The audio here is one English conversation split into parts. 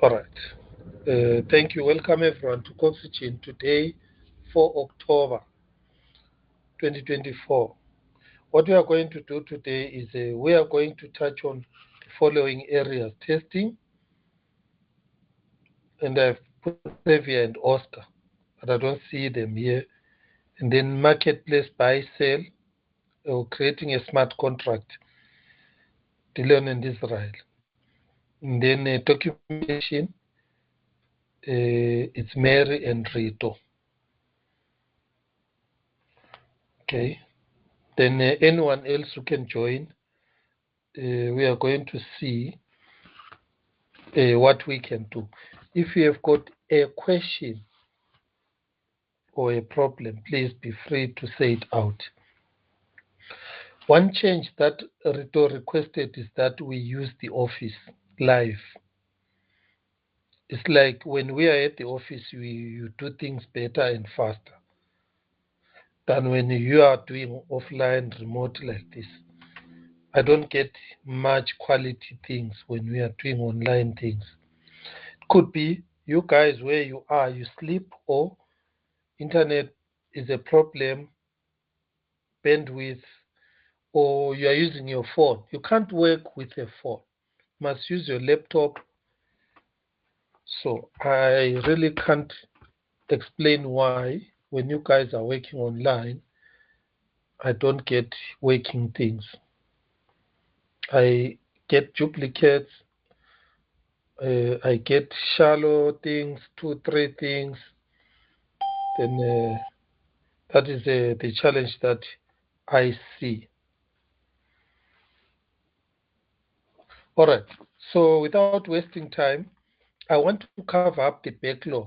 All right. Thank you. Welcome everyone to Oxygen today, 4 October 2024. What we are going to do today is we are going to touch on the following areas: testing, and I've put Xavier and Oscar, but I don't see them here. And then marketplace, buy, sell, or creating a smart contract, Dylan and Israel. And then documentation, it's Mary and Rito. Okay. Then anyone else who can join, we are going to see what we can do. If you have got a question or a problem, please be free to say it out. One change that Rito requested is that we use the office live. It's like when we are at the office, you do things better and faster than when you are doing offline remote like this. I don't get much quality things when we are doing online things. It could be you guys where you are, you sleep, or internet is a problem, bandwidth, or you are using your phone. You can't work with a phone. You must use your laptop. So I really can't explain why when you guys are working online, I don't get working things. I get duplicates. I get shallow things, 2, 3 things. Then that is the challenge that I see. All right. So without wasting time, I want to cover up the backlog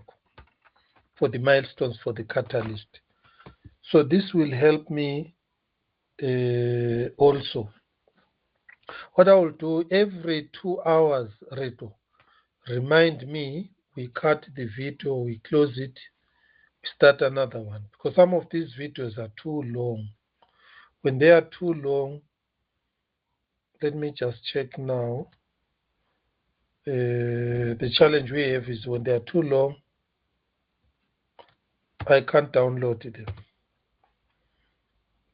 for the milestones for the catalyst. So this will help me also. What I will do every 2 hours, Reto, remind me, we cut the video, we close it, we start another one. Because some of these videos are too long. When they are too long, let me just check now. The challenge we have is when they are too long, I can't download them.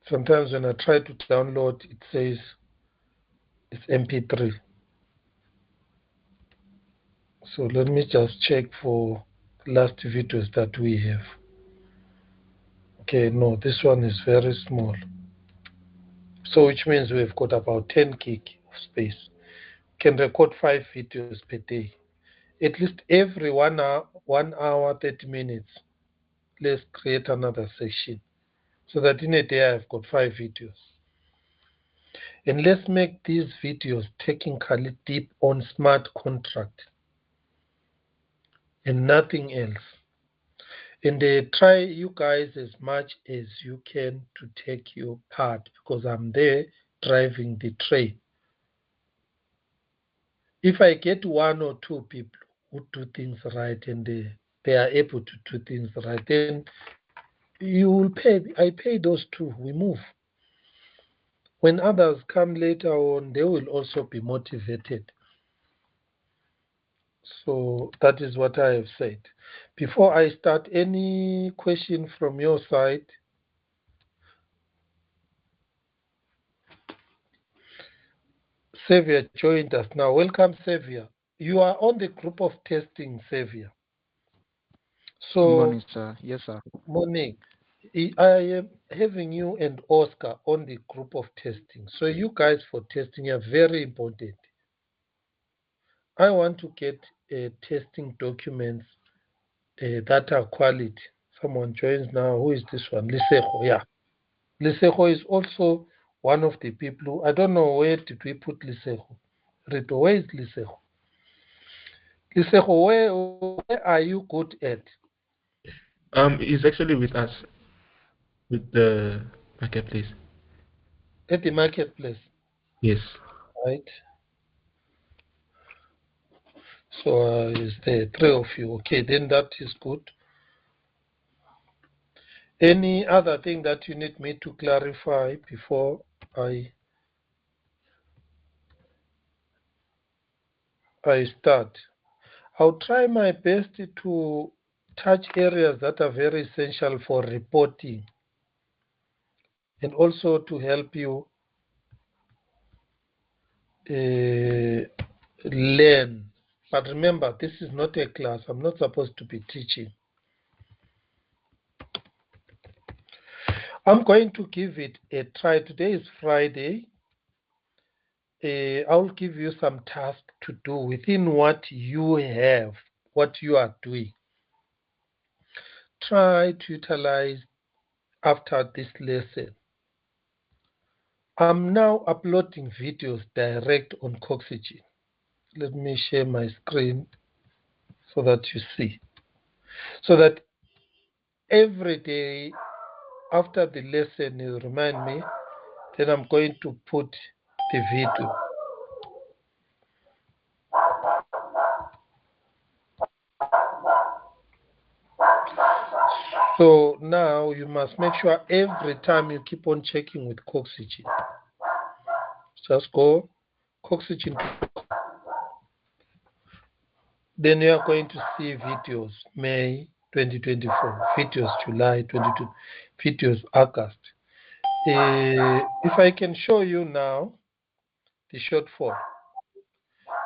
Sometimes when I try to download, it says it's MP3. So let me just check for the last videos that we have. Okay, no, this one is very small. So which means we've got about 10 gig of space. Can record 5 videos per day. At least every 1 hour, 1 hour, 30 minutes, let's create another section. So that in a day I've got 5 videos. And let's make these videos technically deep on smart contract and nothing else. And try you guys as much as you can to take your part, because I'm there driving the train. If I get 1 or 2 people who do things right and they are able to do things right, then you will pay. I pay those 2. We move. When others come later on, they will also be motivated. So that is what I have said. Before I start, any question from your side? Xavier joined us now. Welcome, Xavier. You are on the group of testing, Xavier. Good So, morning, sir. Yes, sir. Monique, I am having you and Oscar on the group of testing. So you guys for testing are very important. I want to get testing documents that are quality. Someone joins now. Who is this one? Lisejo. Yeah. Lisejo is also one of the people who, I don't know where did we put Lisejo. Rito, where is Lisejo? Lisejo, where are you good at? He's actually with us with the marketplace. At the marketplace, Yes. right? So is there 3 of you? Okay, then that is good. Any other thing that you need me to clarify before I start? I'll try my best to touch areas that are very essential for reporting and also to help you learn. But remember, this is not a class. I'm not supposed to be teaching. I'm going to give it a try. Today is Friday. I'll give you some tasks to do within what you have, what you are doing. Try to utilize after this lesson. I'm now uploading videos direct on Coxygen. Let me share my screen so that you see. So that every day after the lesson, you remind me, then I'm going to put the video. So now you must make sure every time you keep on checking with Coxygen. Just go Coxygen. Then you are going to see videos May 2024, videos July 22, videos August. If I can show you now the shortfall.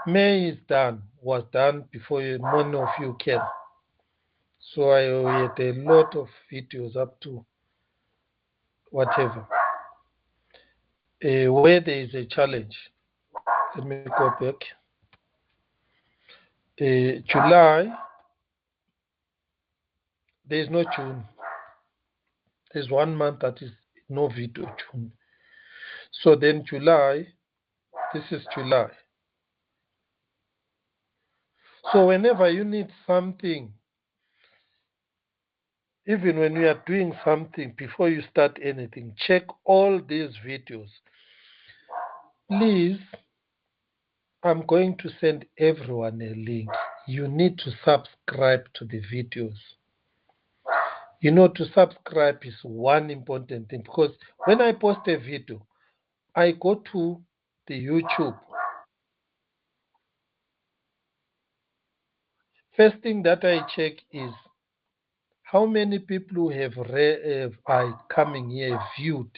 May is done, was done before many of you came. So I had a lot of videos up to whatever. Where there is a challenge, let me go back. July, there is no June. There's 1 month that is no video, June. So then July, this is July. So whenever you need something, even when you are doing something, before you start anything, check all these videos. Please, I'm going to send everyone a link. You need to subscribe to the videos. You know, to subscribe is one important thing, because when I post a video, I go to the YouTube. First thing that I check is how many people are coming here viewed.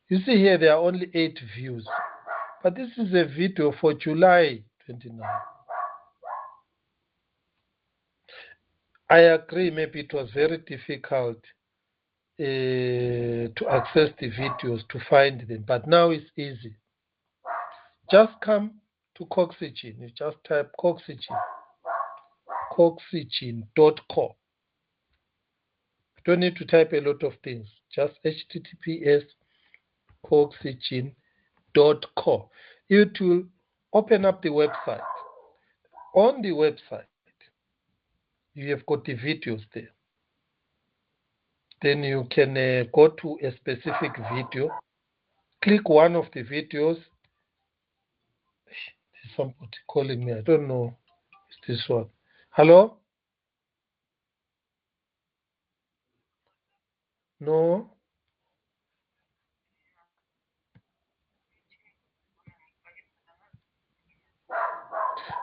You see here there are only 8 views, but this is a video for July 29. I agree, maybe it was very difficult to access the videos, to find them, but now it's easy. Just come to Coxygen. You just type Coxygen, coxygen.co. You don't need to type a lot of things. Just https coxygen.co. It will open up the website. On the website, you have got the videos there. Then you can go to a specific video, click one of the videos. There's somebody calling me. I don't know. It's this one. Hello? No?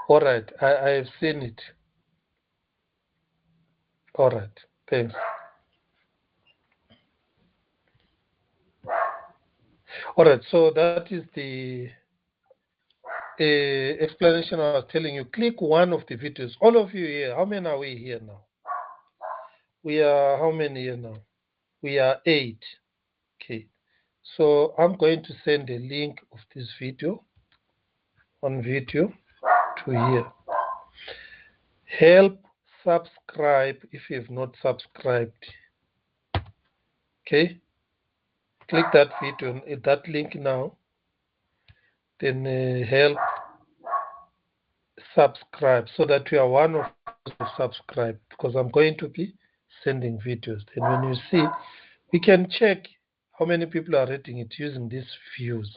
All right. I have seen it. All right. Thanks. All right. So that is the explanation I was telling you. Click one of the videos. All of you here. How many are we here now? We are how many here now? We are 8. Okay. So I'm going to send a link of this video on video to here. Help subscribe if you have not subscribed. Okay. Click that video, that link now. Then help subscribe so that you are one of those who subscribe, because I'm going to be sending videos. Then when you see, we can check how many people are reading it using these views.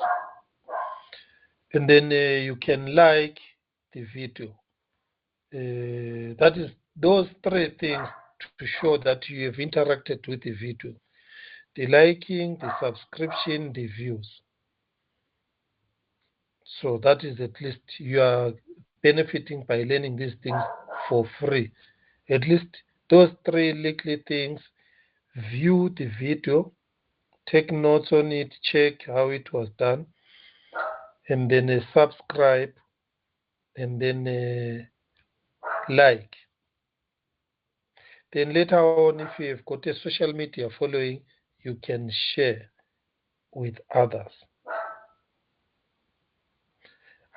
And then you can like the video. That is those 3 things to show that you have interacted with the video: the liking, the subscription, the views. So that is at least you are benefiting by learning these things for free. At least those 3 little things: view the video, take notes on it, check how it was done, and then subscribe, and then like. Then later on, if you have got a social media following, you can share with others.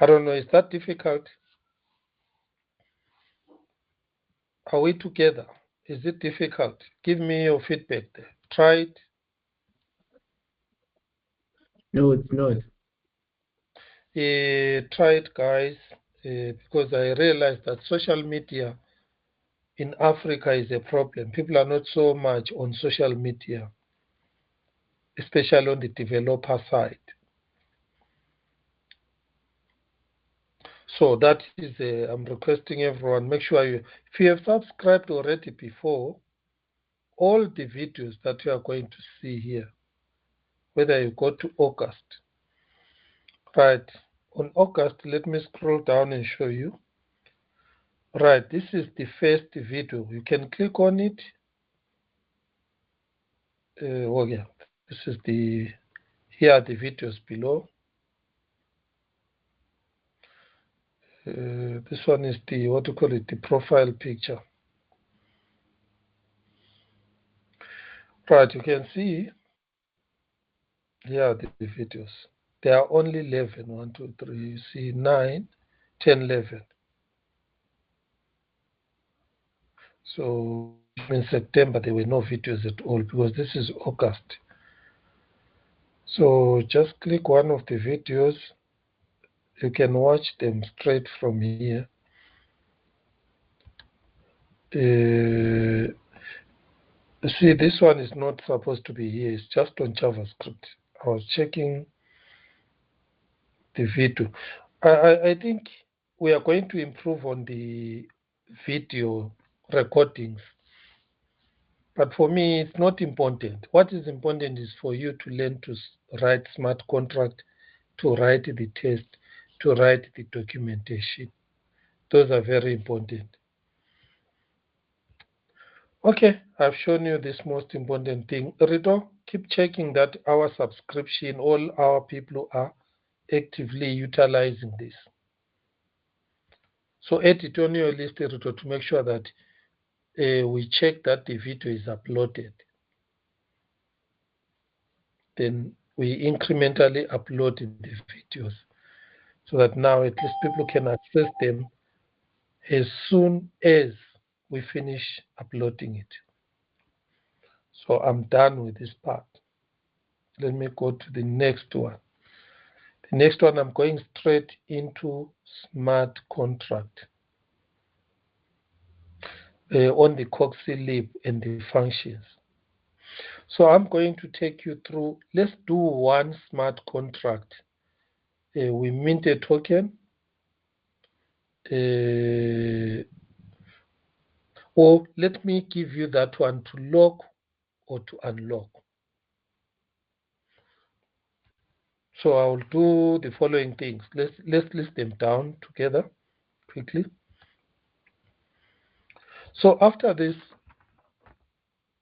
I don't know, is that difficult? Are we together? Is it difficult? Give me your feedback there. Try it. No, it's not. Try it, guys, because I realize that social media in Africa is a problem. People are not so much on social media, especially on the developer side. So that is, I'm requesting everyone, make sure if you have subscribed already before, all the videos that you are going to see here, whether you go to August, right, on August, let me scroll down and show you. Right, this is the first video. You can click on it. Oh yeah, this is here are the videos below. This one is the profile picture. Right, you can see here are the videos. There are only 11. 1, 2, 3. You see 9, 10, 11. So in September there were no videos at all because this is August. So just click one of the videos. You can watch them straight from here. See, this one is not supposed to be here. It's just on JavaScript. I was checking the video. I think we are going to improve on the video recordings. But for me, it's not important. What is important is for you to learn to write smart contract, to write the test, to write the documentation. Those are very important. Okay, I've shown you this most important thing. Rito, keep checking that our subscription, all our people are actively utilizing this. So add it on your list, Rito, to make sure that we check that the video is uploaded. Then we incrementally upload the videos so that now at least people can access them as soon as we finish uploading it. So I'm done with this part. Let me go to the next one. The next one, I'm going straight into smart contract on the Coxie lib and the functions. So I'm going to take you through, let's do one smart contract. We mint a token, or let me give you that one to lock or to unlock. So I will do the following things. Let's list them down together quickly. So after this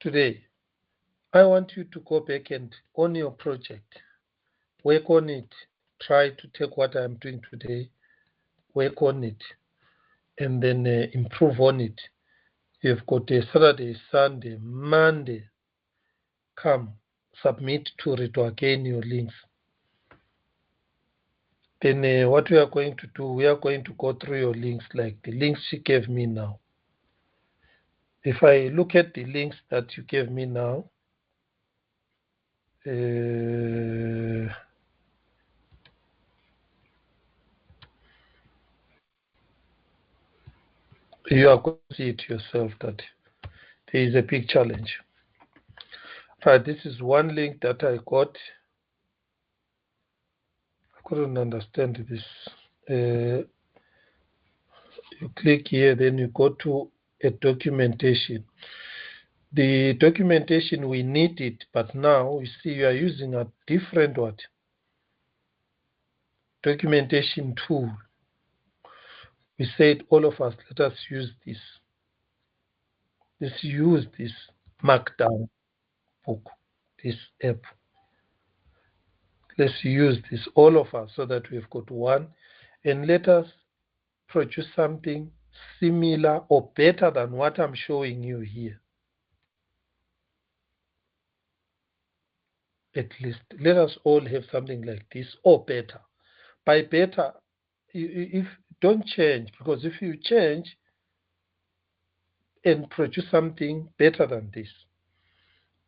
today, I want you to go back and on your project, work on it. Try to take what I'm doing today, work on it, and then improve on it. You've got a Saturday, Sunday, Monday. Come, submit to Rito again your links. Then what we are going to do, we are going to go through your links like the links she gave me now. If I look at the links that you gave me now, you are going to see it yourself that there is a big challenge. Right, this is one link that I got. I couldn't understand this. You click here, then you go to a documentation. The documentation, we need it, but now you see you are using a different documentation tool. we said all of us, let us use this. Let's use this Markdown book, this app. Let's use this, all of us, so that we've got one, and let us produce something similar or better than what I'm showing you here. At least let us all have something like this or better. By better, if don't change, because if you change and produce something better than this,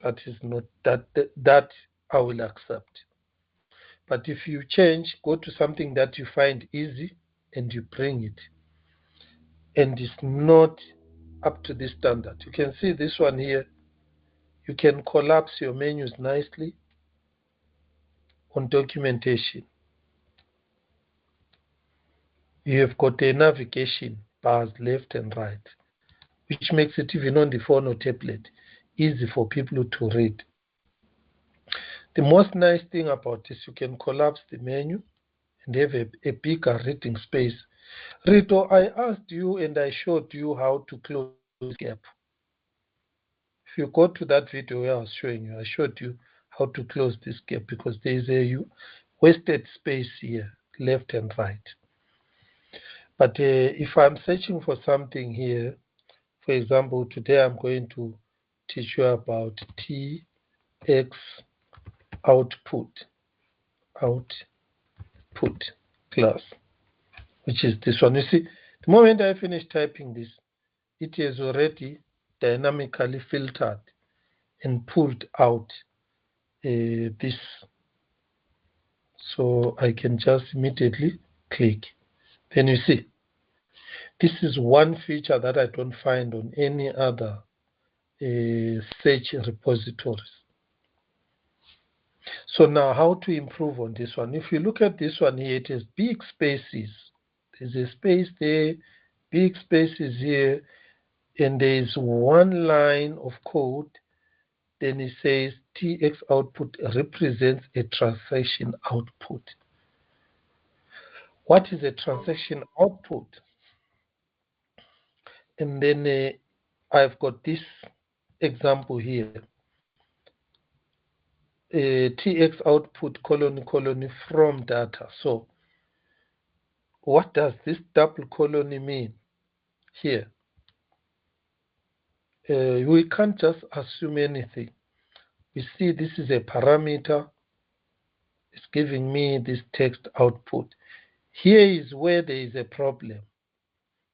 that is not that I will accept. But if you change, go to something that you find easy and you bring it, and it's not up to this standard. You can see this one here. You can collapse your menus nicely on documentation. You have got a navigation bars left and right, which makes it, even on the phone or tablet, easy for people to read. The most nice thing about this, you can collapse the menu and have a bigger reading space. Rito, I asked you and I showed you how to close the gap. If you go to that video where I was showing you, I showed you how to close this gap, because there is a wasted space here, left and right. But if I'm searching for something here, for example, today I'm going to teach you about TX output class, which is this one. You see, the moment I finish typing this, it is already dynamically filtered and pulled out this. So I can just immediately click. Then you see, this is one feature that I don't find on any other search repositories. So now how to improve on this one? If you look at this one here, it has big spaces. There's a space there, big spaces here, and there is one line of code. Then it says TX output represents a transaction output. What is a transaction output? And then I've got this example here. TX output : from data. So what does this double colon mean here? We can't just assume anything. We see this is a parameter. It's giving me this text output. Here is where there is a problem.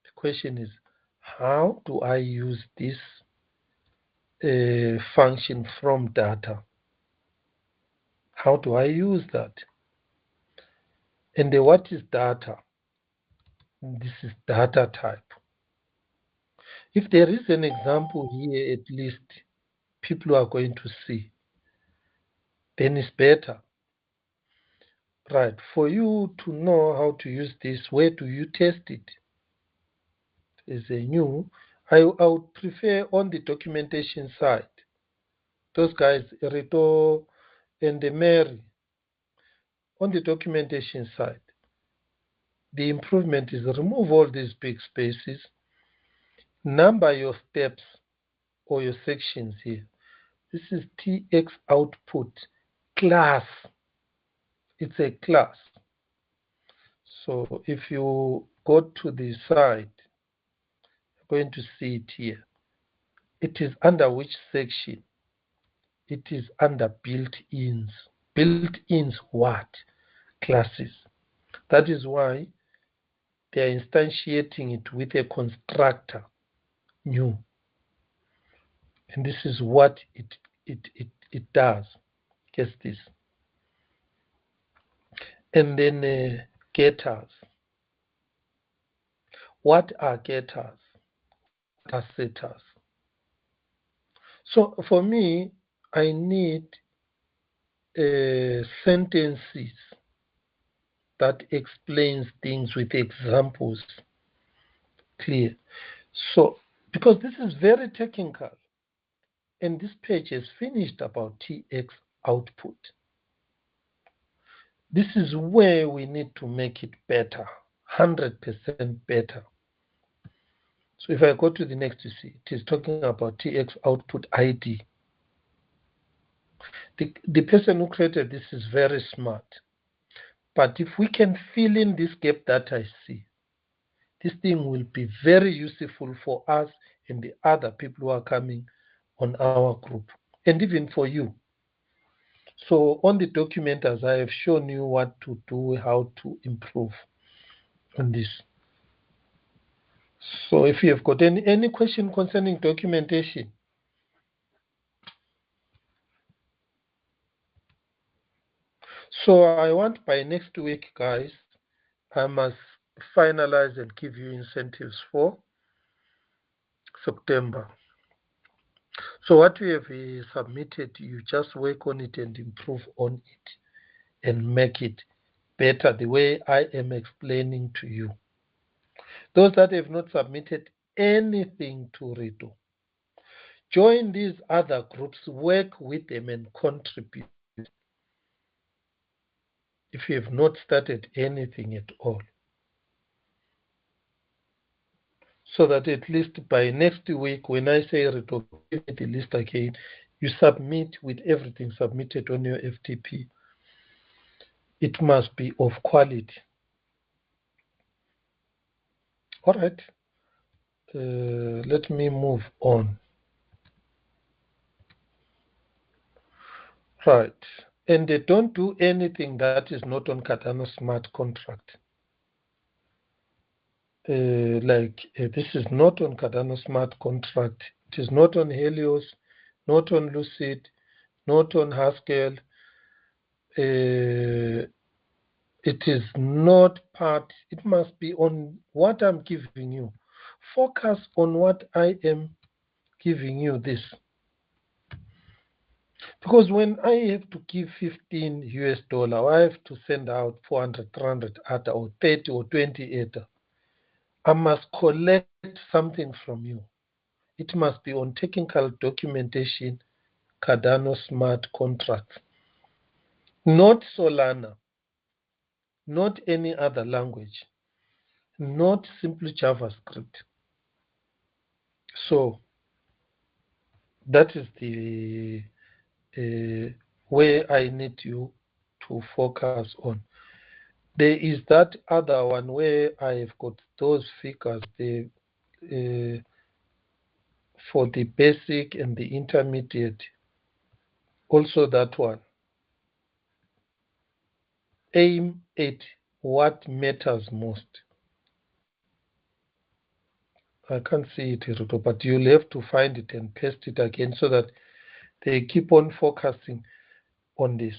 The question is, how do I use this function from data? How do I use that? And what is data? This is data type. If there is an example here, at least people are going to see, then it's better. Right, for you to know how to use this, where do you test it? There's a new, I would prefer on the documentation side. Those guys, Rito and Mary, on the documentation side, the improvement is remove all these big spaces, number your steps or your sections here. This is TX output class. It's a class. So if you go to the side, you're going to see it here. It is under which section? It is under built-ins. Built-ins what? Classes. That is why they are instantiating it with a constructor, new. And this is what it does. Guess this. And then getters. What are getters? What are setters? So for me, I need sentences that explains things with examples clear. So because this is very technical, and this page is finished about TX output. This is where we need to make it better. 100% better. So if I go to the next, you see, it is talking about TX output ID. The person who created this is very smart. But if we can fill in this gap that I see, this thing will be very useful for us and the other people who are coming on our group, and even for you. So on the document, as I have shown you what to do, how to improve on this. So if you have got any question concerning documentation, so I want by next week, guys, I must finalize and give you incentives for September. So what we have submitted, you just work on it and improve on it and make it better the way I am explaining to you. Those that have not submitted anything to Rito, join these other groups, work with them and contribute. If you have not started anything at all, so that at least by next week, when I say Rito, give me the list again, you submit with everything submitted on your FTP. It must be of quality. All right. Let me move on. Right. And they don't do anything that is not on Cardano smart contract. This is not on Cardano smart contract. It is not on Helios, not on Lucid, not on Haskell. It is not part. It must be on what I'm giving you. Focus on what I am giving you this. Because when I have to give 15 US dollar, I have to send out 400, 300 ADA or 30 or 20 ADA. I must collect something from you. It must be on technical documentation, Cardano smart contracts, not Solana, not any other language, not simply JavaScript. So that is the way I need you to focus on. There is that other one where I have got those figures for the basic and the intermediate. Also that one. Aim at what matters most. I can't see it, Ruto, but you'll have to find it and paste it again so that they keep on focusing on this.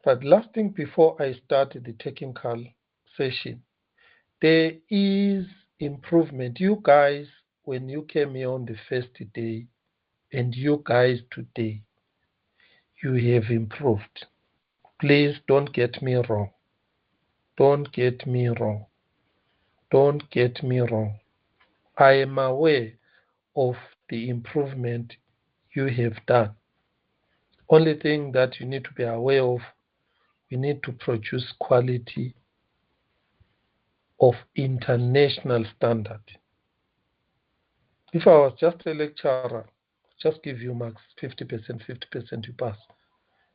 But last thing before I start the technical session, there is improvement. You guys, when you came here on the first day, and you guys today, you have improved. Please don't get me wrong. Don't get me wrong. Don't get me wrong. I am aware of the improvement you have done. Only thing that you need to be aware of, we need to produce quality of international standard. If I was just a lecturer, just give you marks 50%, 50% you pass.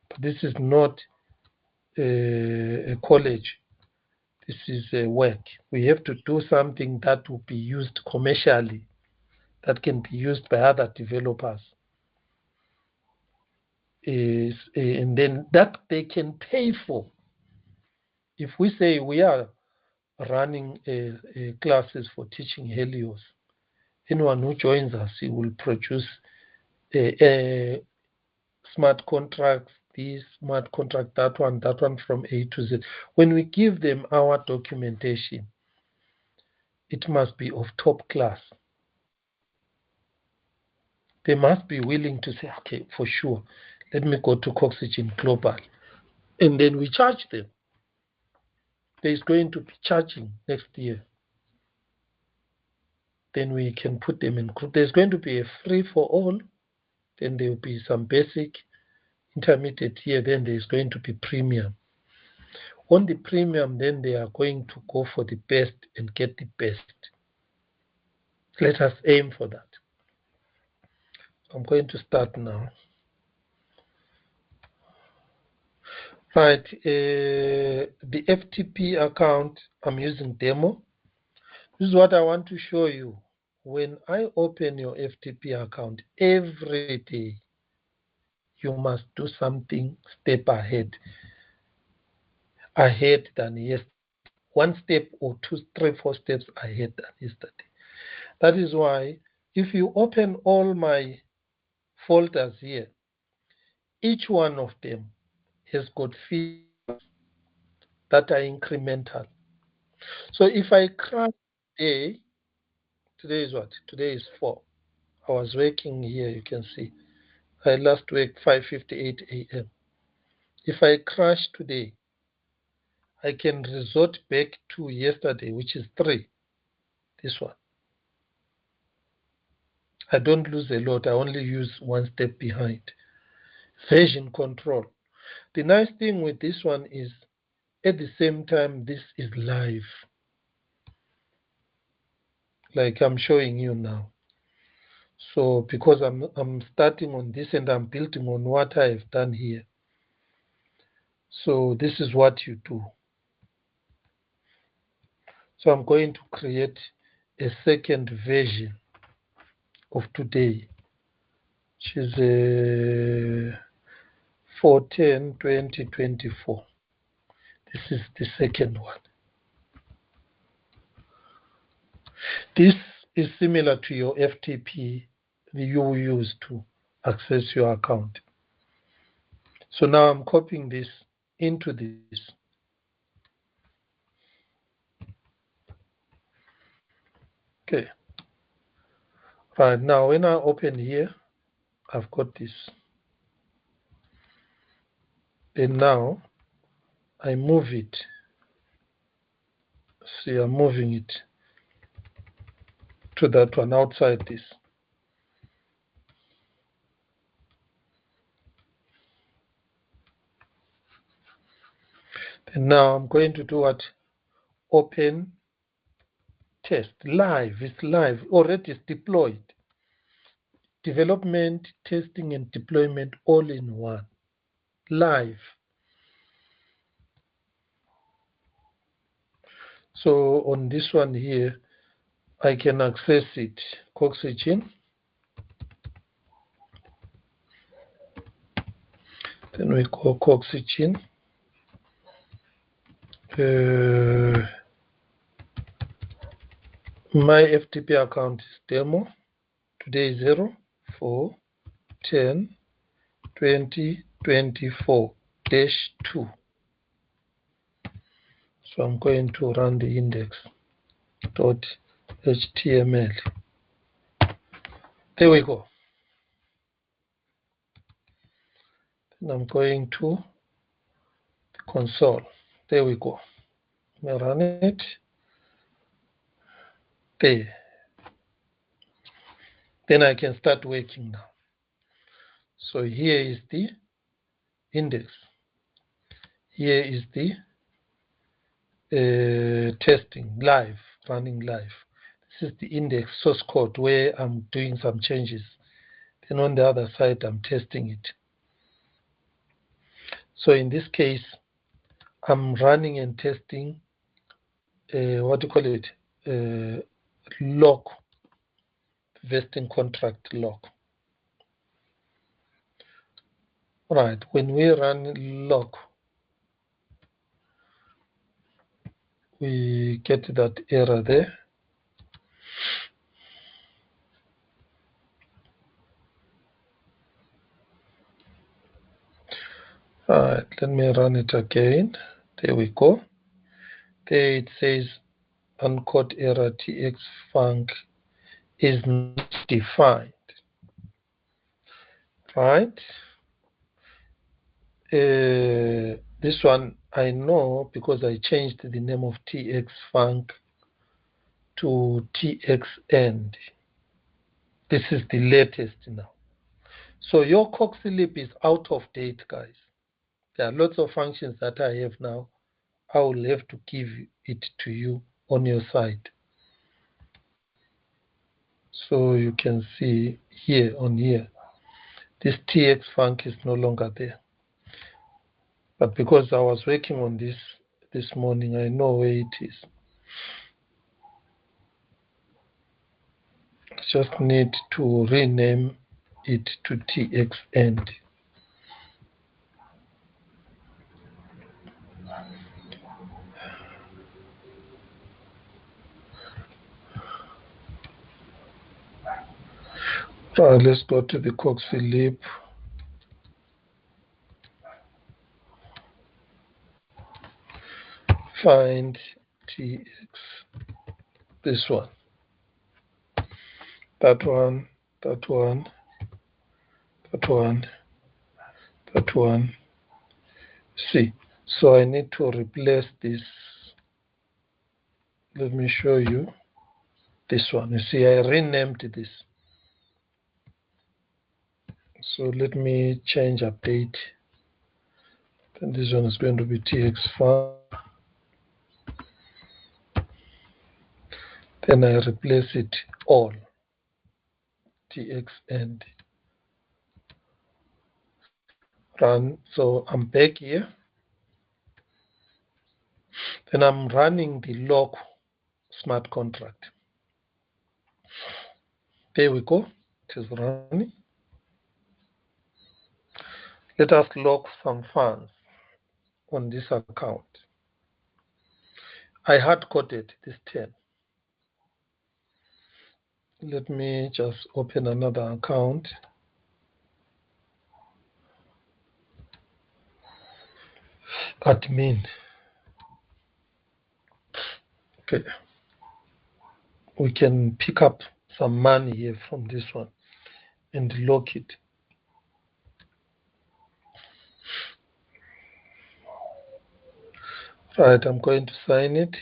But this is not a college. This is a work. We have to do something that will be used commercially, that can be used by other developers. And then that they can pay for. If we say we are running classes for teaching Helios, anyone who joins us, he will produce smart contracts, this smart contract, that one from A to Z. When we give them our documentation, it must be of top class. They must be willing to say, okay, for sure, let me go to Coxygen Global. And then we charge them. There's going to be charging next year. Then we can put them in group. There's going to be a free for all. Then there will be some basic, intermediate here. Then there's going to be premium. On the premium, then they are going to go for the best and get the best. Let us aim for that. I'm going to start now. Right, the FTP account, I'm using demo. This is what I want to show you. When I open your FTP account every day, you must do something step ahead than yesterday. One step or 2, 3, 4 steps ahead than yesterday. That is why if you open all my folders here, each one of them has got features that are incremental. So if I crash today is what? Today is 4. I was working here, you can see. I last worked 5:58 a.m. If I crash today, I can resort back to yesterday, which is 3. This one. I don't lose a lot. I only use one step behind. Version control. The nice thing with this one is at the same time, this is live. Like I'm showing you now. So because I'm starting on this and I'm building on what I have done here. So this is what you do. So I'm going to create a second version of today, which is 4/10/2024. This is the second one. This is similar to your FTP you use to access your account. So now I'm copying this into this. Okay. Right now, when I open here, I've got this. Then now, I move it. See, I'm moving it to that one outside this. And now I'm going to do what? Open test. Live. It's live. Already it's deployed. Development, testing, and deployment all in one. Live. So on this one here, I can access it. Coxygen. Then we go Coxygen. My FTP account is demo. Today is 04/10/2024-2. So I'm going to run the index.html. There we go. Then I'm going to the console. There we go. Let me run it. There. Then I can start working now. So here is the index. Here is the testing live, running live. This is the index source code where I'm doing some changes. Then on the other side, I'm testing it. So in this case, I'm running and testing, lock, vesting contract lock. Right, when we run lock, we get that error there. Right, let me run it again. There we go. There it says uncaught error TX func is not defined. Right? This one I know because I changed the name of TX func to TX end. This is the latest now. So your Coxylib is out of date, guys. There are lots of functions that I have now I will have to give it to you on your side. So you can see here on here, this TX func is no longer there. But because I was working on this morning, I know where it is. Just need to rename it to TX end. Let's go to the Cox-Philippe. Find TX, this one, that one, that one, that one, that one. See, so I need to replace this. Let me show you this one. You see, I renamed this. So let me change update. Then this one is going to be TX5. Then I replace it all, TX end. Run. So I'm back here. Then I'm running the log smart contract. There we go. It is running. Let us log some funds on this account. I hard coded this 10. Let me just open another account. Admin. Okay. We can pick up some money here from this one and log it. Right, I'm going to sign it.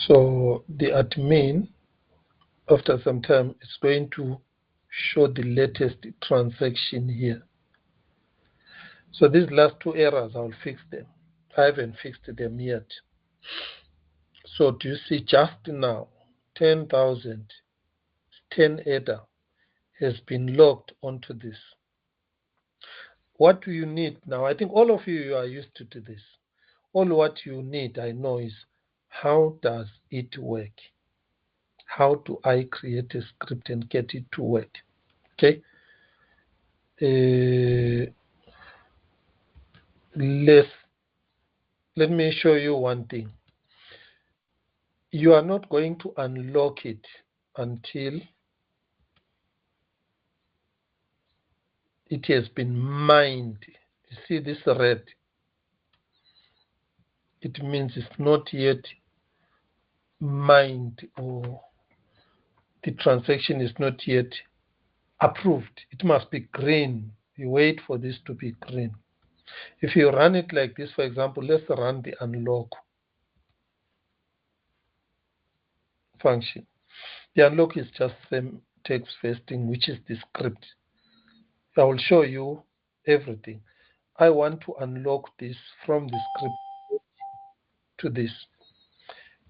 So the admin, after some time, is going to show the latest transaction here. So these last two errors, I'll fix them. I haven't fixed them yet. So do you see just now, 10,000, 10 ADA has been logged onto this. What do you need now? I think all of you are used to this. All what you need, I know, is how does it work? How do I create a script and get it to work? Okay. Let me show you one thing. You are not going to unlock it until it has been mined. You see this red? It means it's not yet mined, or the transaction is not yet approved. It must be green. You wait for this to be green. If you run it like this, for example, let's run the unlock function. The unlock is just same text fasting, which is the script. I will show you everything. I want to unlock this from the script to this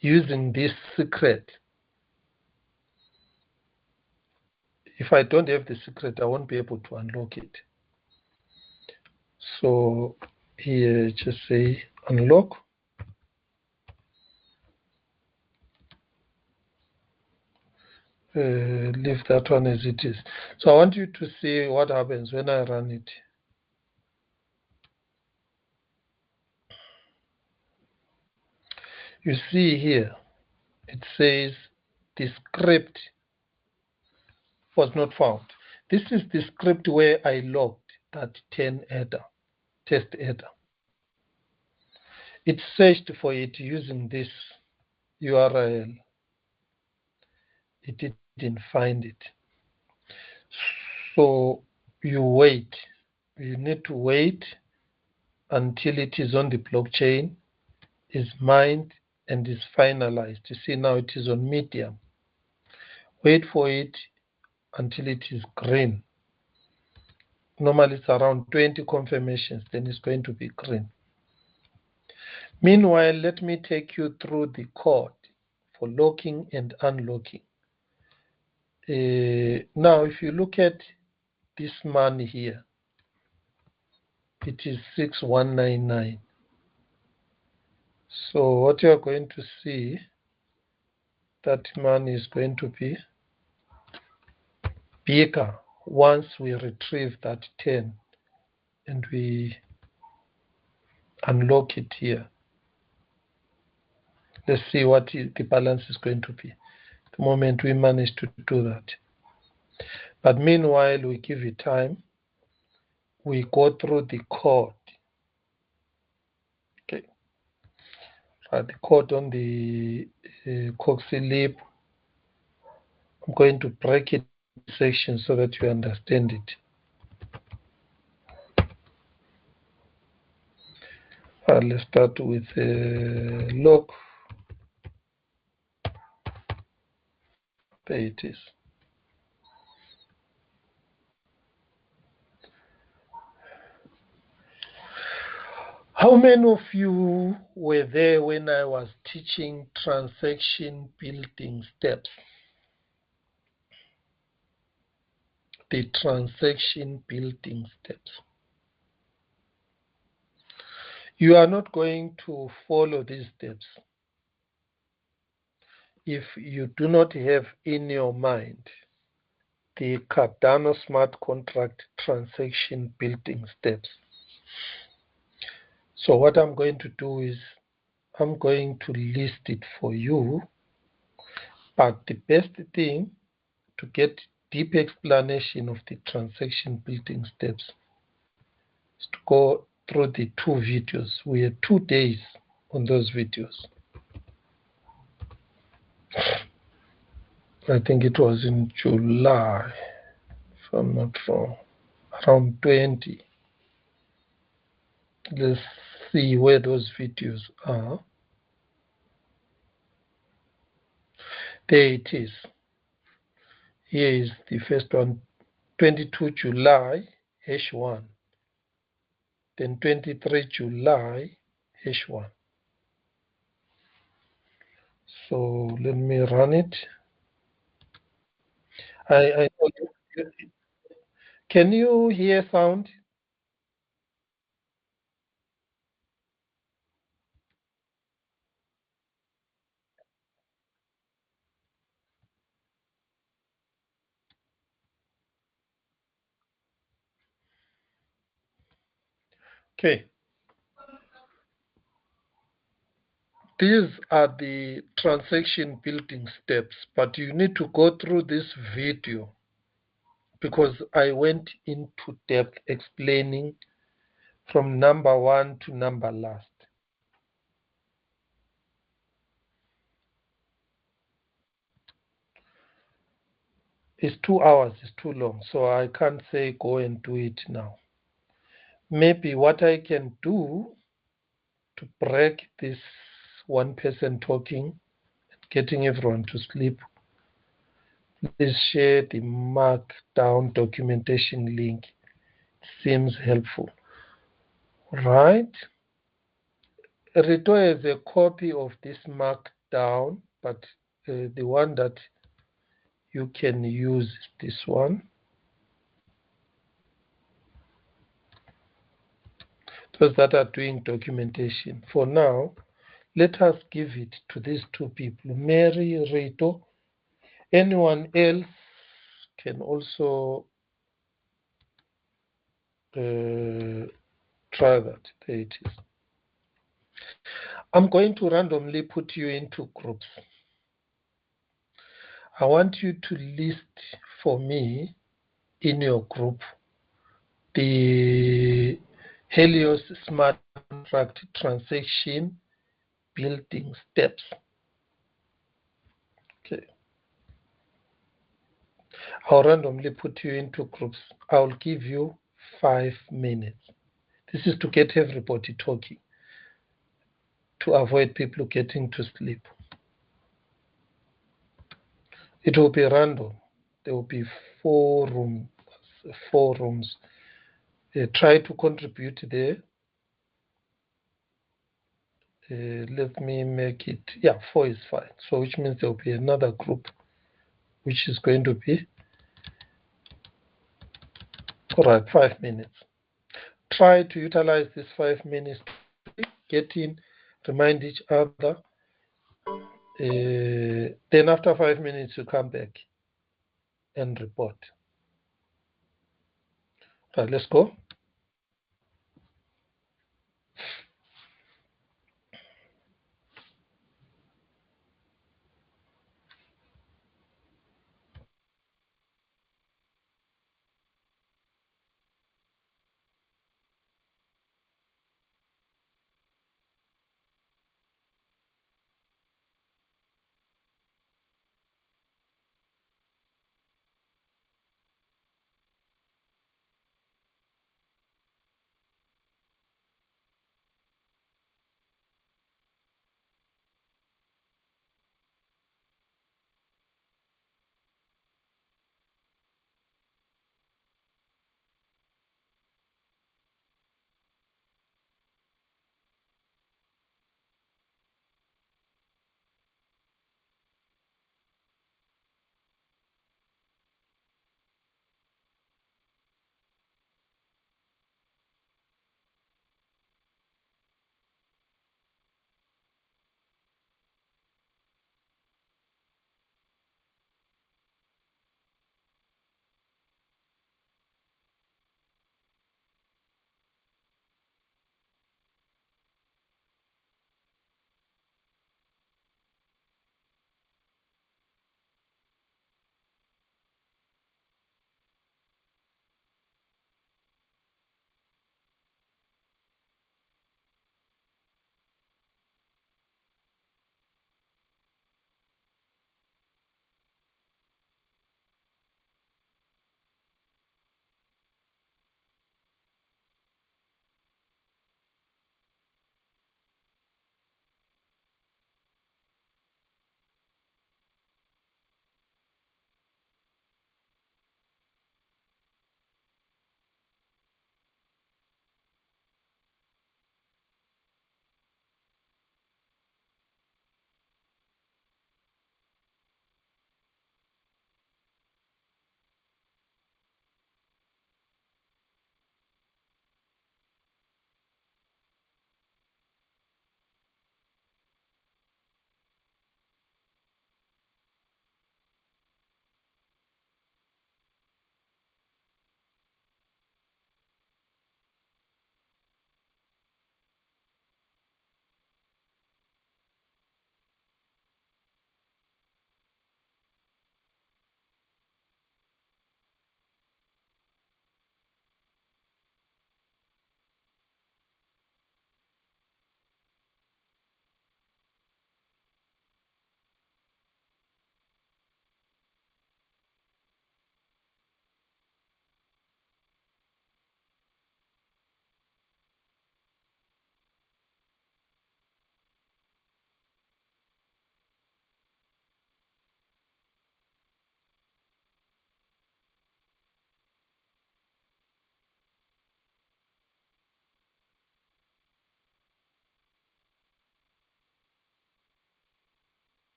using this secret. If I don't have the secret, I won't be able to unlock it. So here, just say unlock. Leave that one as it is. So I want you to see what happens when I run it. You see here, it says the script was not found. This is the script where I logged that 10 header, test header. It searched for it using this URL. It didn't find it. So you wait. You need to wait until it is on the blockchain, is mined, and is finalized. You see now it is on Medium. Wait for it. until it is green. Normally it's around 20 confirmations, then it's going to be green. Meanwhile, let me take you through the code for locking and unlocking. Now, if you look at this money here, it is 6199. So what you are going to see, that money is going to be bigger once we retrieve that 10 and we unlock it here. Let's see what the balance is going to be the moment we manage to do that. But meanwhile, we give it time. We go through the code. Okay. The code on the Coxie lib. I'm going to break it in sections so that you understand it. Let's start with lock. There it is. How many of you were there when I was teaching transaction building steps? The transaction building steps. You are not going to follow these steps if you do not have in your mind the Cardano smart contract transaction building steps. So what I'm going to do is I'm going to list it for you, but the best thing to get deep explanation of the transaction building steps is to go through the 2 videos. We had 2 days on those videos. I think it was in July, if I'm not wrong, around 20. Let's see where those videos are. There it is. Here is the first one, 22 July, H1. Then 23 July, H1. So let me run it. I can you hear sound? Okay. These are the transaction building steps, but you need to go through this video because I went into depth explaining from number 1 to number last. It's 2 hours, it's too long, so I can't say go and do it now. Maybe what I can do to break this one person talking, getting everyone to sleep, please share the markdown documentation link. Seems helpful. Right? Rito has a copy of this markdown, but the one that you can use is this one. Those that are doing documentation. For now, let us give it to these 2 people, Mary, Rito. Anyone else can also try that. There it is. I'm going to randomly put you into groups. I want you to list for me in your group the Helios smart contract transaction building steps. Okay. I'll randomly put you into groups. I'll give you 5 minutes. This is to get everybody talking, to avoid people getting to sleep. It will be random. there will be 4 rooms. 4 rooms. Try to contribute there. Let me make it, 4 is fine. So which means there will be another group, which is going to be, all right, 5 minutes. Try to utilize this 5 minutes to get in, remind each other. Then after 5 minutes, you come back and report. Right, let's go.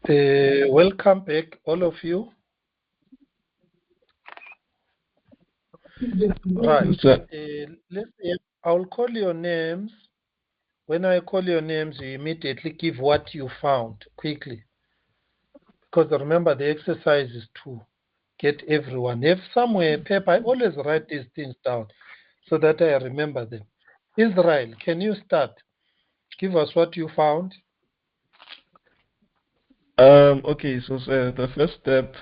Welcome back, all of you. Right. So, I'll call your names. When I call your names, you immediately give what you found quickly. Because remember, the exercise is to get everyone. If somewhere paper, I always write these things down so that I remember them. Israel, can you start? Give us what you found. okay, so the first step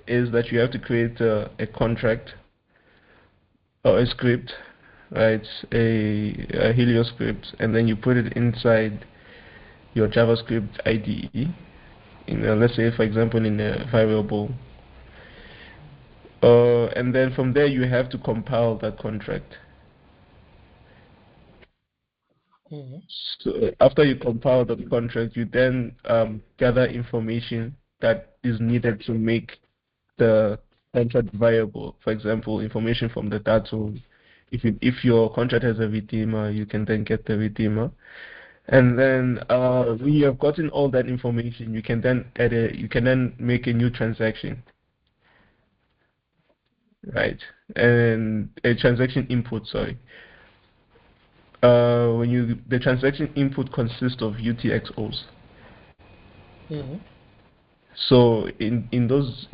is that you have to create a contract or a script, right? A Helios script, and then you put it inside your JavaScript IDE. Let's say, for example, in a variable. And then from there, you have to compile that contract. Mm-hmm. So after you compile the contract, you then gather information that is needed to make the contract viable. For example, information from the datum. If your contract has a redeemer, you can then get the redeemer. And then when you have gotten all that information, you can then make a new transaction, right? And a transaction input, sorry. The transaction input consists of UTXOs. Mm-hmm. So in those,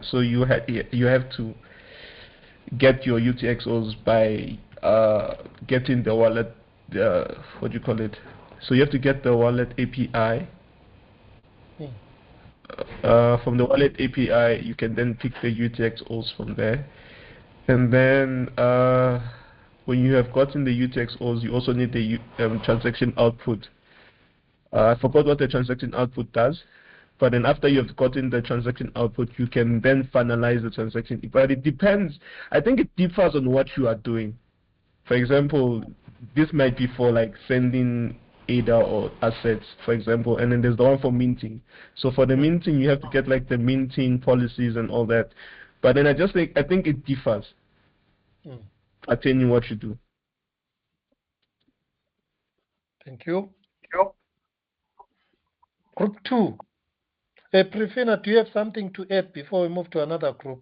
so you have to get your UTXOs by getting the wallet, what do you call it? So you have to get the wallet API. From the wallet API, you can then pick the UTXOs from there. And then when you have gotten the UTXOs, you also need the transaction output. I forgot what the transaction output does, but then after you have gotten the transaction output, you can then finalize the transaction. But it depends. I think it differs on what you are doing. For example, this might be for like sending ADA or assets, for example, and then there's the one for minting. So for the minting, you have to get like the minting policies and all that. But then I think it differs attaining what you do. Thank you. Group 2. Prefina, do you have something to add before we move to another group?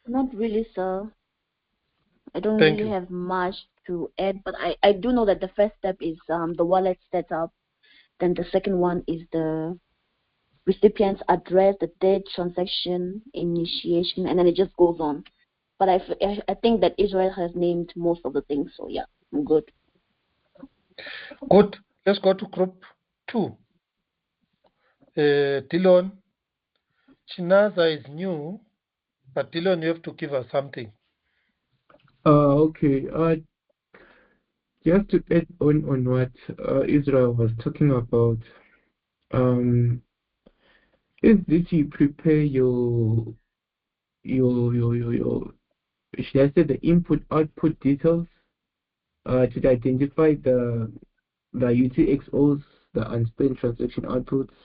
Not really, sir. I don't Thank really you. have much to add, but I do know that the first step is the wallet setup. Then the second one is the recipient's address, the date, transaction, initiation, and then it just goes on. But I think that Israel has named most of the things, so yeah, I'm good. Good. Let's go to group 2. Dylan, Chinaza is new, but Dylan, you have to give us something. Okay. Just to add on what Israel was talking about, is this you prepare your should I say the input output details to identify the UTXOs, the unspent transaction outputs.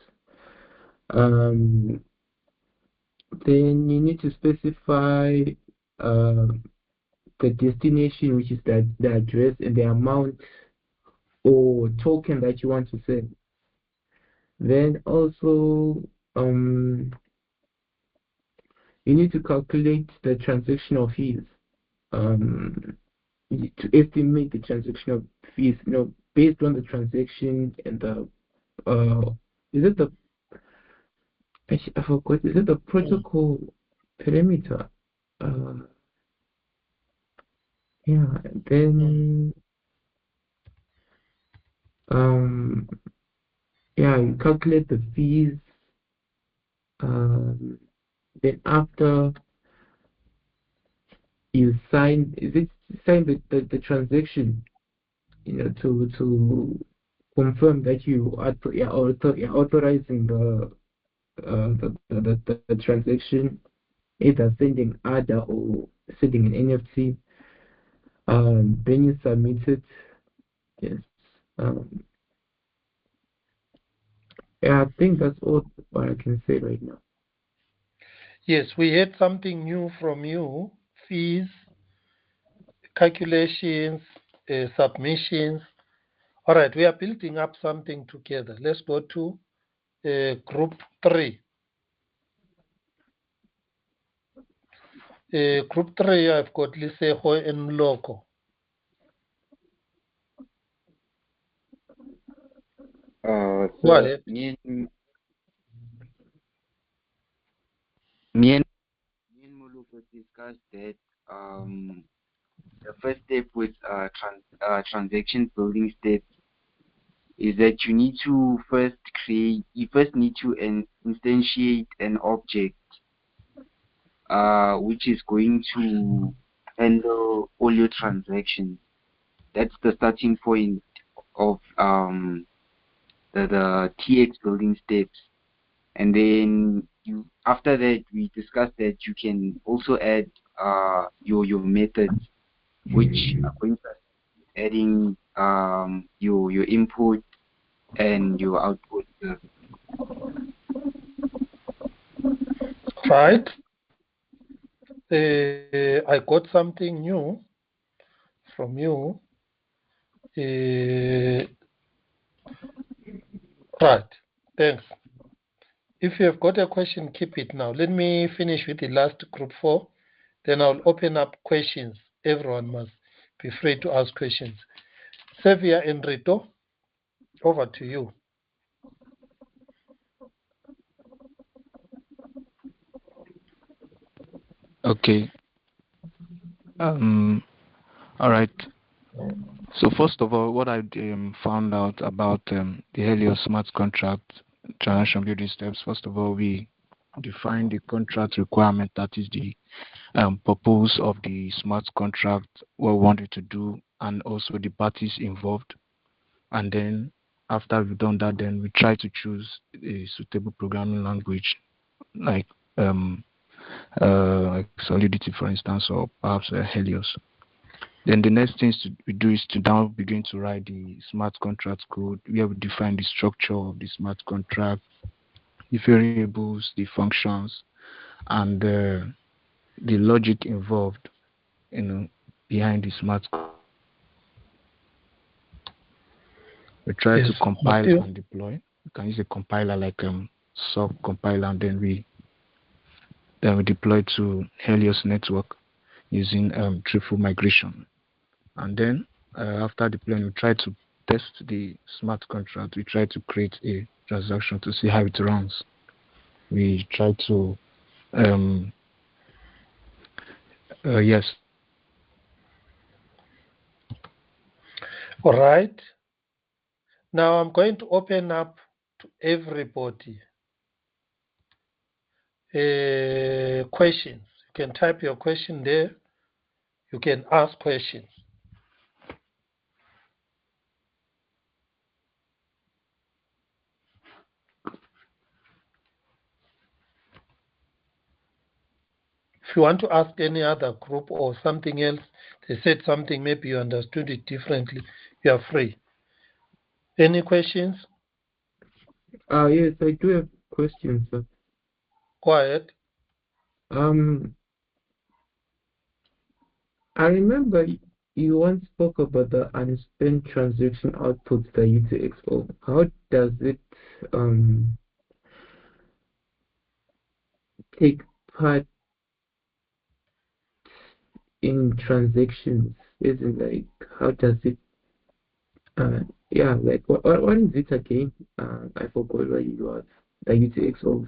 Then you need to specify the destination, which is the address and the amount or token that you want to send. Then also you need to calculate the transactional fees to estimate the transactional fees, based on the transaction and the is it the I forgot, is it the protocol parameter? Yeah, then you calculate the fees. Then after you sign, sign the transaction, to confirm that you're authorizing the transaction, either sending ADA or sending an NFT. Then you submit it. Yes. Um, yeah, I think that's all what I can say right now. Yes, we had something new from you. Fees, calculations, submissions. All right, we are building up something together. Let's go to group 3. Group 3, I've got Liseho and Mloko. So Go ahead. me and Moluko discussed that the first step with transaction building steps is that you need to first need to instantiate an object which is going to handle all your transactions. That's the starting point of the TX building steps. And then after that we discussed that you can also add your methods, which are going to adding your input and your output. Right. I got something new from you. Right. Thanks. If you have got a question, keep it now. Let me finish with the last group 4. Then I'll open up questions. Everyone must be free to ask questions. Sevia and Rito, over to you. Okay. All right. So first of all, what I found out about the Helios smart contract transaction building steps. First of all, we define the contract requirement, that is the purpose of the smart contract, what we want it to do, and also the parties involved. And then after we've done that, then we try to choose a suitable programming language, like Solidity, for instance, or perhaps Helios. Then the next thing we do is to now begin to write the smart contract code, where we define the structure of the smart contract, the variables, the functions, and the logic involved, behind the smart contract. We try to compile and deploy. We can use a compiler like sub compiler, and then we deploy to Helios network using triple migration. And then after deploying, we try to test the smart contract. We try to create a transaction to see how it runs. We try to yes. All right. Now I'm going to open up to everybody. Questions. You can type your question there. You can ask questions. If you want to ask any other group or something else, they said something, maybe you understood it differently, you are free. Any questions? Yes, I do have questions, sir. Go ahead. I remember you once spoke about the unspent transaction outputs, the UTXO. How does it take part in transactions? Isn't like, how does it like what is it again? I forgot what you are, the UTXO.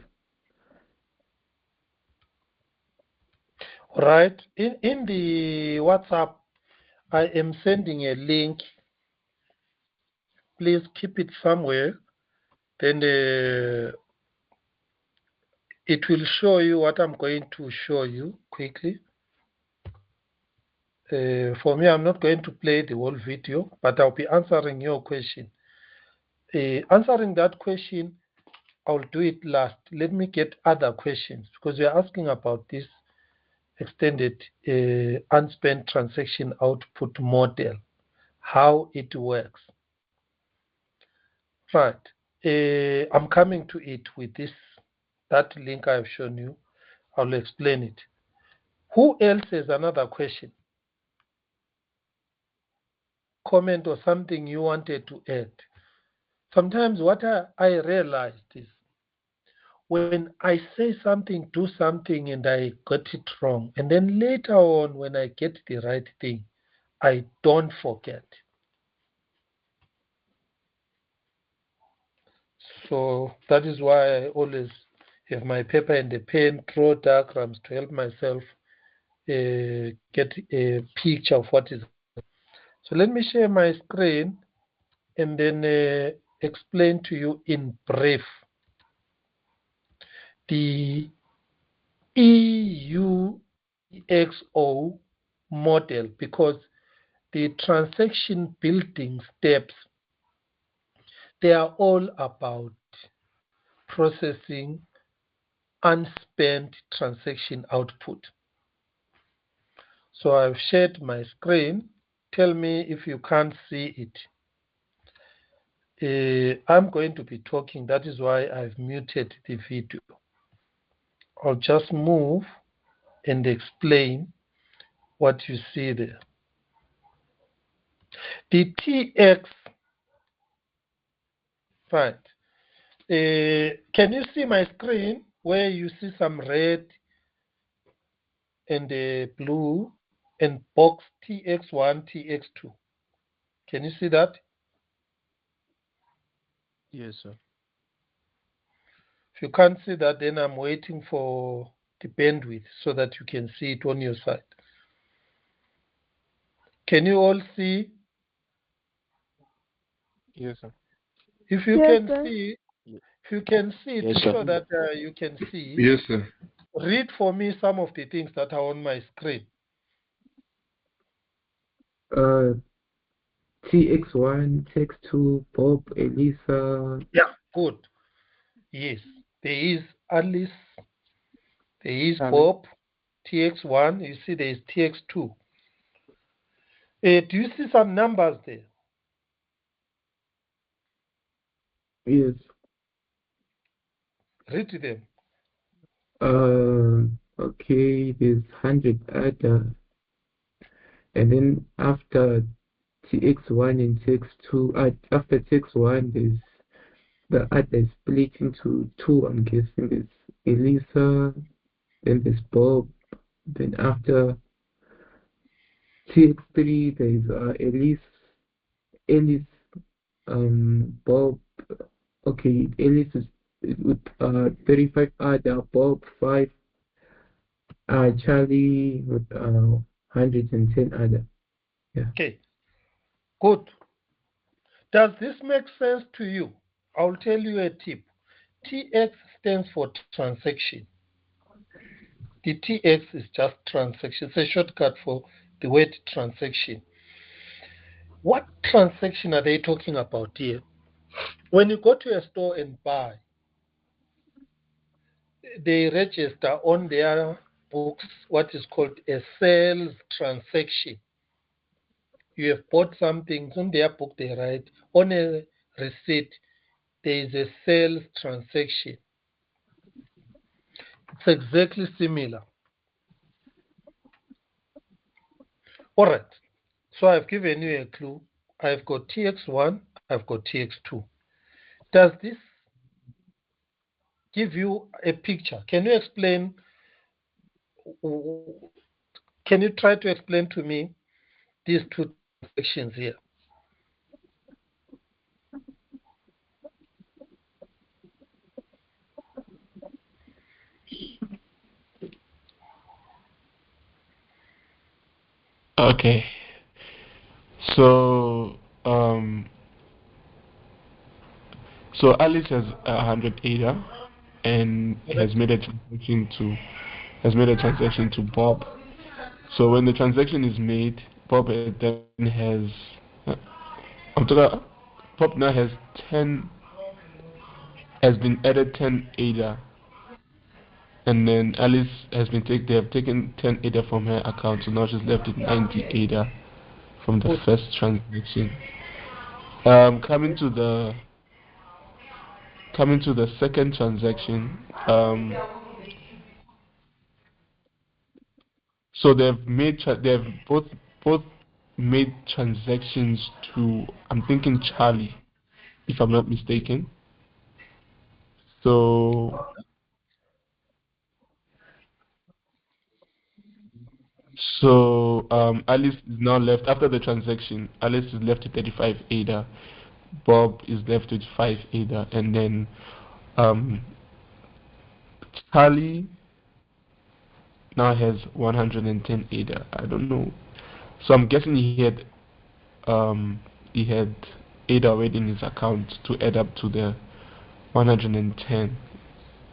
All right. In the WhatsApp, I am sending a link. Please keep it somewhere. Then it will show you what I'm going to show you quickly. For me, I'm not going to play the whole video, but I'll be answering your question. Answering that question, I'll do it last. Let me get other questions, because we're asking about this extended unspent transaction output model, how it works. Right. I'm coming to it with that link I've shown you. I'll explain it. Who else has another question? comment or something you wanted to add. Sometimes what I realized is when I say something, do something, and I got it wrong, and then later on when I get the right thing, I don't forget. So that is why I always have my paper and a pen, draw diagrams to help myself get a picture of what is. So let me share my screen and then explain to you in brief the EUXO model, because the transaction building steps, they are all about processing unspent transaction output. So I've shared my screen. Tell me if you can't see it. I'm going to be talking. That is why I've muted the video. I'll just move and explain what you see there. The TX, right. Can you see my screen where you see some red and blue and box TX1, TX2? Can you see that? Yes, sir. If you can't see that, then I'm waiting for the bandwidth so that you can see it on your side. Can you all see? Yes, sir. If you Yes, can sir. see, if you can see Yes, to sir. show that you can see, Yes, sir. read for me some of the things that are on my screen. TX1, TX2, Bob, Elisa. Yeah, good. Yes, there is Alice, there is Alice. Bob, TX1, you see there is TX2. Do you see some numbers there? Yes. Read them. Okay, there's 100 other. And then after TX1 and TX2, after TX1, there's the other split into two, I'm guessing. There's Elisa, then there's Bob, then after TX3, there's Elise, Bob. Okay, Elise is with 35 other, Bob 5, Charlie with 110 other. Yeah. Okay, good. Does this make sense to you? I'll tell you a tip. TX stands for transaction. The TX is just transaction. It's a shortcut for the word transaction. What transaction are they talking about here? When you go to a store and buy, they register on their books what is called a sales transaction. You have bought something, on their book they write, on a receipt, there is a sales transaction. It's exactly similar. All right. So I've given you a clue. I've got TX1, I've got TX2. Does this give you a picture? Can you explain? Can you try to explain to me these two transactions here? Okay. So, so Alice has 100 ADA and has made a transaction to Bob. So when the transaction is made, Bob then has Bob now has 10, has been added 10 ADA, and then Alice has been they have taken 10 ADA from her account, so now she's left with 90 ADA from the first transaction. Coming to the second transaction, so they've both made transactions to, I'm thinking Charlie, if I'm not mistaken. So Alice is now left after the transaction. Alice is left with 35 ADA. Bob is left with 5 ADA, and then um, Charlie now has 110 ADA. I don't know. So I'm guessing he had ADA already in his account to add up to the 110,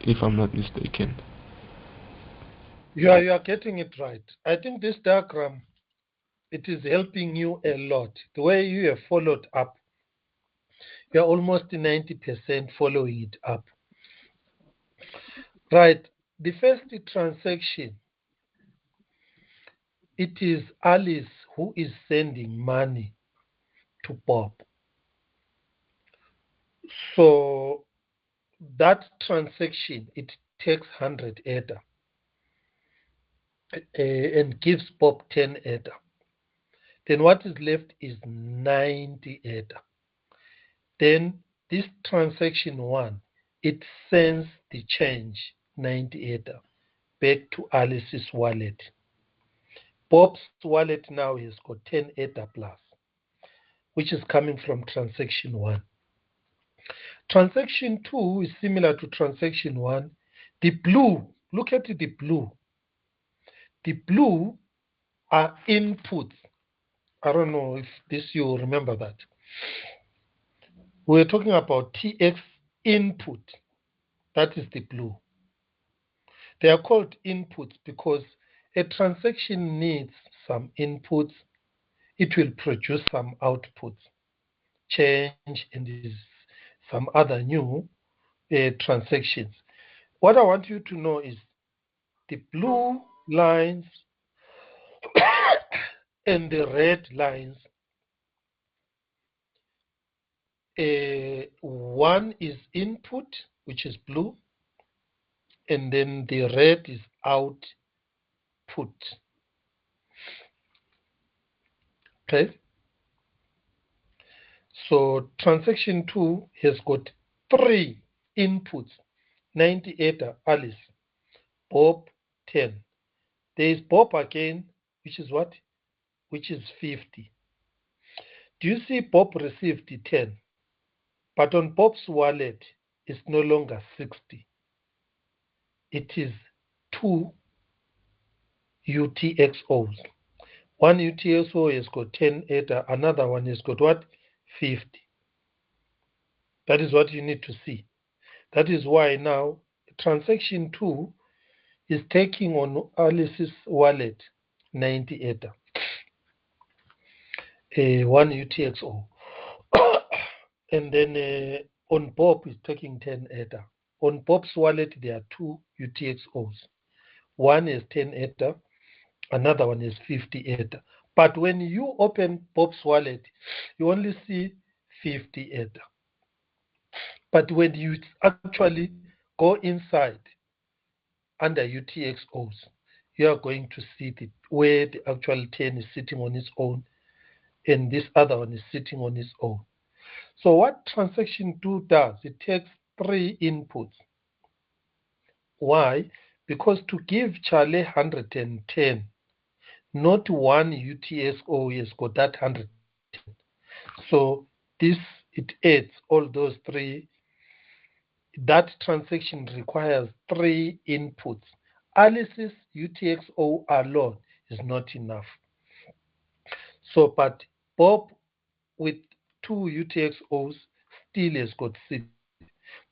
if I'm not mistaken. You are getting it right. I think this diagram, it is helping you a lot. The way you have followed up, you are almost 90% following it up. Right. The first transaction, it is Alice who is sending money to Bob. So that transaction, it takes 100 ADA and gives Bob 10 ADA. Then what is left is 90 ADA. Then this transaction 1, it sends the change, 90 ADA, back to Alice's wallet. Bob's wallet now has got 10 ADA plus, which is coming from transaction 1. Transaction 2 is similar to transaction 1. The blue, look at the blue. The blue are inputs. I don't know if you remember that. We're talking about TX input. That is the blue. They are called inputs because a transaction needs some inputs. It will produce some outputs, change, and some other new transactions. What I want you to know is the blue lines and the red lines. One is input, which is blue, and then the red is output. Okay? So transaction 2 has got 3 inputs, 90 ADA, Alice, Bob, 10. There is Bob again, which is what? Which is 50. Do you see Bob received 10? But on Bob's wallet, it's no longer 60. It is 2 UTXOs. One UTXO has got 10 ADA, another one has got what? 50. That is what you need to see. That is why now transaction 2 is taking on Alice's wallet 90 ADA, 1 UTXO. And then on Bob is taking 10 ADA. On Bob's wallet, there are 2 UTXOs. One is 10 ADA, another one is 50 ADA. But when you open Bob's wallet, you only see 50 ADA. But when you actually go inside under UTXOs, you are going to see where the actual 10 is sitting on its own and this other one is sitting on its own. So what transaction 2 does, it takes 3 inputs. Why? Because to give Charlie 110, not one UTXO has got that 110. So it adds all those 3. That transaction requires 3 inputs. Alice's UTXO alone is not enough. So, but Bob with 2 UTXOs still has got 6.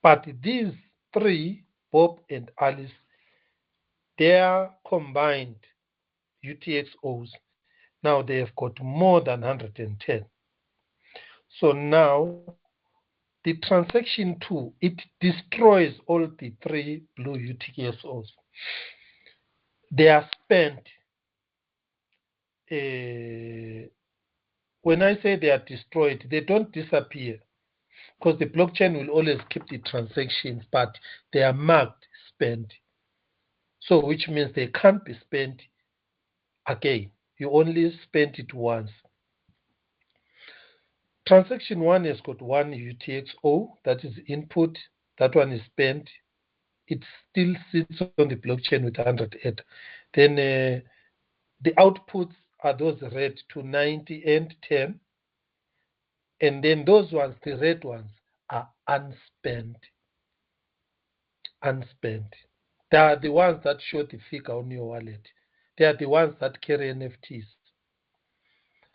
But these 3, Bob and Alice, their combined UTXOs, now they have got more than 110. So now the transaction 2, it destroys all the 3 blue UTXOs. They are spent. When I say they are destroyed, they don't disappear because the blockchain will always keep the transactions, but they are marked spent. So which means they can't be spent again. You only spent it once. Transaction 1 has got one UTXO, that is input. That one is spent. It still sits on the blockchain with 100 ETH. Then the outputs are those red to 90 and 10. And then those ones, the red ones, are unspent. Unspent. They are the ones that show the figure on your wallet. They are the ones that carry NFTs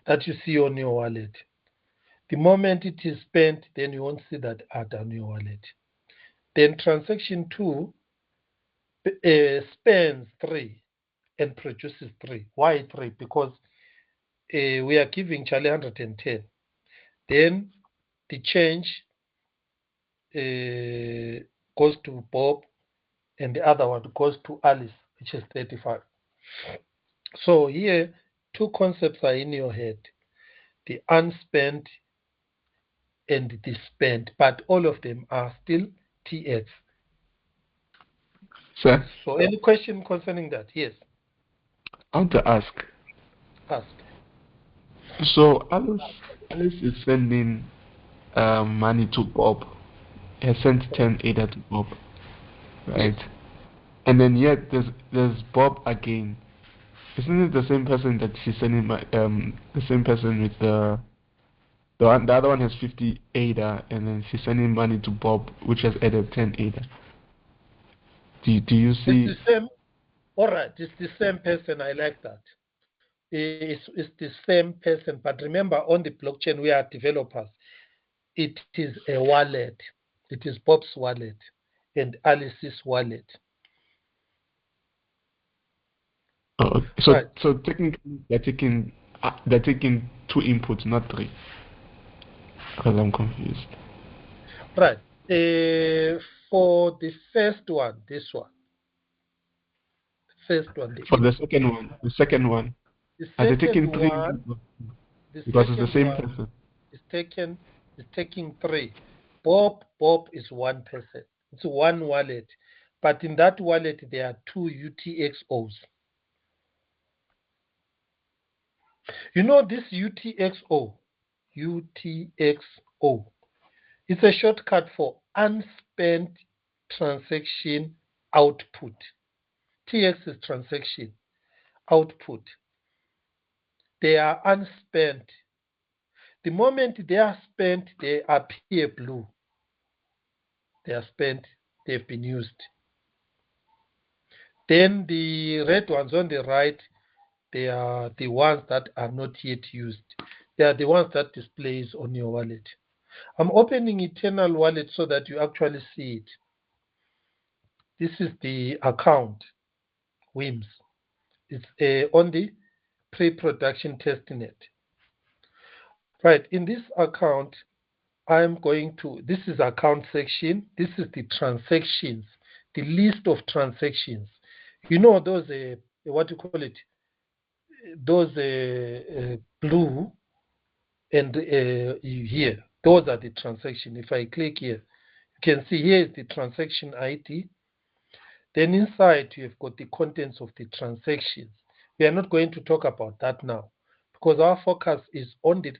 that you see on your wallet. The moment it is spent, then you won't see that art on your wallet. Then transaction 2 spends 3 and produces 3. Why 3? Because we are giving Charlie 110. Then the change goes to Bob, and the other one goes to Alice, which is 35. So here, two concepts are in your head: the unspent and the spent, but all of them are still TX. Sir? So any question concerning that? Yes. I want to ask. Ask. So Alice is sending money to Bob. He has sent 10 ADA to Bob, right? Yes. And then yet there's Bob again. Isn't it the same person that she's sending the same person with the other one has 50 ADA, and then she's sending money to Bob, which has added 10 ADA. Do you see? It's the same. All right, it's the same person. I like that. It's the same person, but remember, on the blockchain we are developers. It is a wallet. It is Bob's wallet and Alice's wallet. Oh, so Right. so technically they're taking two inputs, not three. Because I'm confused. Right. For the first one, this one. First one. For the second one, The are they second taking three one. inputs? The Because it's the second same one person. is taking 3. Bob is one person. It's one wallet, but in that wallet there are 2 UTXOs. You know this UTXO. It's a shortcut for unspent transaction output. TX is transaction output. They are unspent. The moment they are spent, they appear blue. They are spent, they've been used. Then the red ones on the right, they are the ones that are not yet used. They are the ones that displays on your wallet. I'm opening Eternal Wallet so that you actually see it. This is the account, WIMS. It's on the pre-production testnet. Right, in this account, I'm going to, this is account section. This is the transactions, the list of transactions. You know those, what do you call it? Those blue and here, those are the transaction. If I click here, you can see here is the transaction ID. Then inside you have got the contents of the transactions. We are not going to talk about that now because our focus is on the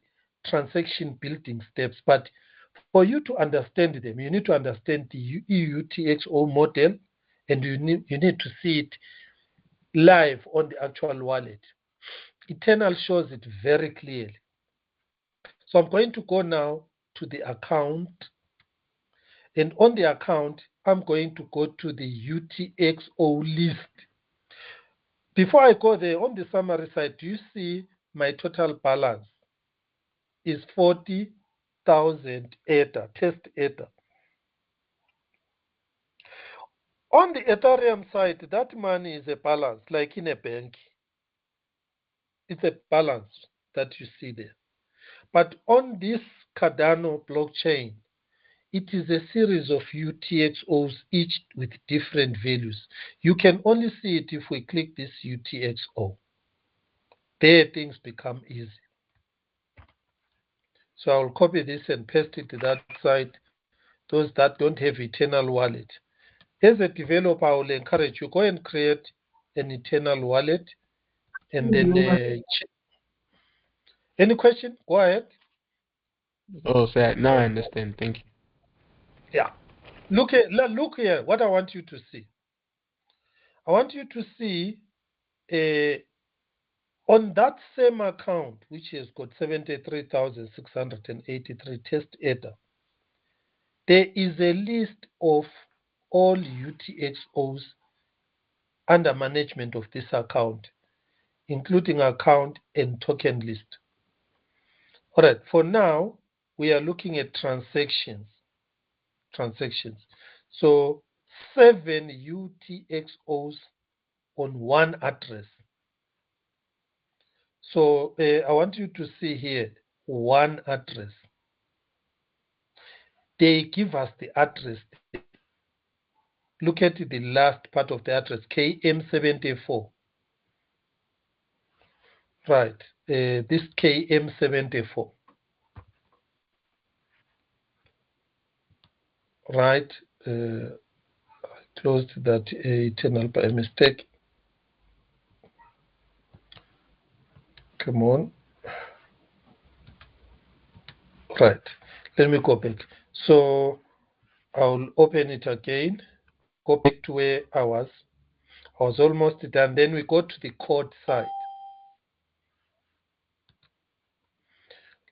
transaction building steps. But for you to understand them, you need to understand the EUTXO model, and you need to see it live on the actual wallet. Eternal shows it very clearly. So I'm going to go now to the account, and on the account, I'm going to go to the UTXO list. Before I go there, on the summary side, do you see my total balance is 40,000 Ether, test Ether. On the Ethereum side, that money is a balance, like in a bank. It's a balance that you see there. But on this Cardano blockchain, it is a series of UTXOs, each with different values. You can only see it if we click this UTXO. There things become easy. So I'll copy this and paste it to that side, those that don't have Eternal Wallet. As a developer, I will encourage you, go and create an Eternal Wallet, and then any question? Go ahead. Oh, so now I understand. Thank you. Yeah. Look here. What I want you to see. I want you to see on that same account, which has got 73,683 test data, there is a list of all UTXOs under management of this account, including account and token list. All right, for now, we are looking at transactions. So 7 UTXOs on one address. So I want you to see here one address. They give us the address. Look at the last part of the address, KM74. Right, this KM74. Right, I closed that tunnel by mistake. Come on. Right, let me go back. So I'll open it again, go back to where I was. I was almost done. Then we go to the code side.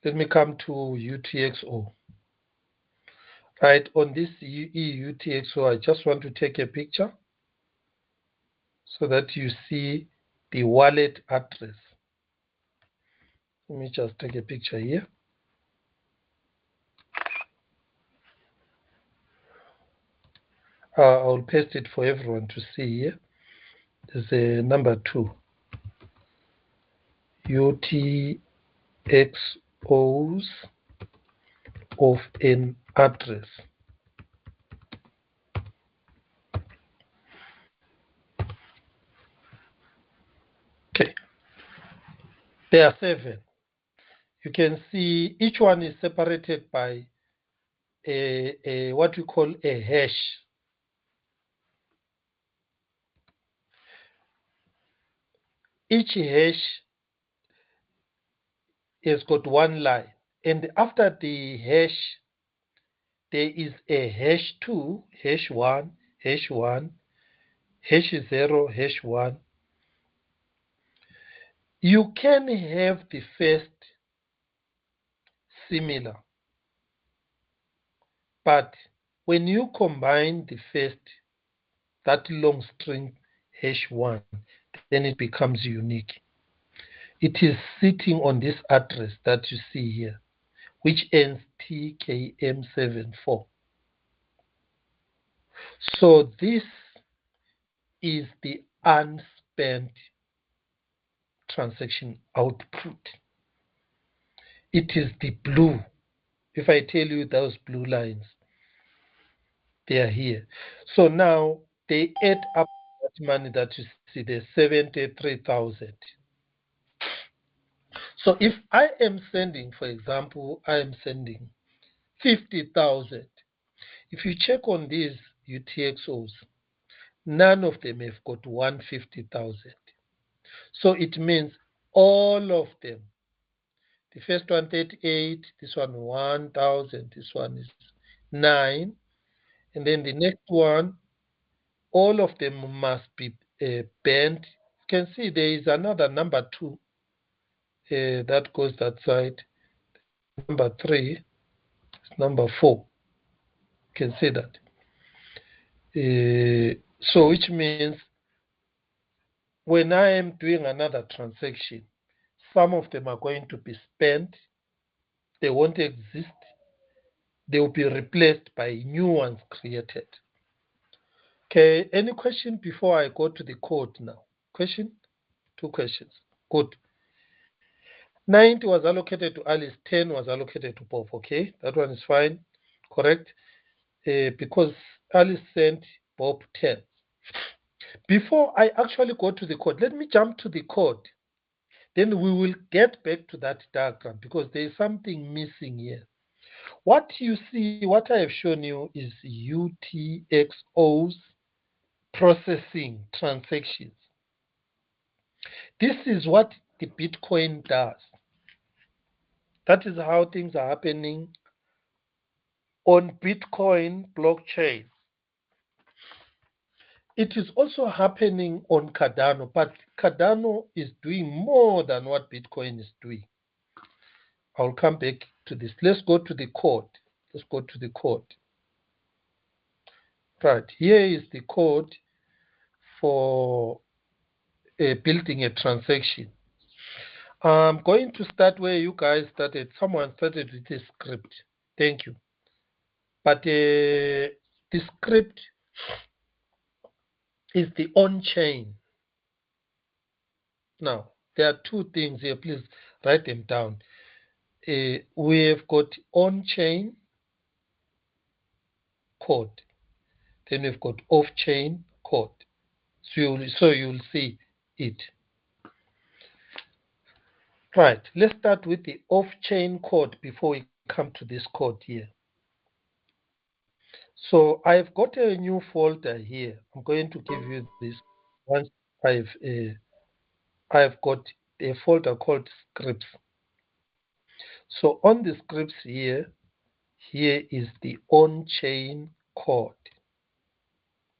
Let me come to UTXO. Right, on this UTXO, I just want to take a picture so that you see the wallet address. Let me just take a picture here. I'll paste it for everyone to see here. There's a number 2. UTXOs of an address. Okay. There are 7. You can see each one is separated by a what we call a hash. Each hash has got one line, and after the hash, there is a hash 2, hash 1, hash 1, hash 0, hash 1. You can have the first similar, but when you combine the first, that long string hash 1, then it becomes unique. It is sitting on this address that you see here, which ends TKM74. So this is the unspent transaction output. It is the blue. If I tell you those blue lines, they are here. So now they add up that money that you see there, 73,000. So if I am sending, for example, I am sending 50,000. If you check on these UTXOs, none of them have got 150,000. So it means all of them, the first one 38, this one 1,000, this one is 9, and then the next one, all of them must be bent. You can see there is another number 2 that goes that side. Number 3, number 4. You can see that. So which means when I am doing another transaction, some of them are going to be spent. They won't exist. They will be replaced by new ones created. Okay, any question before I go to the code now? Question? 2 questions. Good. 90 was allocated to Alice, 10 was allocated to Bob. Okay, that one is fine. Correct? Because Alice sent Bob 10. Before I actually go to the code, let me jump to the code. Then we will get back to that diagram because there is something missing here. What you see, what I have shown you is UTXOs processing transactions. This is what the Bitcoin does. That is how things are happening on Bitcoin blockchain. It is also happening on Cardano, but Cardano is doing more than what Bitcoin is doing. I'll come back to this. Let's go to the code. Let's go to the code. Right, here is the code for building a transaction. I'm going to start where you guys started. Someone started with a script. Thank you. But the script is the on-chain. Now, there are two things here. Please write them down. We have got on-chain code. Then we've got off-chain code. So you'll see it. Right. Let's start with the off-chain code before we come to this code here. So I've got a new folder here. I'm going to give you this once I've got a folder called scripts. So on the scripts here is the on-chain code.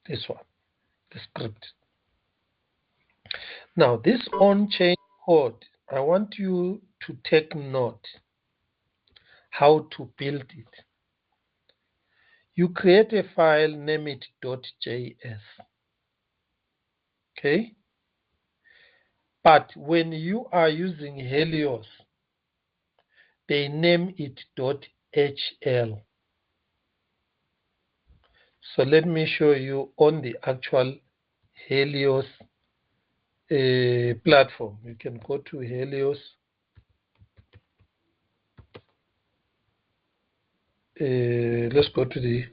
This one, the script. Now this on-chain code, I want you to take note how to build it. You create a file, name it .js. Okay? But when you are using Helios, they name it .hl. So let me show you on the actual Helios platform. You can go to Helios. Let's go to the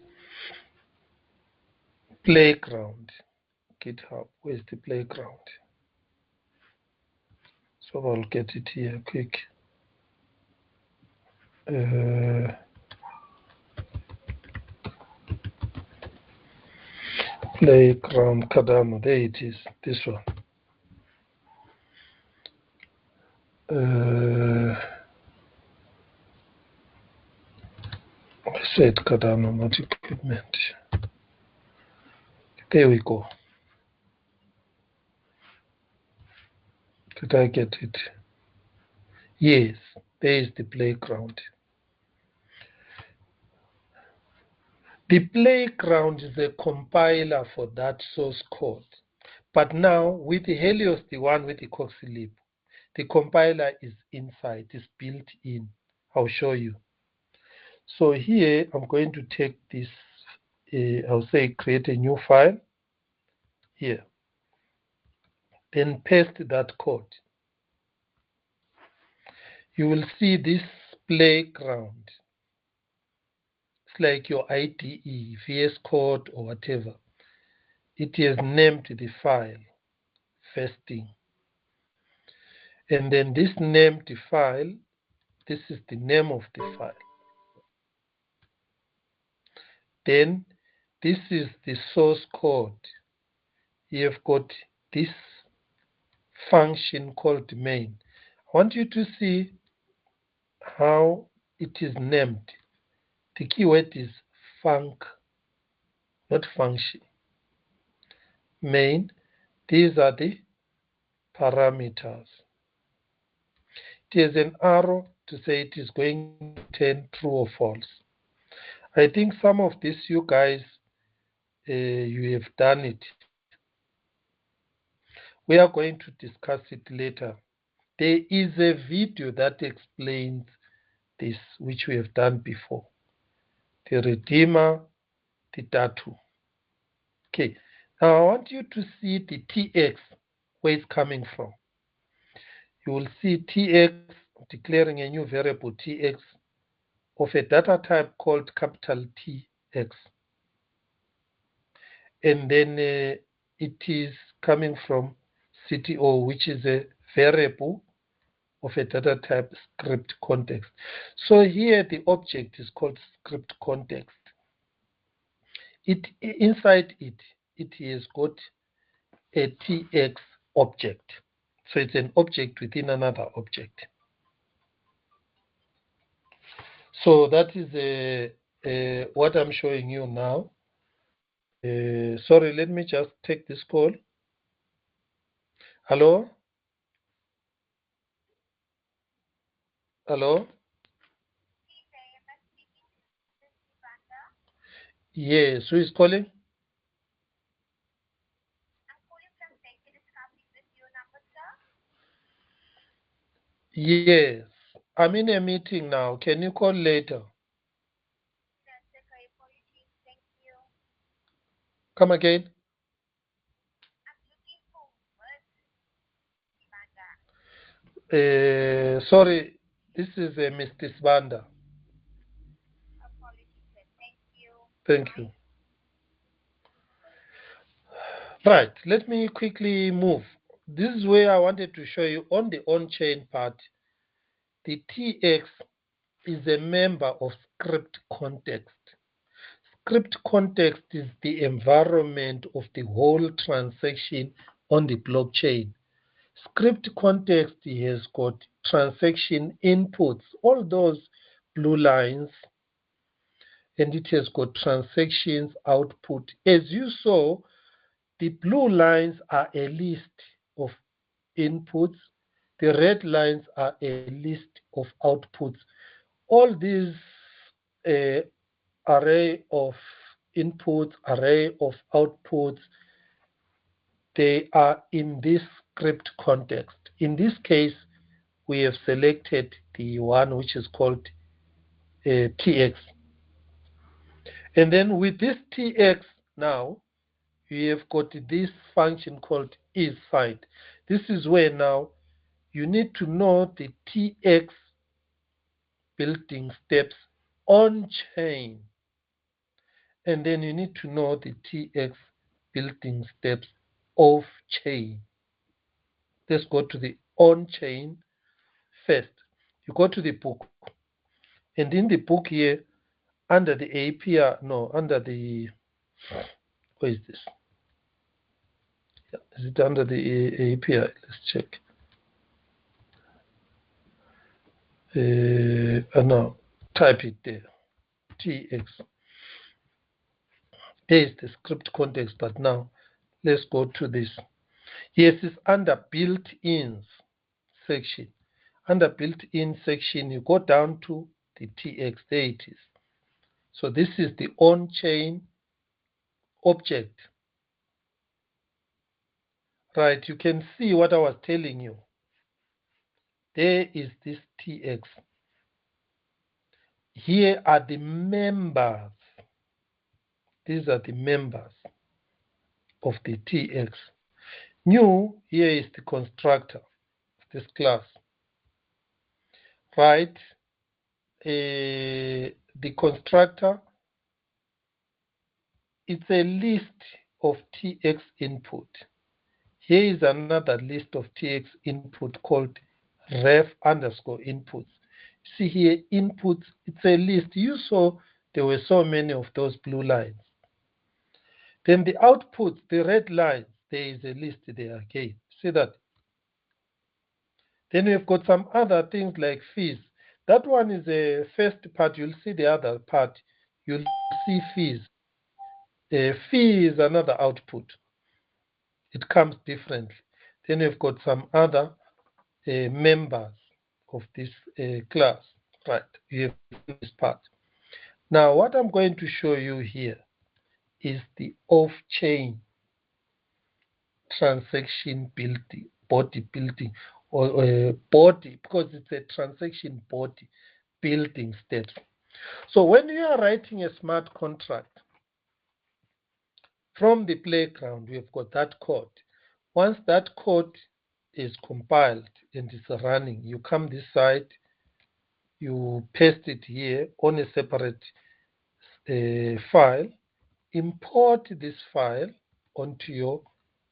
playground. GitHub. Where's the playground? So I'll get it here quick. Playground Cardano. There it is. This one. I said Cardano, not equipment. There we go. Did I get it? Yes, there is the playground. The playground is a compiler for that source code. But now with the Helios, the one with the Coxilib, the compiler is inside, it's built in. I'll show you. So here I'm going to take this, I'll say create a new file here. Then paste that code. You will see this playground. It's like your IDE, VS Code or whatever. It is named the file, first thing. And then this named file, this is the name of the file. Then this is the source code. You've got this function called main. I want you to see how it is named. The keyword is func, not function. Main, these are the parameters. It is an arrow to say it is going to turn true or false. I think some of this you guys, you have done it. We are going to discuss it later. There is a video that explains this, which we have done before. The Redeemer, the Datu. Okay, now I want you to see the TX, where it's coming from. You will see TX declaring a new variable TX of a data type called capital TX. And then it is coming from CTO, which is a variable of a data type script context. So here the object is called script context. Inside it has got a TX object. So it's an object within another object. So that is what I'm showing you now. Sorry, let me just take this call. Hello? Hello? Yes, who is calling? Yes, I'm in a meeting now. Can you call later? Come again? Sorry, this is Mr. Sbanda. Thank you. Right, let me quickly move. This is where I wanted to show you on the on-chain part. The TX is a member of script context. Script context is the environment of the whole transaction on the blockchain. Script context has got transaction inputs, all those blue lines, and it has got transactions output. As you saw, the blue lines are a list of inputs, the red lines are a list of outputs. All these array of inputs, array of outputs, they are in this script context. In this case, we have selected the one which is called TX. And then with this TX now, you have got this function called isSide. This is where now you need to know the TX building steps on chain. And then you need to know the TX building steps off chain. Let's go to the on chain first. You go to the book. And in the book here, under the API, no, under the, where is this? Is it under the API? Let's check. No, type it there. TX. There is the script context, but now let's go to this. Yes, it's under built-ins section. Under built-in section, you go down to the TX. There it is. So this is the on-chain object. Right, you can see what I was telling you. There is this TX. Here are the members. These are the members of the TX. New, here is the constructor of this class. Right, the constructor, it's a list of TX input. Here is another list of TX input called ref underscore inputs. See here, inputs, it's a list. You saw there were so many of those blue lines. Then the outputs, the red lines, there is a list there again. See that? Then we've got some other things like fees. That one is a first part. You'll see the other part. You'll see fees. Fee is another output. It comes differently. Then we've got some other members of this class. Right, you have this part. Now, what I'm going to show you here is the off-chain transaction building, body building, or body, because it's a transaction body building steps. So when you are writing a smart contract, from the playground, we've got that code. Once that code is compiled and is running, you come this side, you paste it here on a separate file, import this file onto your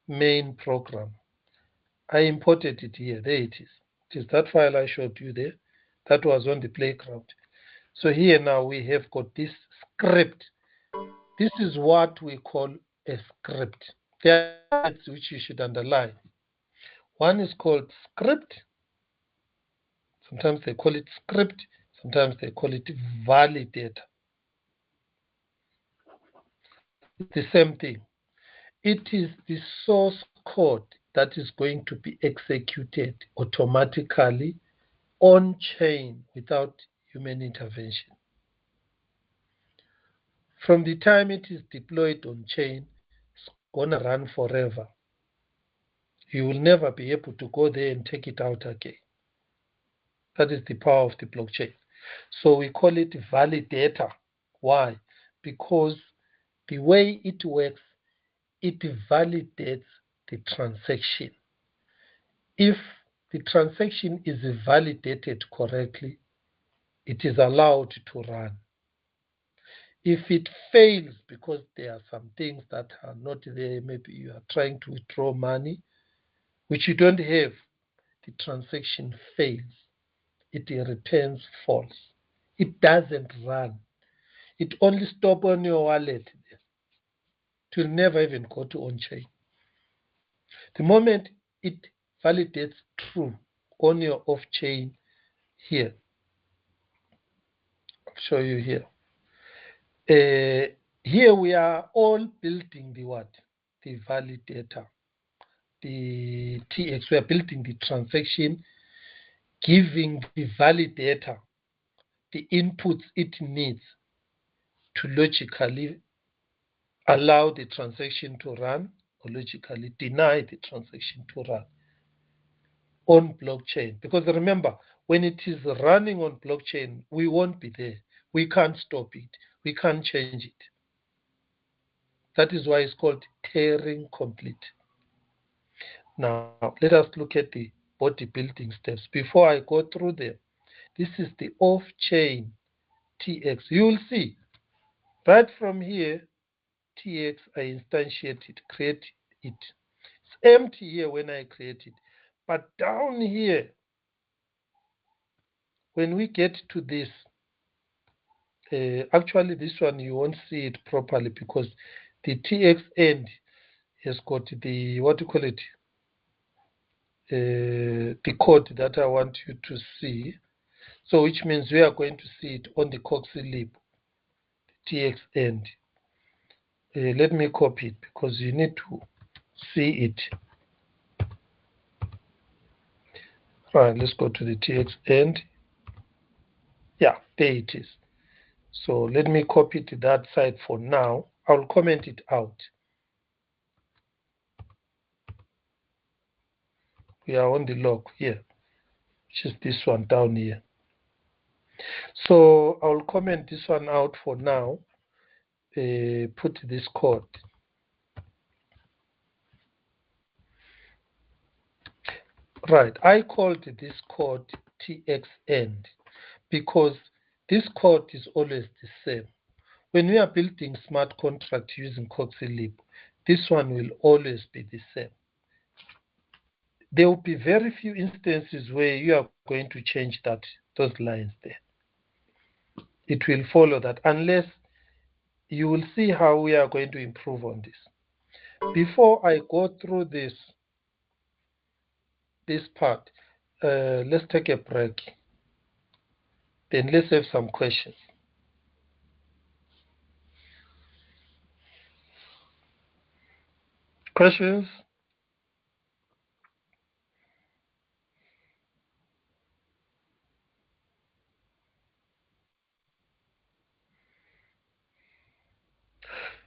main program. I imported it here. There it is. It is that file I showed you there. That was on the playground. So here now we have got this script. This is what we call a script. There are words which you should underline. One is called script. Sometimes they call it script. Sometimes they call it validator. It's the same thing. It is the source code that is going to be executed automatically on chain without human intervention. From the time it is deployed on chain, it's going to run forever. You will never be able to go there and take it out again. That is the power of the blockchain. So we call it validator. Why? Because the way it works, it validates the transaction. If the transaction is validated correctly, it is allowed to run. If it fails because there are some things that are not there, maybe you are trying to withdraw money, which you don't have, the transaction fails. It returns false. It doesn't run. It only stops on your wallet. It will never even go to on-chain. The moment it validates true on your off-chain here, I'll show you here. Here we are all building the what? The validator, the TX. We are building the transaction, giving the validator the inputs it needs to logically allow the transaction to run or logically deny the transaction to run on blockchain. Because remember, when it is running on blockchain, we won't be there. We can't stop it. We can't change it. That is why it's called Turing complete. Now, let us look at the body building steps. Before I go through them, this is the off-chain TX. You will see right from here, TX, I instantiate it, create it. It's empty here when I create it. But down here, when we get to this, actually this one you won't see it properly because the TX end has got the, what do you call it, the code that I want you to see. So which means we are going to see it on the CoxyLib, the TX end. Let me copy it because you need to see it. Right, let's go to the TX end. Yeah, there it is. So let me copy to that side for now. I'll comment it out. We are on the log here, which is this one down here. So I'll comment this one out for now. Put this code. Right, I called this code TXEnd because this code is always the same. When we are building smart contract using CoxyLib, this one will always be the same. There will be very few instances where you are going to change those lines there. It will follow that unless you will see how we are going to improve on this. Before I go through this part, let's take a break. Then let's have some questions. Questions?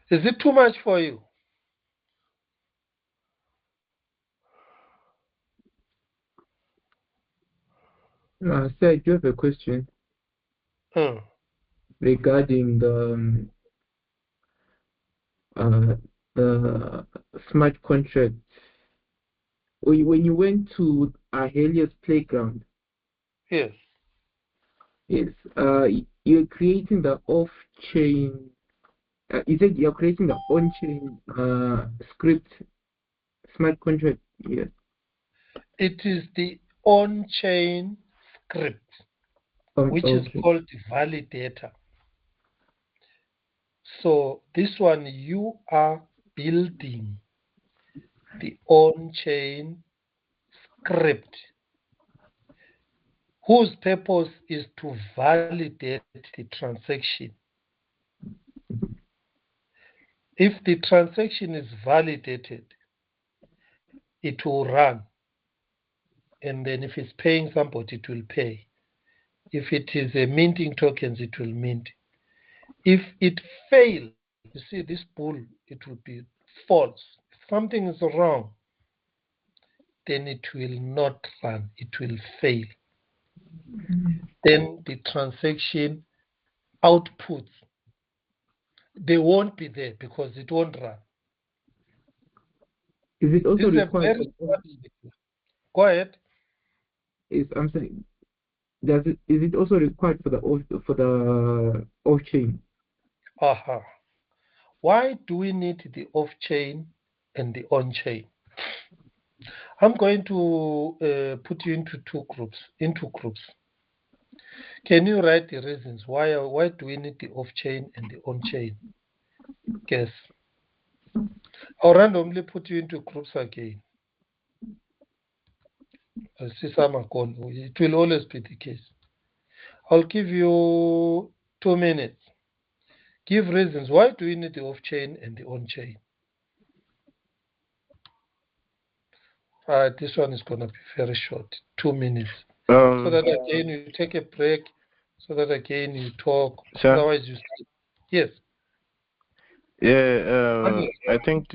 Is it too much for you? Sir, I do have a question regarding the smart contract. When you went to Helios Playground, Yes. yes, you're creating the off-chain. You said you're creating the on-chain script smart contract. Yes. It is the on-chain script, which is called validator. So this one, you are building the on-chain script, whose purpose is to validate the transaction. If the transaction is validated, it will run. And then if it's paying somebody, it will pay. If it is a minting tokens, it will mint. If it fails, you see this bull, it will be false. If something is wrong, then it will not run. It will fail. Then the transaction outputs, they won't be there because it won't run. Is it also This is a required? very Go ahead. I'm saying, is it also required for the off chain? Aha. Why do we need the off-chain and the on-chain? I'm going to put you into two groups. Can you write the reasons why do we need the off-chain and the on-chain? Guess. I'll randomly put you into groups again. I see some are gone. It will always be the case. I'll give you 2 minutes. Give reasons why do we need the off-chain and the on-chain. This one is going to be very short, 2 minutes. So that again you take a break, so that again you talk. Sir? Otherwise you sleep. Yes. Yeah, I think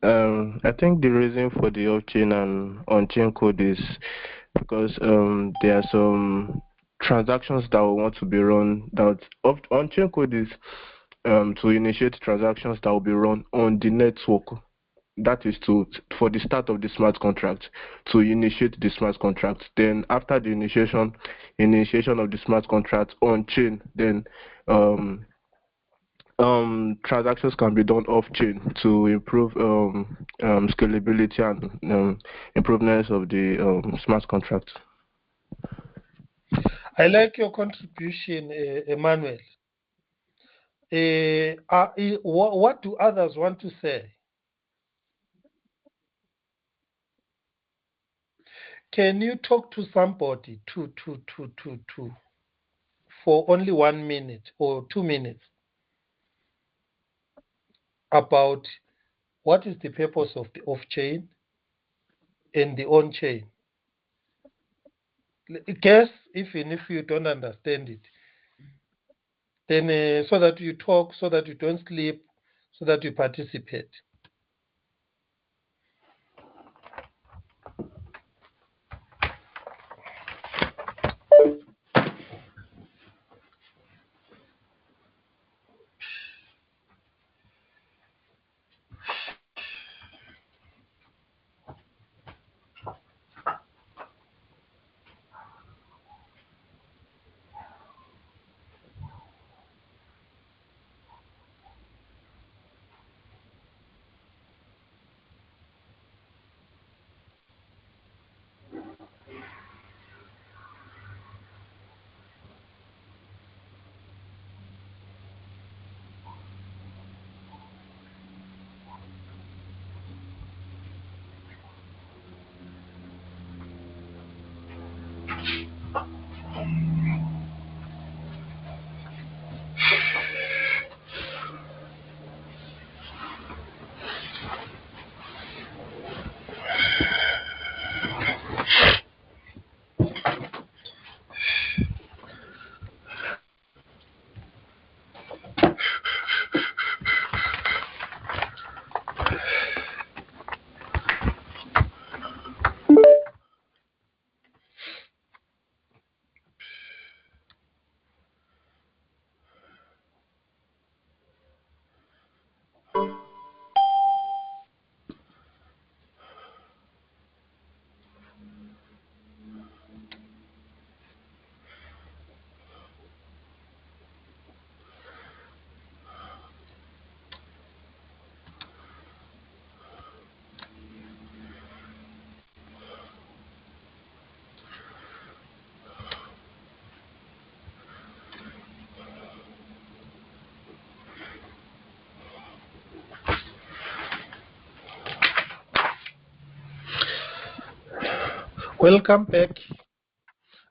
the reason for the off-chain and on-chain code is because there are some transactions that will want to be run. That on-chain code is to initiate transactions that will be run on the network. That is for the start of the smart contract, to initiate the smart contract. Then after the initiation of the smart contract on chain, then transactions can be done off chain to improve scalability and improvements of the smart contract. I like your contribution, Emmanuel. What do others want to say? Can you talk to somebody for only 1 minute or 2 minutes about what is the purpose of the off-chain and the on-chain? Guess, even if you don't understand it, then so that you talk, so that you don't sleep, so that you participate. Welcome back.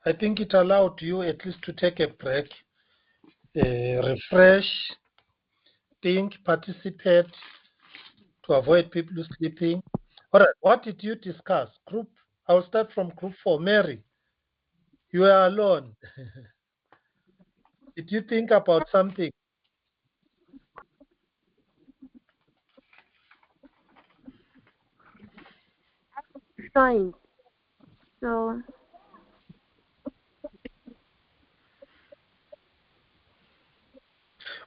I think it allowed you at least to take a break, refresh, think, participate, to avoid people sleeping. All right, what did you discuss? Group, I'll start from group 4. Mary, you are alone. Did you think about something? Joined. So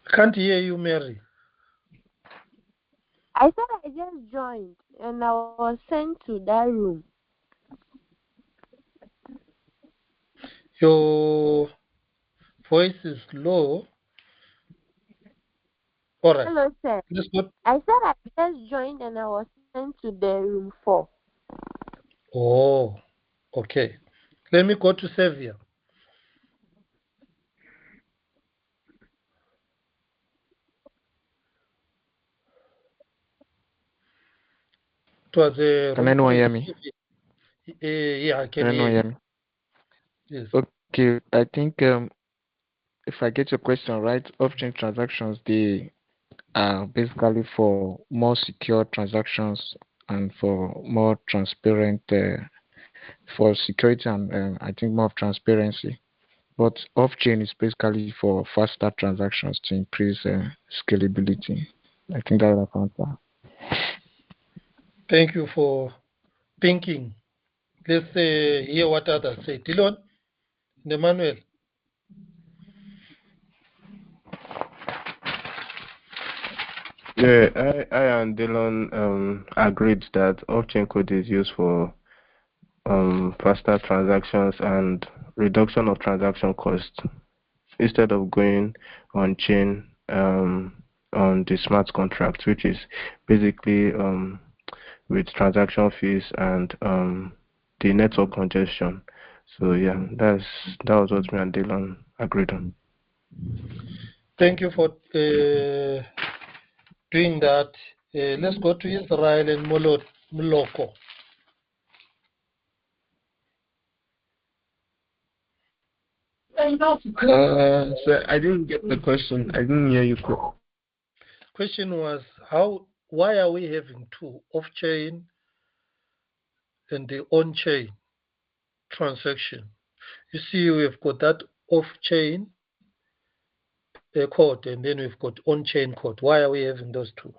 I can't hear you, Mary. I said I just joined and I was sent to that room. Your voice is low. All right, Hello, sir. let's go. I said I just joined and I was sent to the room 4. Oh, okay. Let me go to Xavier. It was a Can room anyone 3. hear me? Yeah, I Can can hear anyone you. hear me? Yes. Okay, I think if I get your question right, off-chain transactions, they are basically for more secure transactions and for more transparent, for security and I think more of transparency. But off-chain is basically for faster transactions to increase scalability. I think that will answer. Thank you for thinking. Let's hear what others say. Dylan, Emmanuel. Yeah, I and Dylan agreed that off-chain code is used for faster transactions and reduction of transaction costs instead of going on chain on the smart contract, which is basically with transaction fees and the network congestion. So yeah, that was what me and Dylan agreed on. Thank you for doing that. Let's go to Israel and Moloko. So I didn't get the question. I didn't hear you. Question was why are we having two off-chain and the on-chain transaction? You see, we've got that off-chain code and then we've got on-chain code. Why are we having those two?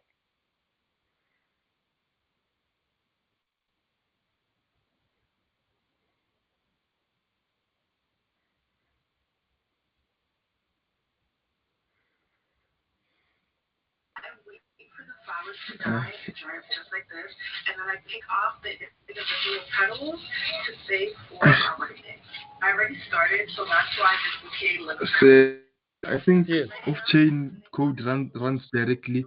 To dry just like this, and then I pick off the individual petals to save for harvesting. I already started, so that's why this bouquet looks. So I think Yes. off-chain code runs directly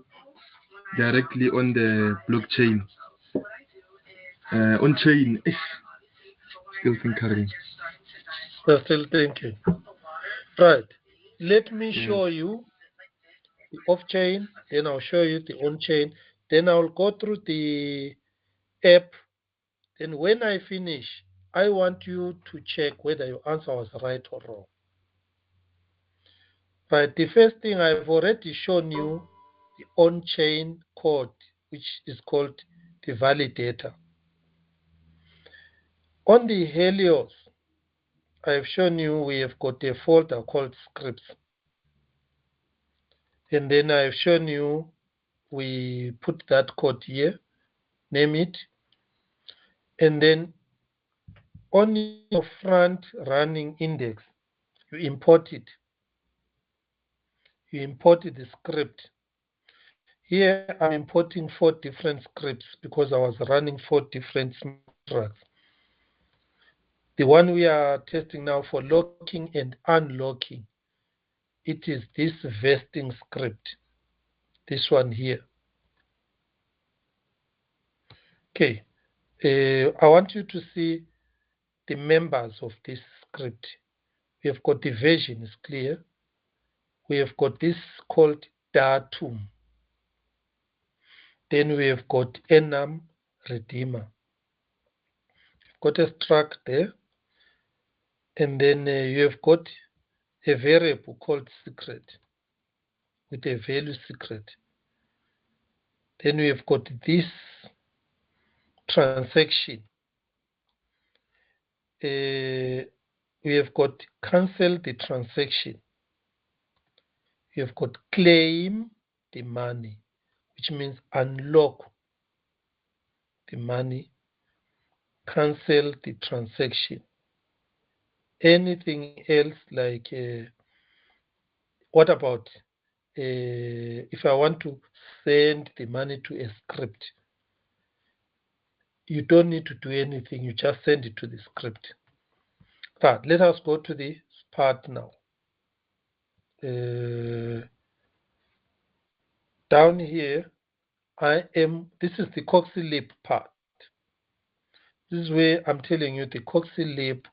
on the blockchain. On-chain, still tinkering. We're still thinking. Right. Let me Yes. show you the off-chain, then I'll show you the on-chain, then I'll go through the app. Then when I finish, I want you to check whether your answer was right or wrong. Right, the first thing I've already shown you the on-chain code, which is called the validator. On the Helios, I've shown you we have got a folder called scripts. And then I've shown you we put that code here, name it, and then on your front running index, you import it. You import the script. Here I'm importing 4 different scripts because I was running 4 different contracts. The one we are testing now for locking and unlocking, it is this vesting script, this one here. Okay, I want you to see the members of this script. We have got the version is clear. We have got this called datum. Then we have got enum redeemer. We've got a struct there. And then you have got a variable called secret with a value secret. Then we have got this transaction. We have got cancel the transaction. We have got claim the money, which means unlock the money, cancel the transaction. Anything else like what about if I want to send the money to a script? You don't need to do anything, you just send it to the script. Right, let us go to this part now. Down here, this is the CoxyLib part. This is where I'm telling you the CoxyLib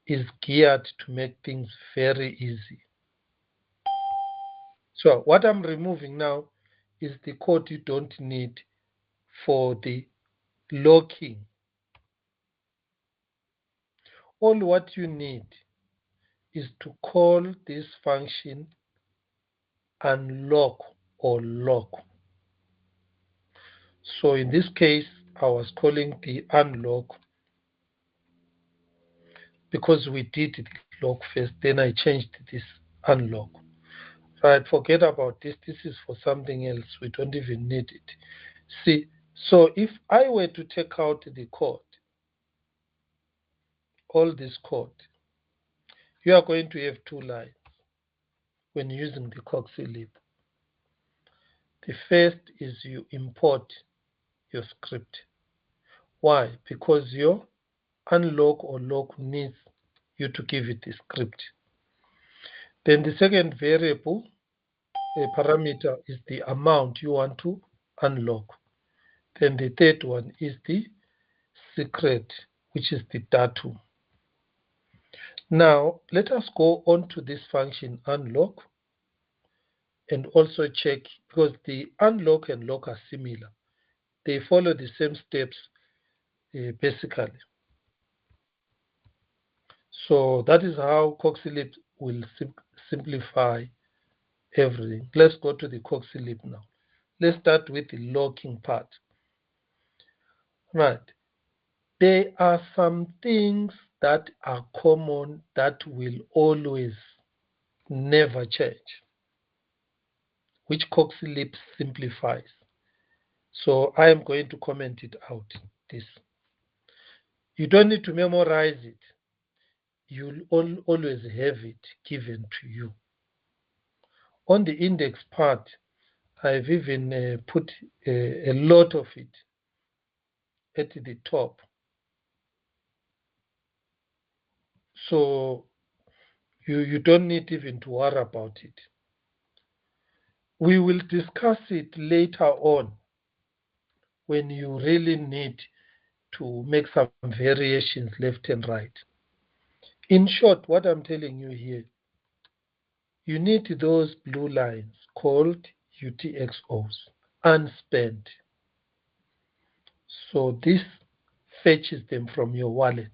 is geared to make things very easy. So what I'm removing now is the code you don't need for the locking. All what you need is to call this function unlock or lock. So in this case, I was calling the unlock because we did the lock first, then I changed this unlock. Right, forget about this. This is for something else. We don't even need it. See, so if I were to take out the code, all this code, you are going to have two lines when using the CoxyLib. The first is you import your script. Why? Because your unlock or lock needs you to give it the script. Then the second variable, a parameter, is the amount you want to unlock. Then the third one is the secret, which is the datum. Now, let us go on to this function unlock and also check, because the unlock and lock are similar. They follow the same steps basically. So that is how CoxyLib will simplify everything. Let's go to the CoxyLib now. Let's start with the locking part. Right. There are some things that are common that will always never change, which CoxyLib simplifies. So I am going to comment it out. This. You don't need to memorize it. You'll always have it given to you. On the index part, I've even put a lot of it at the top. So you don't need even to worry about it. We will discuss it later on when you really need to make some variations left and right. In short, what I'm telling you here, you need those blue lines called UTXOs, unspent. So this fetches them from your wallet.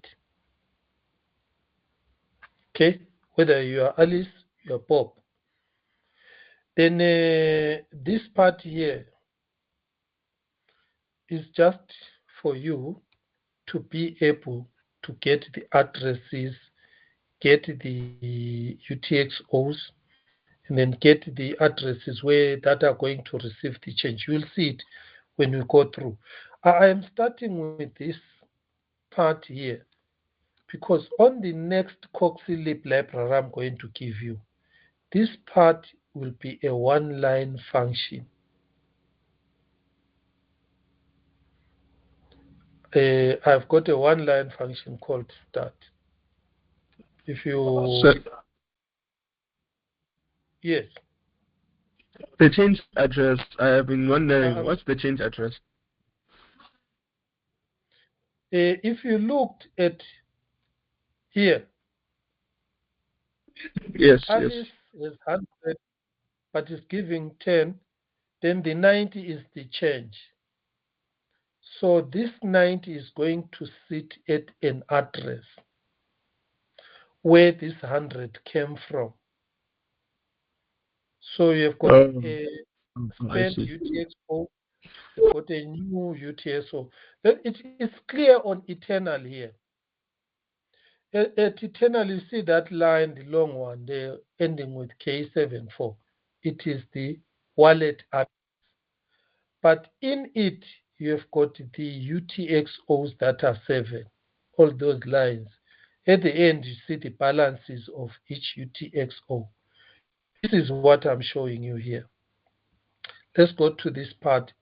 Okay, whether you are Alice, you are Bob. Then this part here is just for you to be able to get the addresses, get the UTXOs, and then get the addresses where that are going to receive the change. You will see it when we go through. I am starting with this part here because on the next CoxyLib library I'm going to give you, this part will be a one-line function. I've got a one-line function called start. If you... Yes. The change address, I have been wondering, what's the change address? If you looked at here, yes, Alice yes. is 100, but is giving 10, then the 90 is the change. So this 90 is going to sit at an address. where this 100 came from. So you've got a I spent see. UTXO, you've got a new UTXO. It's clear on Eternal here. At Eternal, you see that line, the long one, there ending with K74. It is the wallet address. But in it, you have got the UTXOs that are 7, all those lines. At the end, you see the balances of each UTXO. This is what I'm showing you here. Let's go to this part.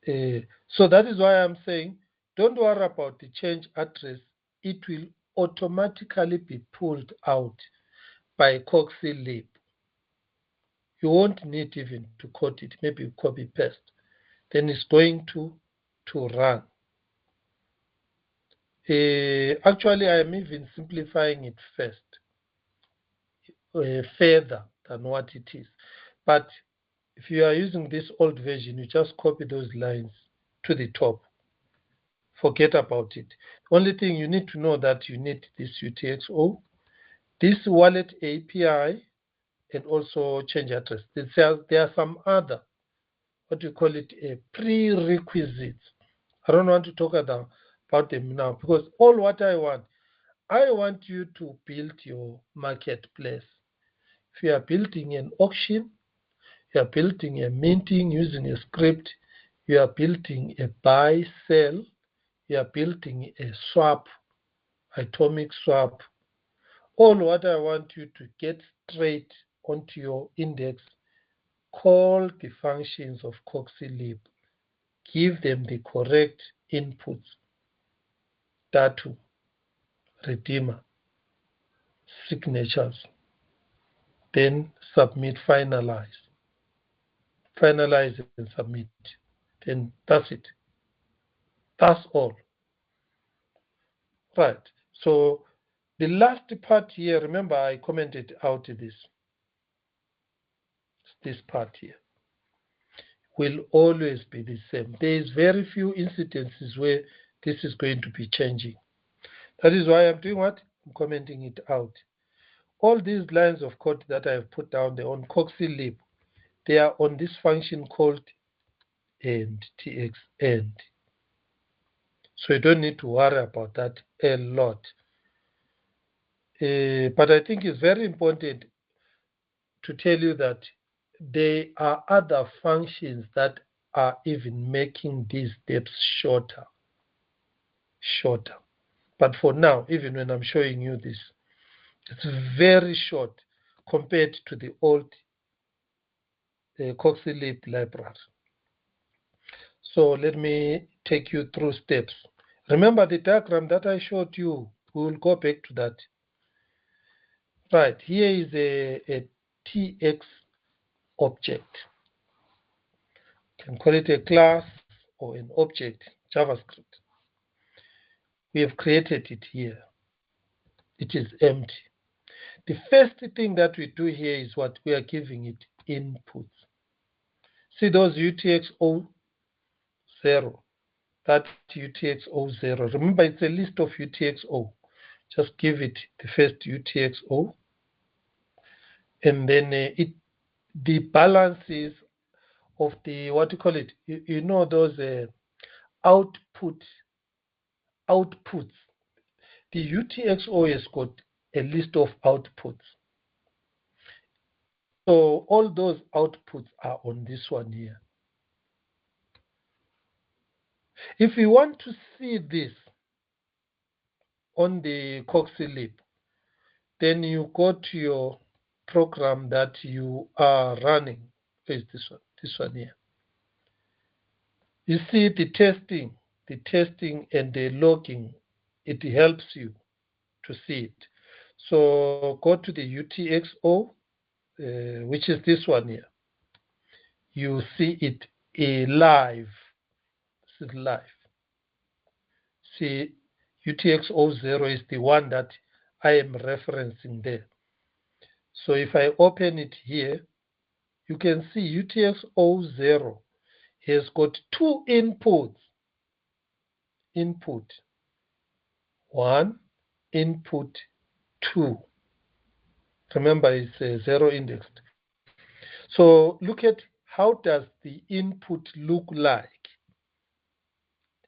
So that is why I'm saying, don't worry about the change address. It will automatically be pulled out by CoxyLib. You won't need even to code it. Maybe you copy paste. Then it's going to run. Actually, I am even simplifying it first, further than what it is. But if you are using this old version, you just copy those lines to the top. Forget about it. Only thing you need to know that you need this UTXO, this wallet API, and also change address. There are some other, what you call it, prerequisites. I don't want to talk about them now because all what I want you to build your marketplace. If you are building an auction, you are building a minting using a script, you are building a buy, sell, you are building a swap, atomic swap. All what I want you to get straight onto your index, call the functions of CoxyLib, give them the correct inputs, data, redeemer, signatures, then submit, finalize and submit. Then that's it. That's all. Right. So the last part here, remember I commented out this part here, will always be the same. There is very few incidences where this is going to be changing. That is why I'm doing what? I'm commenting it out. All these lines of code that I have put down there on CoxyLib, they are on this function called end, tx end. So you don't need to worry about that a lot. But I think it's very important to tell you that there are other functions that are even making these steps shorter. But for now, even when I'm showing you this, it's very short compared to the old CoxyLib library. So let me take you through steps. Remember the diagram that I showed you. We will go back to that. Right, here is a TX object. You can call it a class or an object, JavaScript. We have created it here. It is empty. The first thing that we do here is what we are giving it inputs. See those UTXO0, that UTXO0. Remember, it's a list of UTXO. Just give it the first UTXO, and then the balances of the, what you call it, you know those outputs. The UTXO has got a list of outputs. So all those outputs are on this one here. If you want to see this on the CoxyLib, then you go to your program that you are running. Where is this one? This one here. You see the testing and the logging. It helps you to see it. So go to the UTXO, which is this one here. You see it live. This is live. See, UTXO0 is the one that I am referencing there. So if I open it here, you can see UTXO0 has got two inputs. Input 1, input 2. Remember, it's zero indexed. So look at how does the input look like.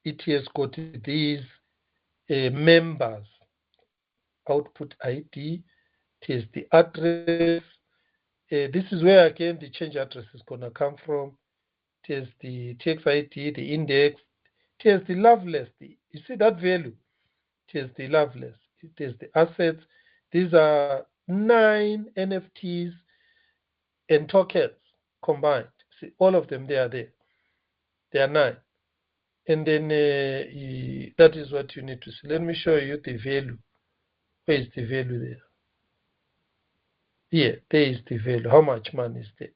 It has got these members, output ID, it has the address. This is where again the change address is going to come from. It has the TX ID, the index, it has the loveless. You see that value? It has the loveless. It has the assets. These are 9 NFTs and tokens combined. See, all of them, they are there. They are 9. And then that is what you need to see. Let me show you the value. Where is the value there? Here, there is the value. How much money is there?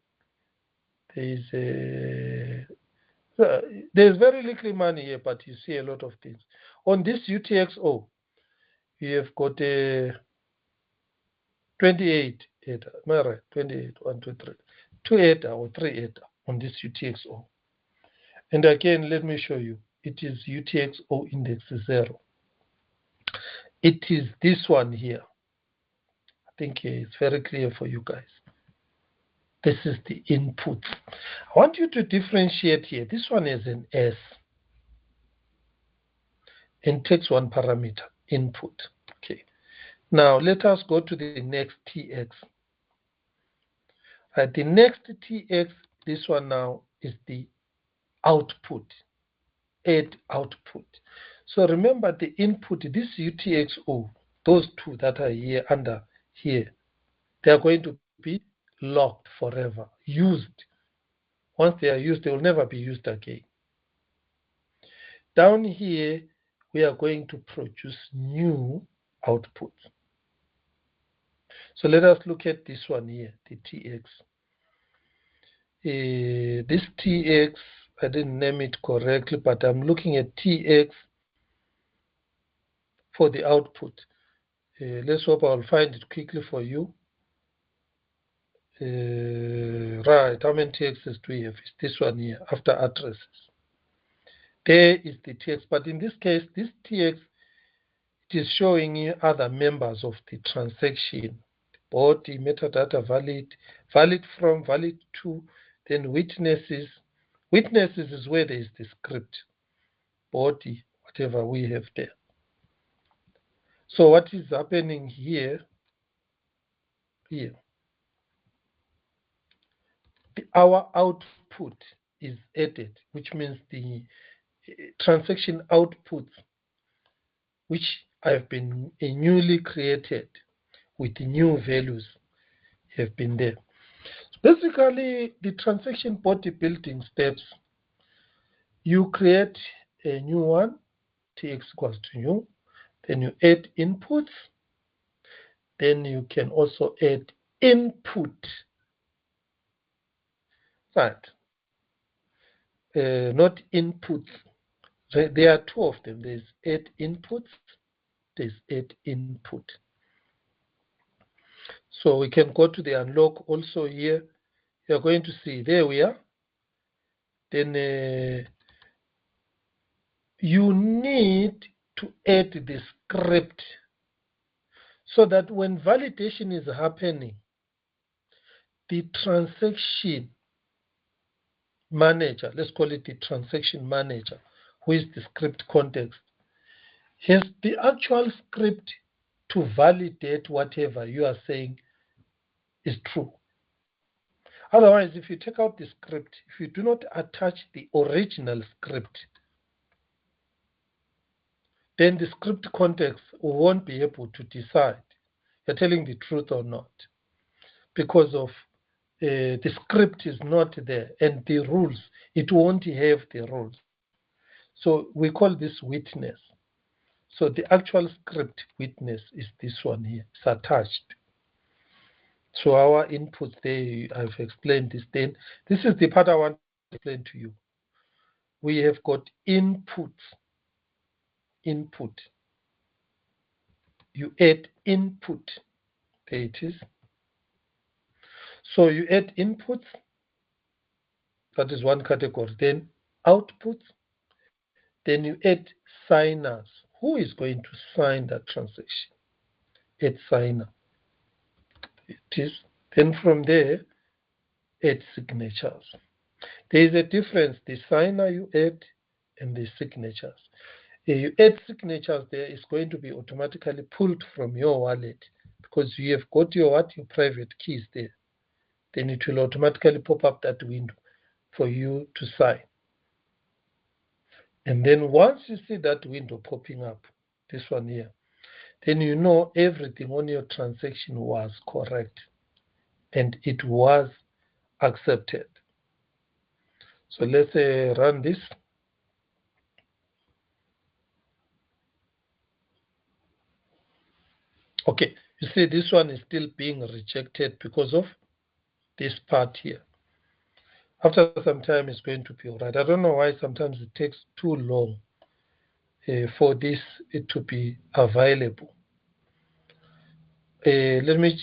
There's very little money here, but you see a lot of things. On this UTXO, you have got 28 ADA. Am I right? 28, 1, 2, 3. 2 ADA or 3 ADA on this UTXO. And again, let me show you. It is UTXO index 0. It is this one here. I think it's very clear for you guys. This is the input. I want you to differentiate here. This one is an S and takes one parameter, input. Okay. Now let us go to the next TX. Right, the next TX, this one now is the output, add output. So remember the input, this UTXO, those two that are here under here, they are going to be locked forever, used. Once they are used, they will never be used again. Down here, we are going to produce new output. So let us look at this one here, the TX. This TX, I didn't name it correctly, but I'm looking at TX for the output. Let's hope I'll find it quickly for you. Right, how many TXs do we have? It's this one here, after addresses. There is the TX, but in this case, this TX, it is showing you other members of the transaction. Body, metadata, valid from, valid to, then witnesses. Witnesses is where there is the script. Body, whatever we have there. So what is happening here? Our output is added, which means the transaction outputs, which have been newly created with new values, have been there. So basically, the transaction body building steps, you create a new one, TX equals to new, then you add inputs, then you can also add input. Right. Not inputs. There are two of them. There's add inputs, there's add input. So we can go to the unlock also here. You're going to see, there we are. Then you need to add the script so that when validation is happening, the transaction manager, let's call it the transaction manager, who is the script context, has the actual script to validate whatever you are saying is true. Otherwise, if you take out the script, if you do not attach the original script, then the script context won't be able to decide you're telling the truth or not, because of the script is not there, and the rules, it won't have the rules. So we call this witness. So the actual script witness is this one here. It's attached. So our inputs there, I've explained this. Then this is the part I want to explain to you. We have got inputs. Input. You add input. There it is. So you add inputs. That is one category. Then outputs. Then you add signers. Who is going to sign that transaction? add signer. Then from there, add signatures. There is a difference, the signer you add and the signatures. You add signatures, there is going to be automatically pulled from your wallet because you have got your private keys there. Then it will automatically pop up that window for you to sign. And then once you see that window popping up, this one here, then you know everything on your transaction was correct and it was accepted. So let's run this. Okay, you see this one is still being rejected because of this part here. After some time, it's going to be all right. I don't know why sometimes it takes too long for this to be available. Let me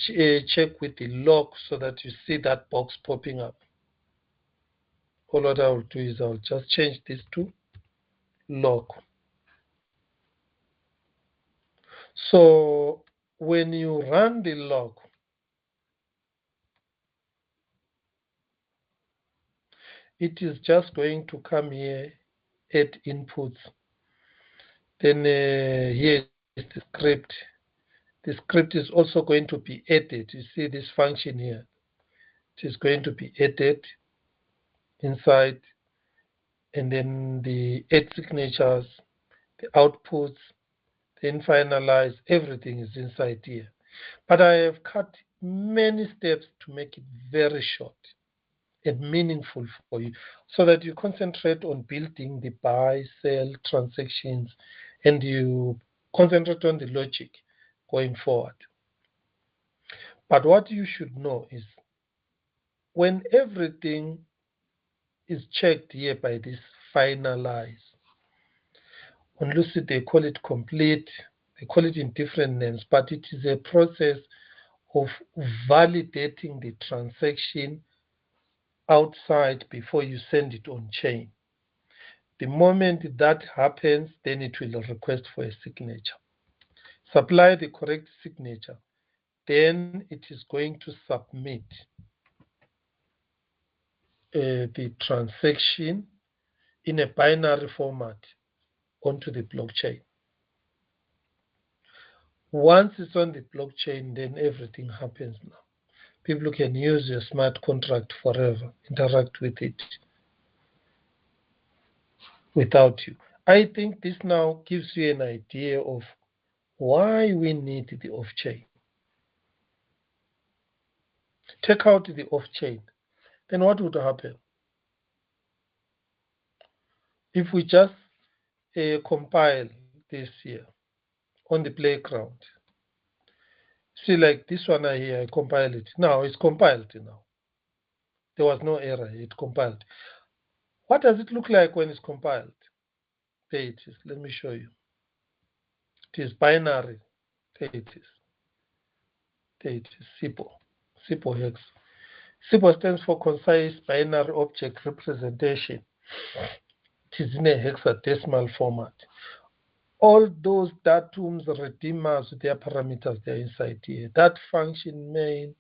check with the lock so that you see that box popping up. All what I will do is I'll just change this to lock. So when you run the lock, it is just going to come here, add inputs. Then here is the script. The script is also going to be added. You see this function here. It is going to be added inside, and then the add signatures, the outputs, then finalize, everything is inside here. But I have cut many steps to make it very short and meaningful for you so that you concentrate on building the buy, sell transactions, and you concentrate on the logic going forward. But what you should know is when everything is checked here by this finalize, on Lucid they call it complete, they call it in different names, but it is a process of validating the transaction outside before you send it on chain. The moment that happens, then it will request for a signature. Supply the correct signature, then it is going to submit the transaction in a binary format onto the blockchain. Once it's on the blockchain, then everything happens now. People can use your smart contract forever, interact with it without you. I think this now gives you an idea of why we need the off-chain. Take out the off-chain, then what would happen? If we just compile this here on the playground, see like this one here, I compile it. Now it's compiled now. There was no error, it compiled. What does it look like when it's compiled? There it is, let me show you. It is binary, there it is. There it is, SIPO hex. SIPO stands for Concise Binary Object Representation. It is in a hexadecimal format. All those datums, redeemers, their parameters, they're inside here. That function main,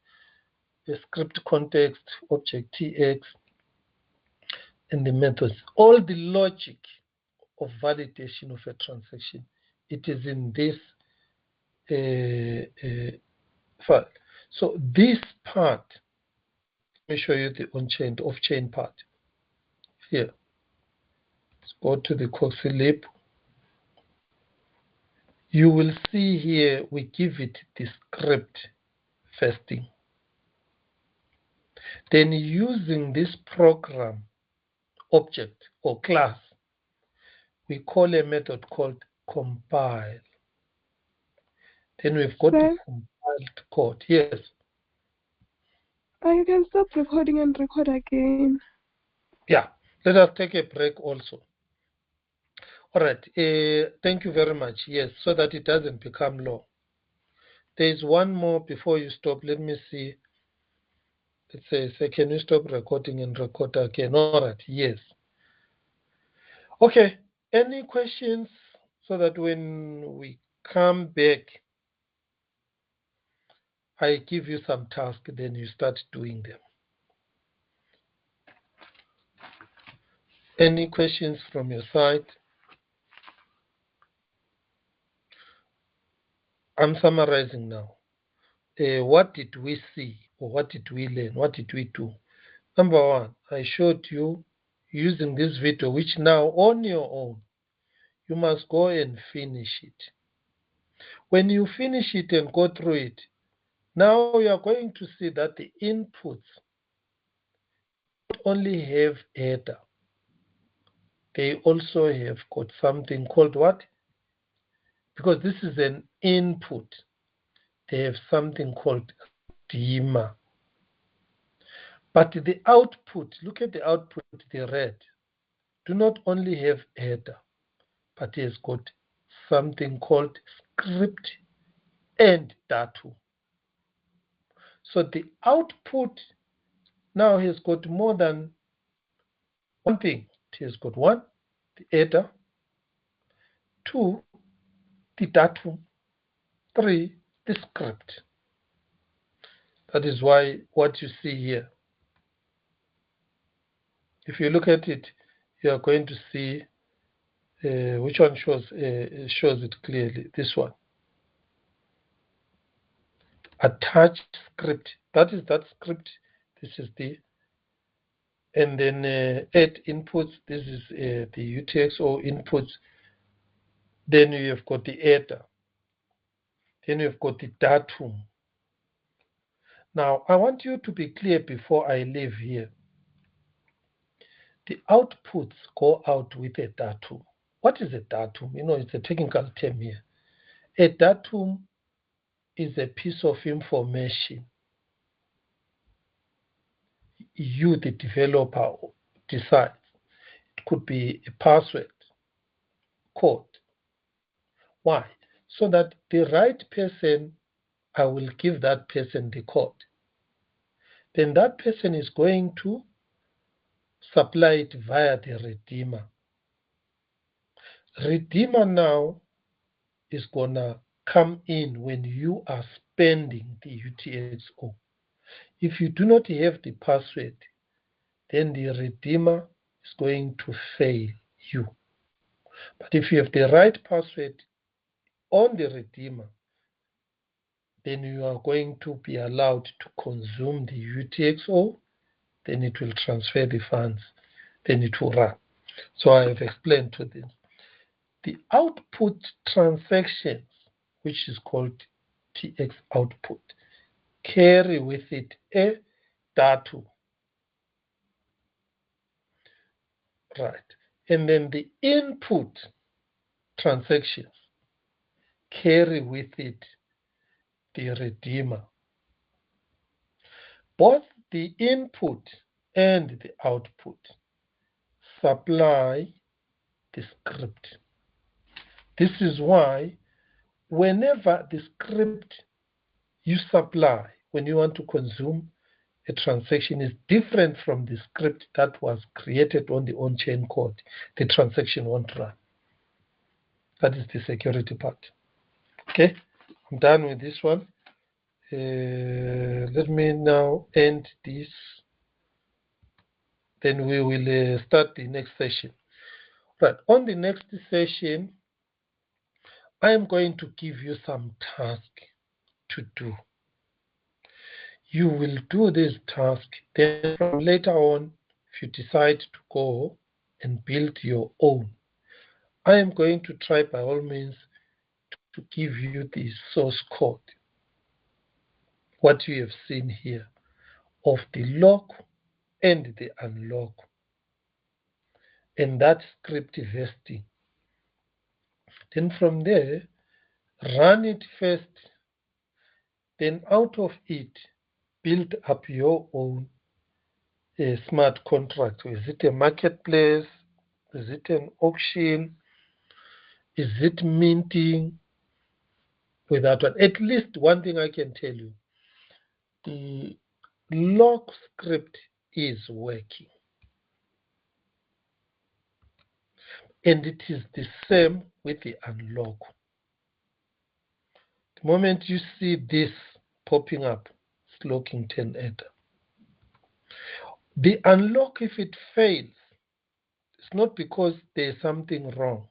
the script context, object TX, and the methods. All the logic of validation of a transaction, it is in this file. So this part, let me show you the on-chain, off-chain part. Here, let's go to the CoxyLib. You will see here, we give it the script first thing. Then using this program object or class, we call a method called compile. Then we've got the compiled code. Yes. You can stop recording and record again. Yeah. Let us take a break also. All right. Thank you very much. Yes, so that it doesn't become long. There is one more before you stop. Let me see. It says, can you stop recording and record again? All right. Yes. Okay. Any questions so that when we come back, I give you some tasks, then you start doing them. Any questions from your side? I'm summarizing now. What did we see, or what did we learn? What did we do? Number one, I showed you using this video, which now on your own, you must go and finish it. When you finish it and go through it, now you are going to see that the inputs not only have header, they also have got something called what? Because this is an input, they have something called redeemer. But the output, look at the output, the red, do not only have header, but it has got something called script and datum. So the output now has got more than one thing. It has got one, the header, two, the datum, three, the script. That is why what you see here, if you look at it, you are going to see which one shows it clearly. This one. Attach script. That is that script. This is the, and then add inputs. This is the UTXO inputs. Then you have got the header. Then you've got the datum. Now I want you to be clear before I leave here. The outputs go out with a datum. What is a datum? You know, it's a technical term here. A datum is a piece of information you, the developer, decides. It could be a password, code. Why? So that the right person, I will give that person the code. Then that person is going to supply it via the redeemer. Redeemer now is going to come in when you are spending the UTXO. If you do not have the password, then the redeemer is going to fail you. But if you have the right password on the redeemer, then you are going to be allowed to consume the UTXO, then it will transfer the funds, then it will run. So I have explained to them. The output transactions, which is called TX output, carry with it a datum. Right. And then the input transactions carry with it the redeemer. Both the input and the output supply the script. This is why whenever the script you supply, when you want to consume a transaction, is different from the script that was created on the on-chain code, the transaction won't run. That is the security part. Okay, I'm done with this one. Let me now end this. Then we will start the next session. Right, on the next session, I am going to give you some task to do. You will do this task, then from later on, if you decide to go and build your own, I am going to try by all means to give you the source code, what you have seen here, of the lock and the unlock, and that script vesting. Then from there, run it first, then out of it, build up your own smart contract. Is it a marketplace? Is it an auction? Is it minting? With that one, at least one thing I can tell you, the lock script is working. And it is the same with the unlock. The moment you see this popping up. It's locking 10 header. The unlock, if it fails, it's not because there's something wrong.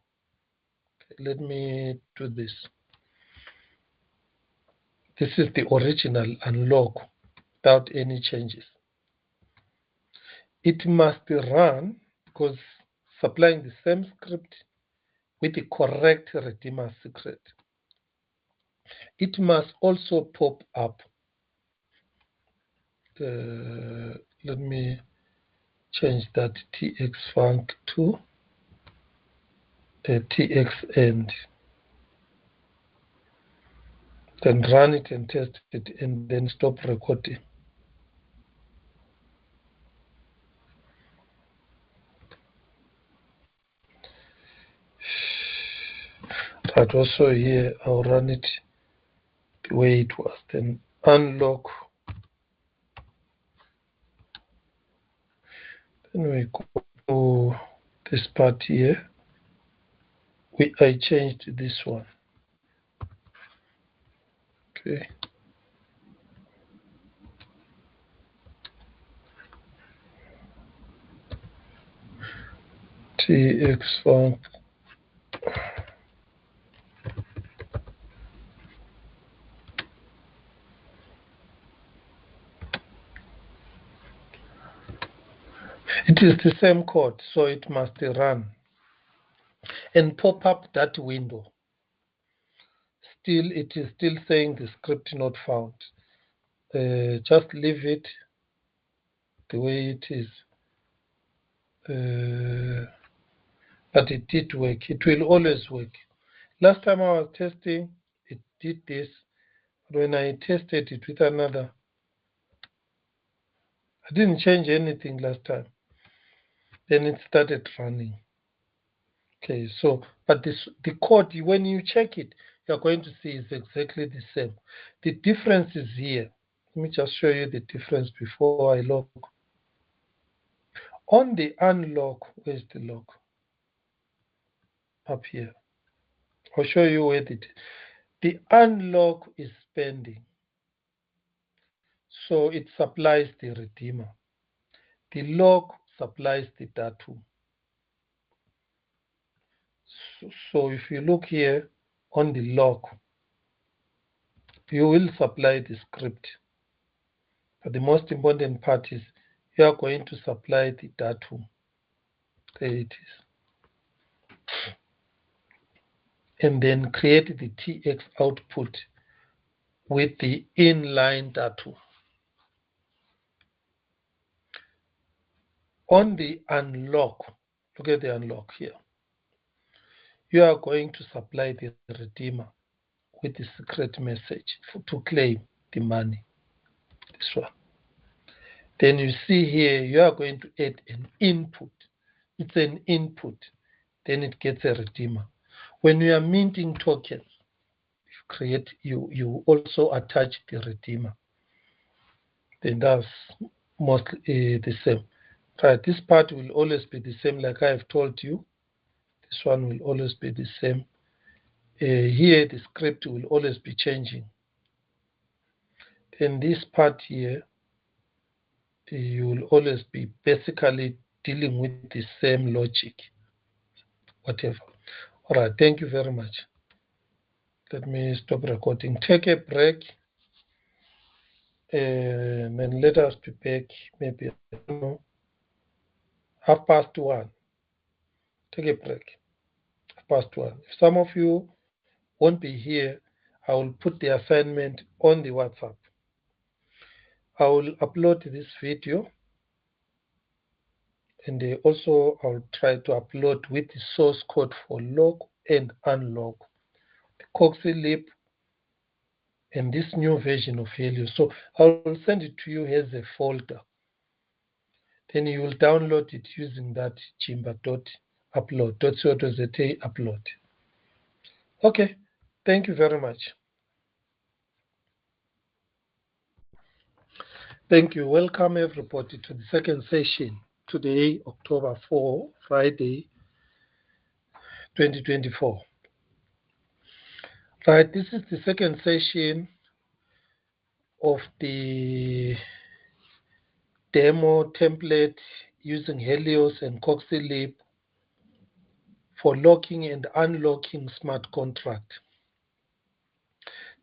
Okay, let me do this. This is the original unlock without any changes. It must run because supplying the same script with the correct redeemer secret. It must also pop up. Let me change that txfunc to txend. Then run it and test it and then stop recording. But also here I'll run it the way it was. Then unlock. Then we go to this part here. I changed this one. Okay. txfunc. It is the same code, so it must run and pop up that window. Still, it is still saying the script not found. Just leave it the way it is. But it did work. It will always work. Last time I was testing, it did this. But when I tested it with another, I didn't change anything last time. Then it started running. Okay, so, but the code, when you check it, you're going to see it's exactly the same. The difference is here. Let me just show you the difference before I lock. On the unlock, where's the lock? Up here. I'll show you where the unlock is pending. So it supplies the redeemer. The lock supplies the datum. So if you look here on the lock, you will supply the script. But the most important part is you are going to supply the datum. There it is. And then create the TX output with the inline datum. On the unlock, look at the unlock here. You are going to supply the redeemer with the secret message to claim the money. This one. Then you see here, you are going to add an input. It's an input. Then it gets a redeemer. When you are minting tokens, you also attach the redeemer. Then that's mostly the same. Right, this part will always be the same, like I have told you. This one will always be the same. Here, the script will always be changing. Then this part here, you will always be basically dealing with the same logic, whatever. All right, thank you very much. Let me stop recording. Take a break, and then let us be back maybe, I don't know, 1:30. Take a break, 1:30. If some of you won't be here, I will put the assignment on the WhatsApp. I will upload this video, and also I'll try to upload with the source code for lock and unlock, the CoxyLib, and this new version of Helios. So I'll send it to you as a folder. Then you will download it using that chimba.upload.co.za upload. Okay, thank you very much. Thank you. Welcome everybody to the second session. Today, October 4, Friday, 2024. Right, this is the second session of the demo template using Helios and CoxyLib for locking and unlocking smart contract.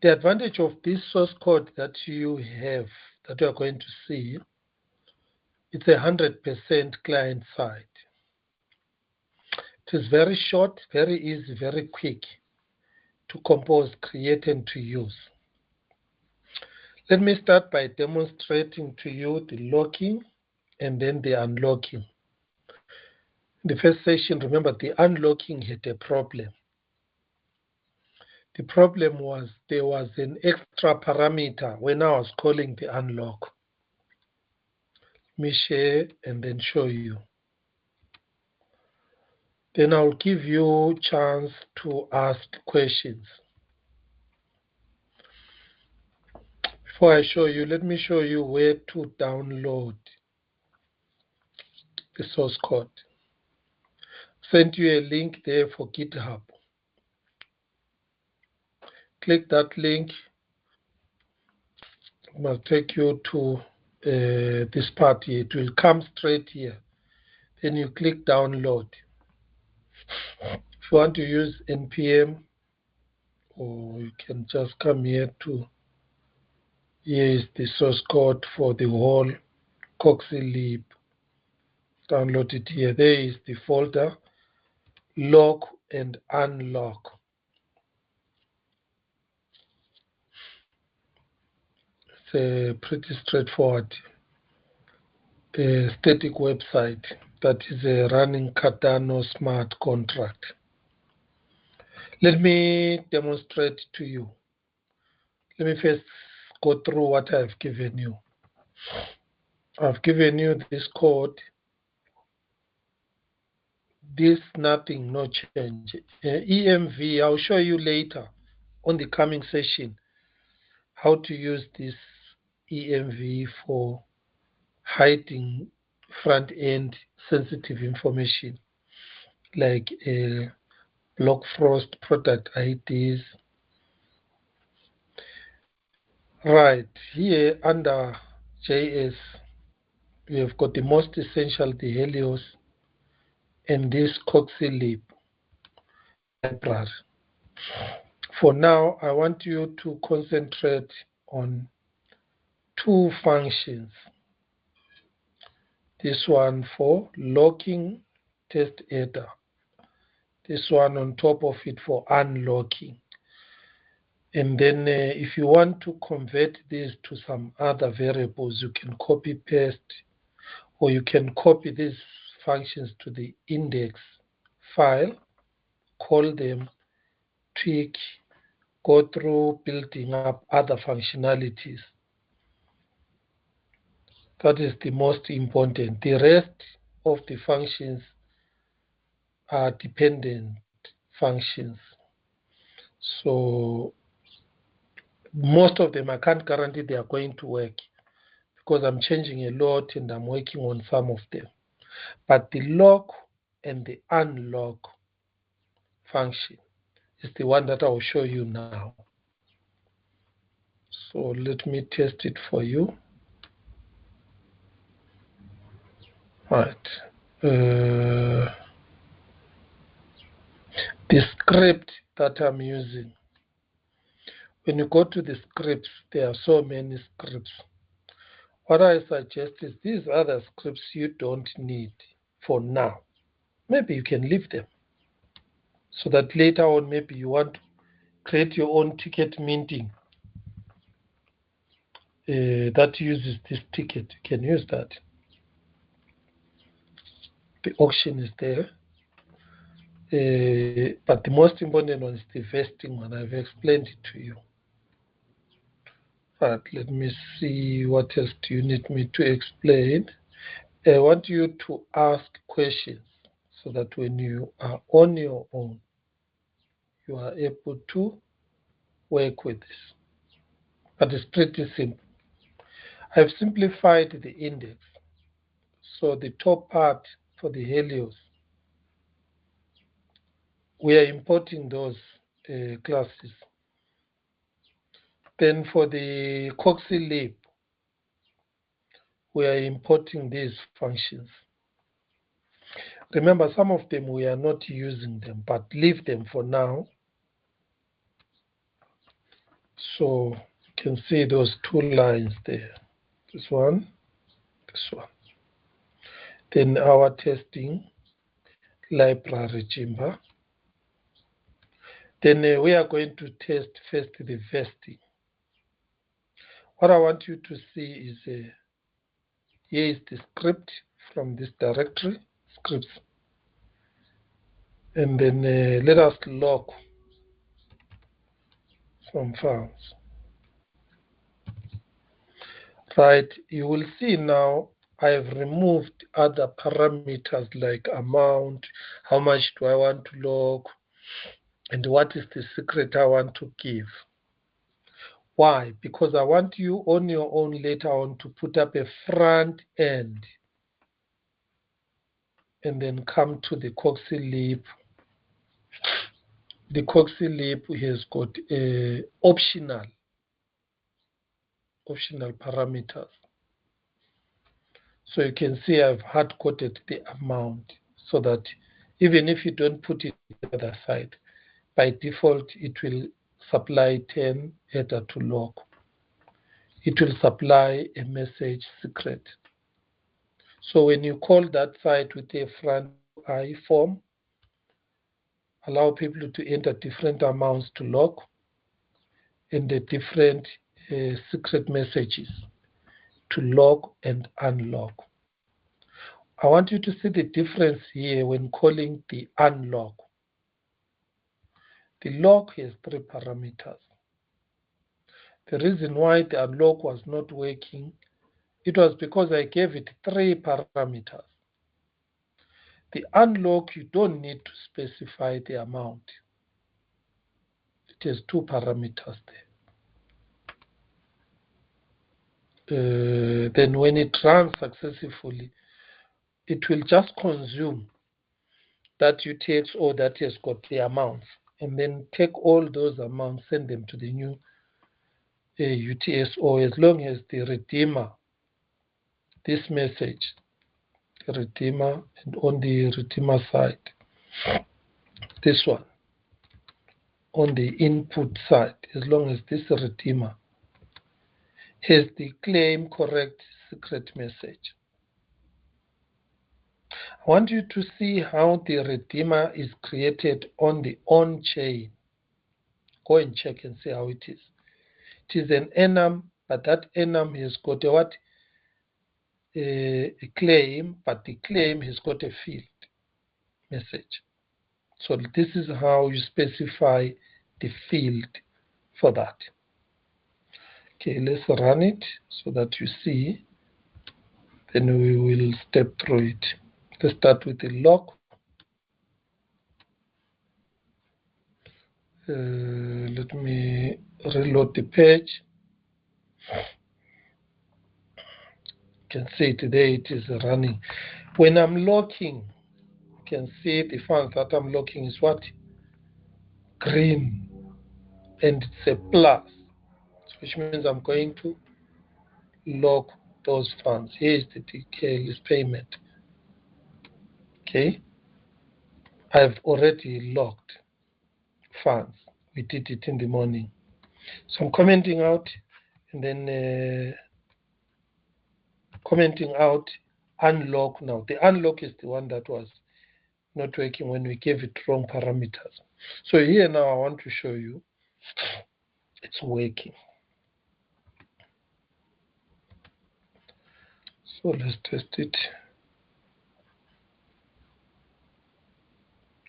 The advantage of this source code that you have, that you are going to see, it's 100% client side. It is very short, very easy, very quick to compose, create, and to use. Let me start by demonstrating to you the locking and then the unlocking. In the first session, remember, the unlocking had a problem. The problem was there was an extra parameter when I was calling the unlock. Let me share and then show you. Then I'll give you a chance to ask questions. Before I show you, let me show you where to download the source code. Send you a link there for GitHub. Click that link. It will take you to this part here. It will come straight here. Then you click download. If you want to use NPM, or you can just come here to, here is the source code for the whole CoxyLib. Download it here. There is the folder, lock and unlock. It's a pretty straightforward static website that is a running Cardano smart contract. Let me demonstrate to you. Let me first go through what I've given you. I've given you this code. This nothing, no change. EMV, I'll show you later on the coming session how to use this EMV for hiding front-end sensitive information like block frost product IDs. Right, here under JS, we have got the most essential, the Helios, and this CoxyLib library. For now, I want you to concentrate on two functions. This one for locking test header. This one on top of it for unlocking. And then if you want to convert this to some other variables, you can copy paste, or you can copy these functions to the index file, call them, tweak, go through building up other functionalities. That is the most important. The rest of the functions are dependent functions. So most of them I can't guarantee they are going to work because I'm changing a lot and I'm working on some of them. But the lock and the unlock function is the one that I will show you now. So let me test it for you. Right. The script that I'm using. When you go to the scripts, there are so many scripts. What I suggest is these other scripts you don't need for now. Maybe you can leave them so that later on maybe you want to create your own ticket minting that uses this ticket. You can use that. The auction is there. But the most important one is the vesting one. I've explained it to you. Right, let me see what else do you need me to explain. I want you to ask questions so that when you are on your own, you are able to work with this. But it's pretty simple. I've simplified the index. So the top part for the Helios, we are importing those classes. Then for the coxy we are importing these functions. Remember, some of them we are not using them, but leave them for now. So you can see those two lines there. This one, this one. Then our testing library Jimba. Then we are going to test first the vesting. What I want you to see is here is the script from this directory, scripts. And then let us log some files. Right, you will see now I've removed other parameters like amount, how much do I want to log, and what is the secret I want to give. Why? Because I want you on your own later on to put up a front end and then come to the coxy. The coxy has got optional parameters. So you can see I've hard-coded the amount so that even if you don't put it on the other side, by default it will supply 10 header to log. It will supply a message secret. So when you call that site with a front UI form, allow people to enter different amounts to log and the different secret messages to log and unlog. I want you to see the difference here when calling the unlog. The log has 3 parameters. The reason why the unlog was not working, it was because I gave it 3 parameters. The unlog, you don't need to specify the amount. It has 2 parameters there. Then when it runs successfully, it will just consume that UTXO that has got the amounts and then take all those amounts, send them to the new UTXO as long as the redeemer, this message, the redeemer, and on the redeemer side, this one, on the input side, as long as this redeemer has the claim correct secret message. I want you to see how the redeemer is created on the on-chain. Go and check and see how it is. It is an enum, but that enum has got a what? A claim, but the claim has got a field message. So this is how you specify the field for that. Okay, let's run it so that you see. Then we will step through it. Let's start with the log. Let me reload the page. You can see it there, it is running. When I'm locking, you can see the funds that I'm locking is what? Green. And it's a plus, which means I'm going to lock those funds. Here is the detail, is payment. Okay. I've already locked funds. We did it in the morning. So I'm commenting out and then commenting out unlock now. The unlock is the one that was not working when we gave it wrong parameters. So here now I want to show you it's working. So let's test it.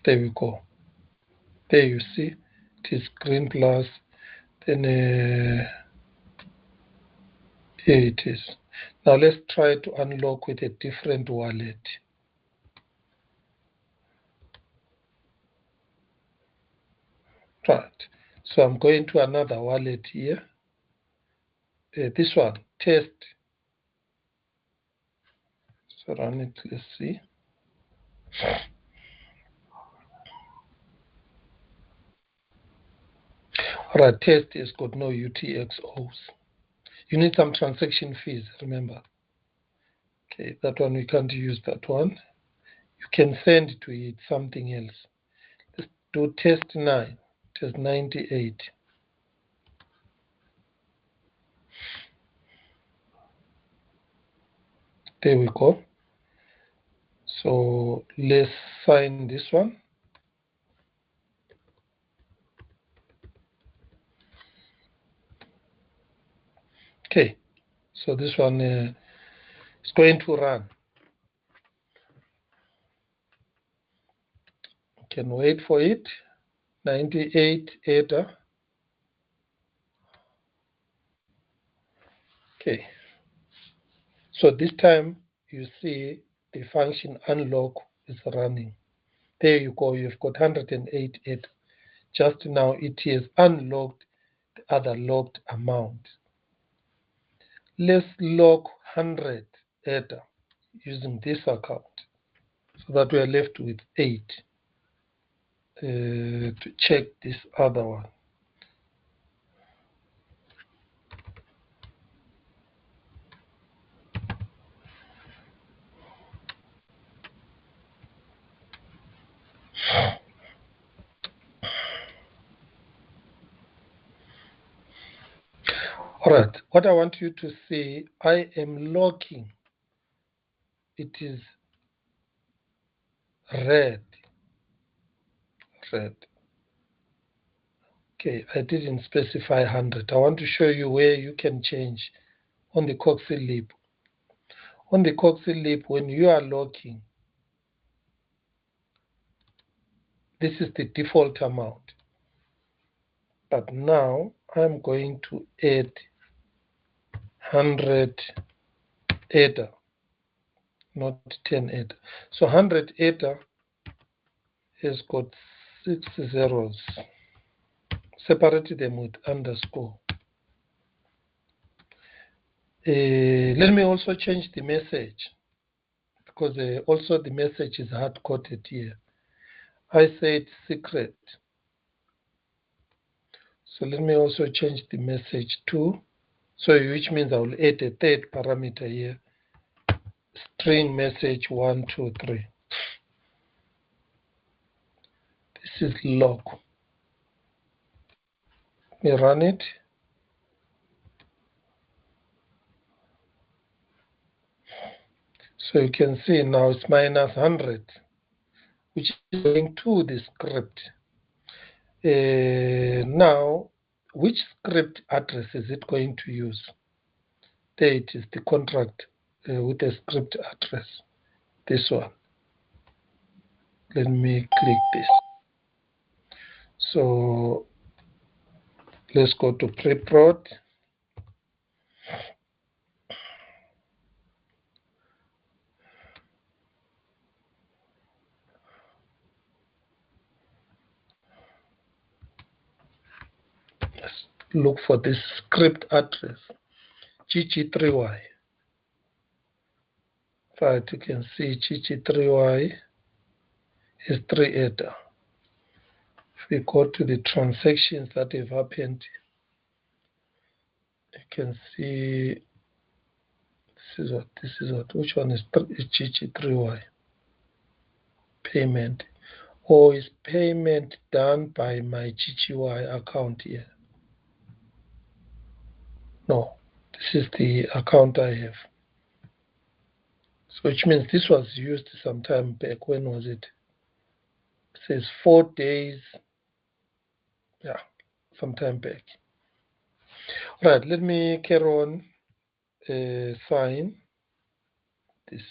There we go. There you see it is green plus. Then here it is. Now let's try to unlock with a different wallet. Right. So I'm going to another wallet here. This one, test. So run it, let's see. All right, test has got no UTXOs. You need some transaction fees, remember. Okay, that one we can't use that one. You can send to it something else. Let's do test 9, test 98. There we go. So let's sign this one. Okay, so this one is going to run. You can wait for it. 98 ETA. Okay, so this time you see the function unlock is running. There you go, you've got 108 ETA. Just now it has unlocked the other locked amount. Let's lock 100 ETA using this account so that we are left with 8 to check this other one. All right, what I want you to see, I am locking. It is red. Okay, I didn't specify 100. I want to show you where you can change on the coxswain lib. On the coxswain lib, when you are locking, this is the default amount. But now I'm going to add 100 ETA, not 10 ETA. So 100 ETA has got 6 zeros. Separate them with underscore. Let me also change the message because also the message is hard-coded here. I said secret. So let me also change the message to, so which means I will add a third parameter here. String message 1, 2, 3. This is log. Let me run it. So you can see now it's minus 100, which is going to the script. Now, which script address is it going to use? There it is, the contract with a script address. This one. Let me click this. So let's go to preprod. Let's look for this script address, GG3Y. Right, you can see GG3Y is 3 ETA. If we go to the transactions that have happened, you can see this is what, which one is GG3Y? Payment. Or is payment done by my GGY account here? No, this is the account I have. So which means this was used some time back. When was it? It says 4 days. Yeah, some time back. All right, let me carry on. Sign this.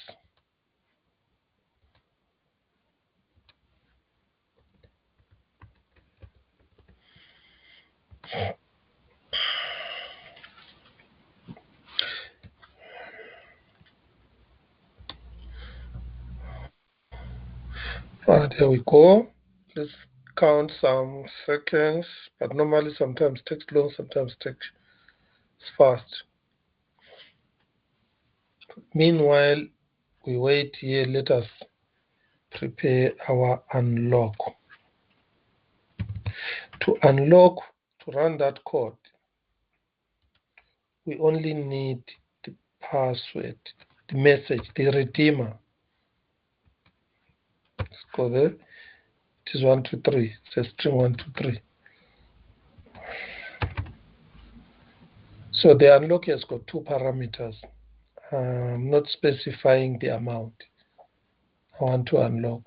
All right, here we go. Let's count some seconds, but normally sometimes takes long, sometimes takes fast. Meanwhile, we wait here. Let us prepare our unlock. To to run that code, we only need the password, the message, the redeemer. Let's go there. It is 123. It says string 123. So the unlock has got two parameters. I'm not specifying the amount I want to unlock.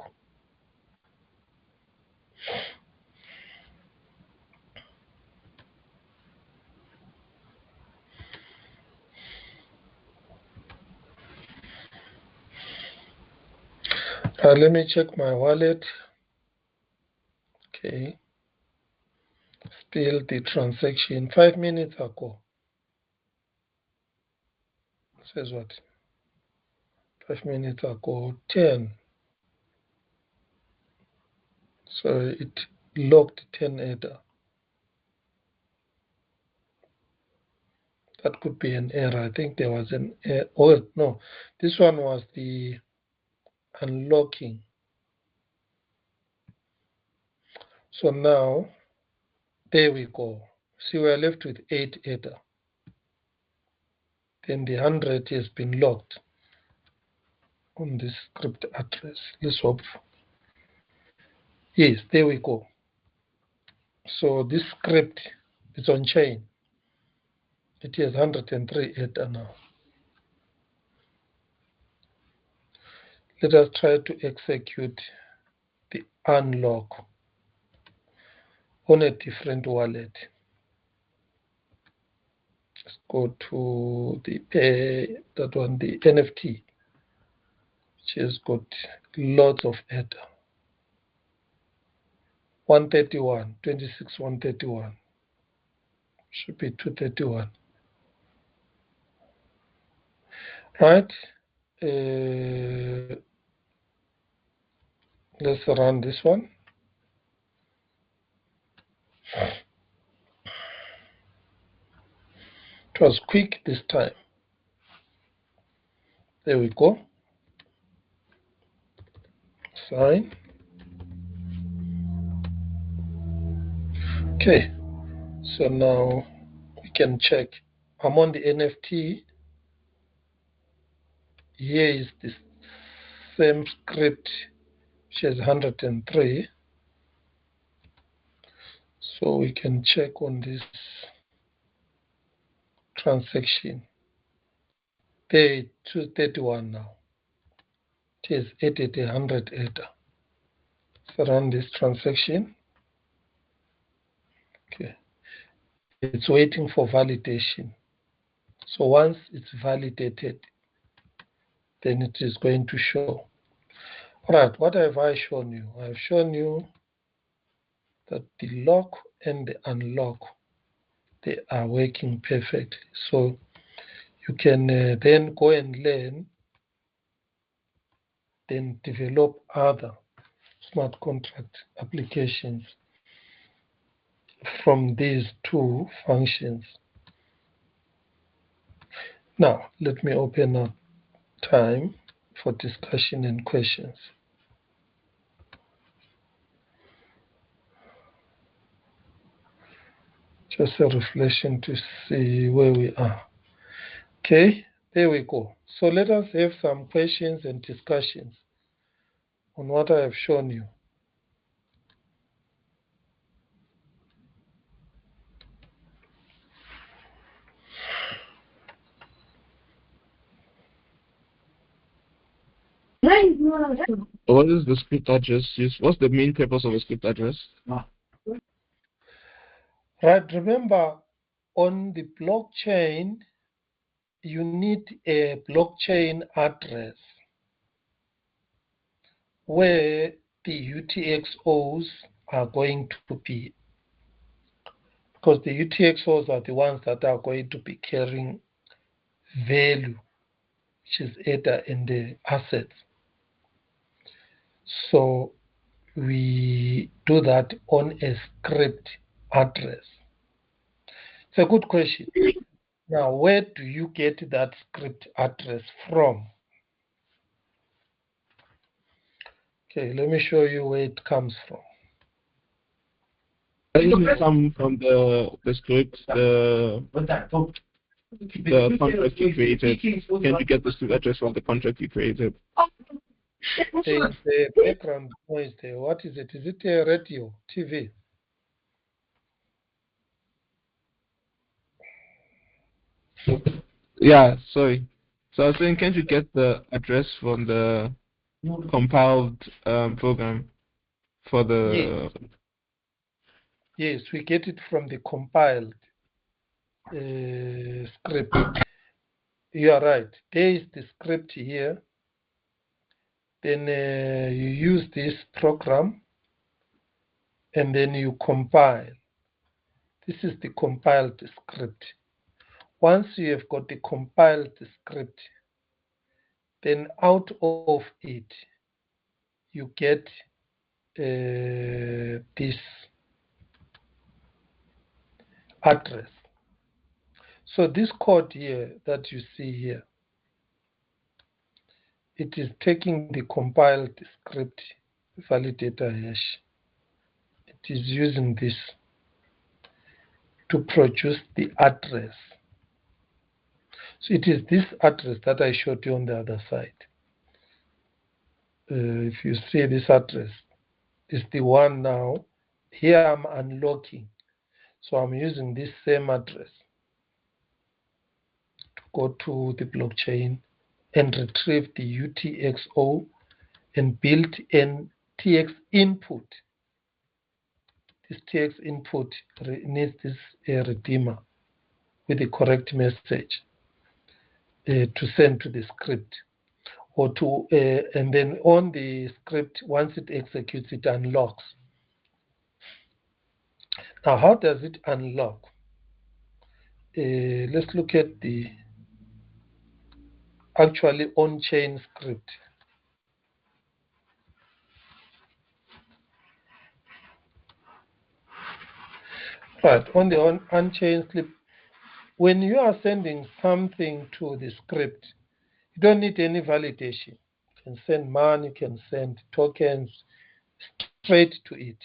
Let me check my wallet. Okay. Still the transaction 5 minutes ago. It says what? 5 minutes ago, 10. So it locked 10 Ether. That could be an error. I think there was an error. Oh, no. This one was the unlocking. So now, there we go. See, we're left with 8 Ether. Then the 100 has been locked on this script address. Let's hope. Yes, there we go. So this script is on chain. It has 103 Ether now. Let us try to execute the unlock on a different wallet. Let's go to the that one, the NFT, which has got lots of Ether. 131, 26, 131. Should be 231. Right? Let's run this one. It was quick this time. There we go. Sign. Okay. So now we can check. I'm on the NFT. Here is the same script, which is 103. So we can check on this transaction. There, 231 now. It is 100 Ether. So run this transaction. Okay. It's waiting for validation. So once it's validated, then it is going to show. All right, what have I shown you? I've shown you that the lock and the unlock, they are working perfectly. So you can then go and learn, then develop other smart contract applications from these two functions. Now, let me open up time for discussion and questions. Just a reflection to see where we are. Okay, there we go. So let us have some questions and discussions on what I have shown you. What is the script address used? What's the main purpose of a script address? Right, remember on the blockchain, you need a blockchain address where the UTXOs are going to be, because the UTXOs are the ones that are going to be carrying value, which is Ether in the assets. So we do that on a script address. It's a good question. Now, where do you get that script address from? Okay, let me show you where it comes from. This is some from the script, the contract you created. Can you get the street address from the contract you created? There is a background noise there. What is it? Is it a radio, TV? Yeah, sorry. So I was saying, can't you get the address from the compiled program for the... Yes, we get it from the compiled script. You are right. There is the script here. Then you use this program and then you compile. This is the compiled script. Once you have got the compiled script, then out of it, you get this address. So this code here that you see here, it is taking the compiled script validator hash. It is using this to produce the address. So it is this address that I showed you on the other side. If you see this address, it's the one now. Here I'm unlocking. So I'm using this same address to go to the blockchain and retrieve the UTXO and build an TX input. This TX input needs this redeemer with the correct message to send to the script, or to and then on the script, once it executes, it unlocks. Now, how does it unlock? Let's look at the actually on-chain script. Right, on the on-chain script, when you are sending something to the script, you don't need any validation. You can send money, you can send tokens straight to it.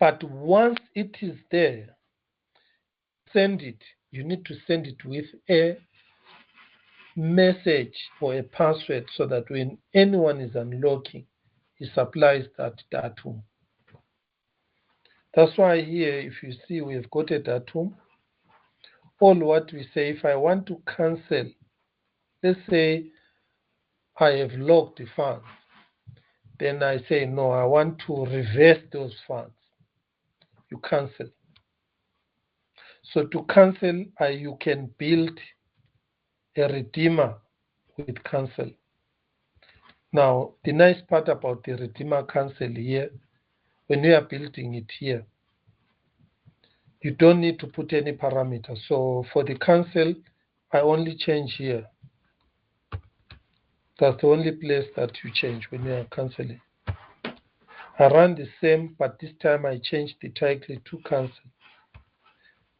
But once it is there, send it. You need to send it with a message or a password so that when anyone is unlocking, it supplies that datum. That's why here, if you see, we have got a datum. All what we say, if I want to cancel, let's say I have locked the funds, then I say, no, I want to reverse those funds. You cancel. So to cancel, you can build a redeemer with cancel. Now, the nice part about the redeemer cancel here, when you are building it here, you don't need to put any parameter. So for the cancel, I only change here. That's the only place that you change when you are canceling. I run the same, but this time I change the title to cancel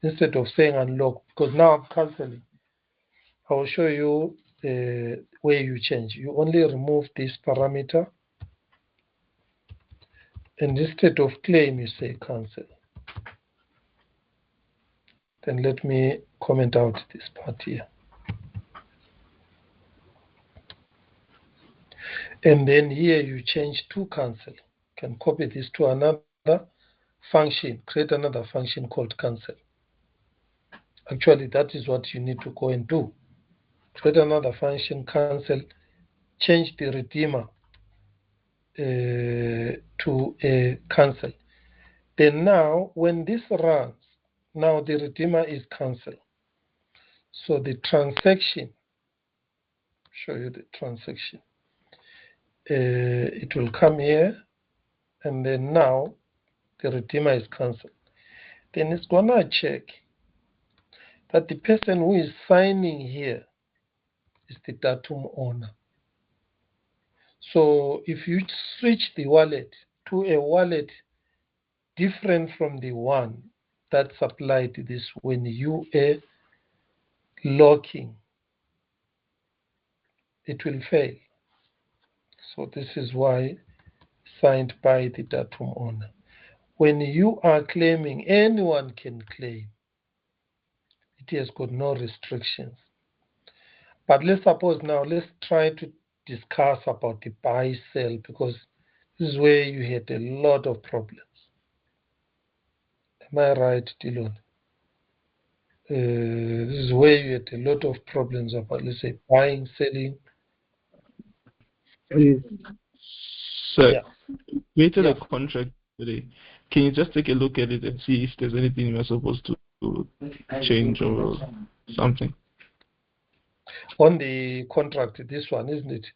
instead of saying unlock, because now I'm canceling. I will show you where you change. You only remove this parameter, and instead of claim, you say cancel. Then let me comment out this part here. And then here you change to cancel. You can copy this to another function, create another function called cancel. Actually, that is what you need to go and do. Create another function, cancel, change the redeemer to a cancel. Then now, when this runs, now the redeemer is cancelled. So the transaction, show you the transaction. It will come here, and then now the redeemer is cancelled. Then it's gonna check that the person who is signing here is the datum owner. So if you switch the wallet to a wallet different from the one that supplied this when you are locking, it will fail. So this is why it's signed by the datum owner. When you are claiming, anyone can claim. It has got no restrictions. But let's suppose now, let's try to discuss about the buy-sell, because this is where you had a lot of problems. Am I right, Dylan? This is where you had a lot of problems about, let's say, buying, selling. Yes. So, Yeah. created a contract today. Can you just take a look at it and see if there's anything you're supposed to change or something? On the contract, this one, isn't it?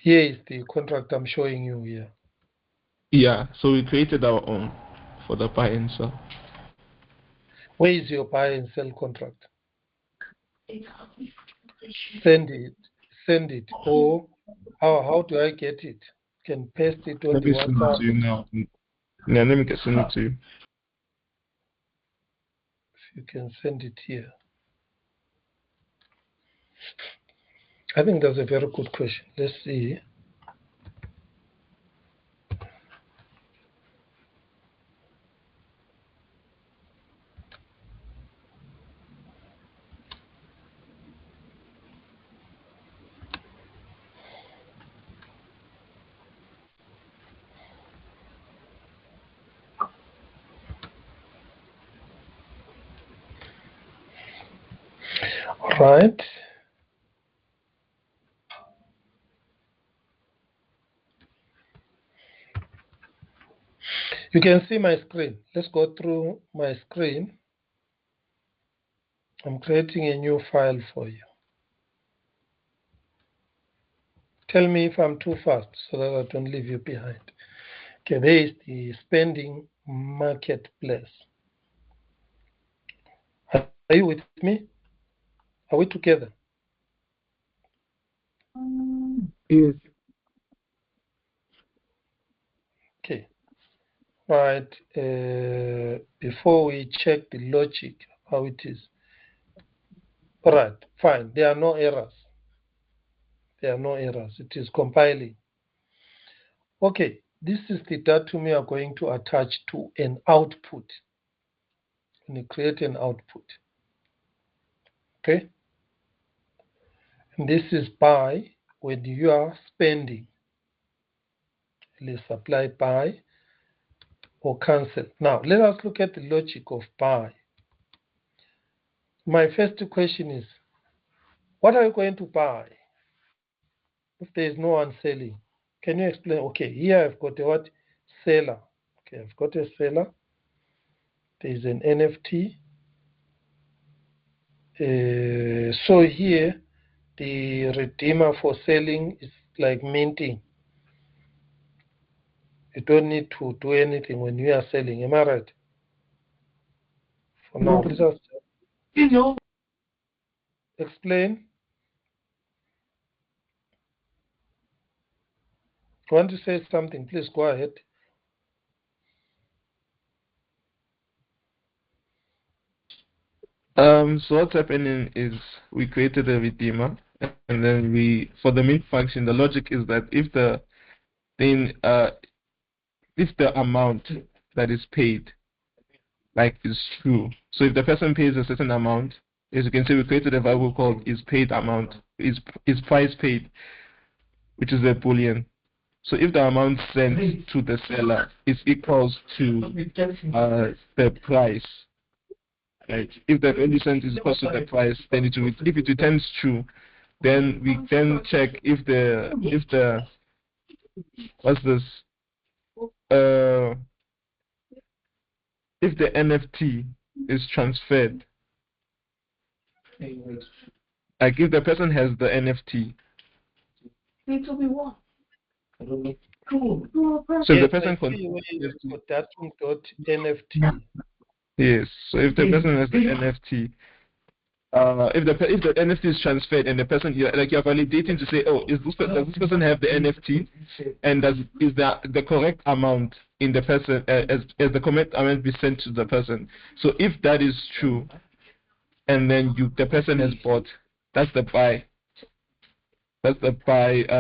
Here is the contract I'm showing you here. Yeah, so we created our own for the buy and sell. Where is your buy and sell contract? Send it. Or how do I get it? Can paste it on Let the me send it WhatsApp. to you now. Yeah, let me send it to you. If you can send it here. I think that's a very good question. Let's see. Right. You can see my screen. Let's go through my screen. I'm creating a new file for you. Tell me if I'm too fast so that I don't leave you behind. Okay, there is the spending marketplace. Are you with me? Are we together? Yes. Okay. Right. Before we check the logic, how it is. All right, fine. There are no errors. There are no errors. It is compiling. Okay, this is the datum we are going to attach to an output. When you create an output. Okay? And this is buy when you are spending. Let's apply buy or cancel. Now, let us look at the logic of buy. My first question is, what are you going to buy if there is no one selling? Can you explain? Okay, here I've got a what? Seller. Okay, I've got a seller. There is an NFT. So here, the redeemer for selling is like minting. You don't need to do anything when you are selling. Am I right? For now, let us explain. Want to say something? Please go ahead. So what's happening is we created a redeemer, and then for the mint function, the logic is that if the amount that is paid is true. So if the person pays a certain amount, as you can see, we created a variable called is paid amount, is price paid, which is a boolean. So if the amount sent to the seller is equals to the price, right? If the value sent is equal to the price, then if it returns true, then we then check if the what's this? If the NFT is transferred, like if the person has the NFT. So Yes, the person datum.nft. Yes. So if the person has the NFT, if the NFT is transferred and the person you're validating to say, oh, does this person have the NFT, and is the correct amount in the person as the correct amount be sent to the person. So if that is true, and then the person has bought, that's the buy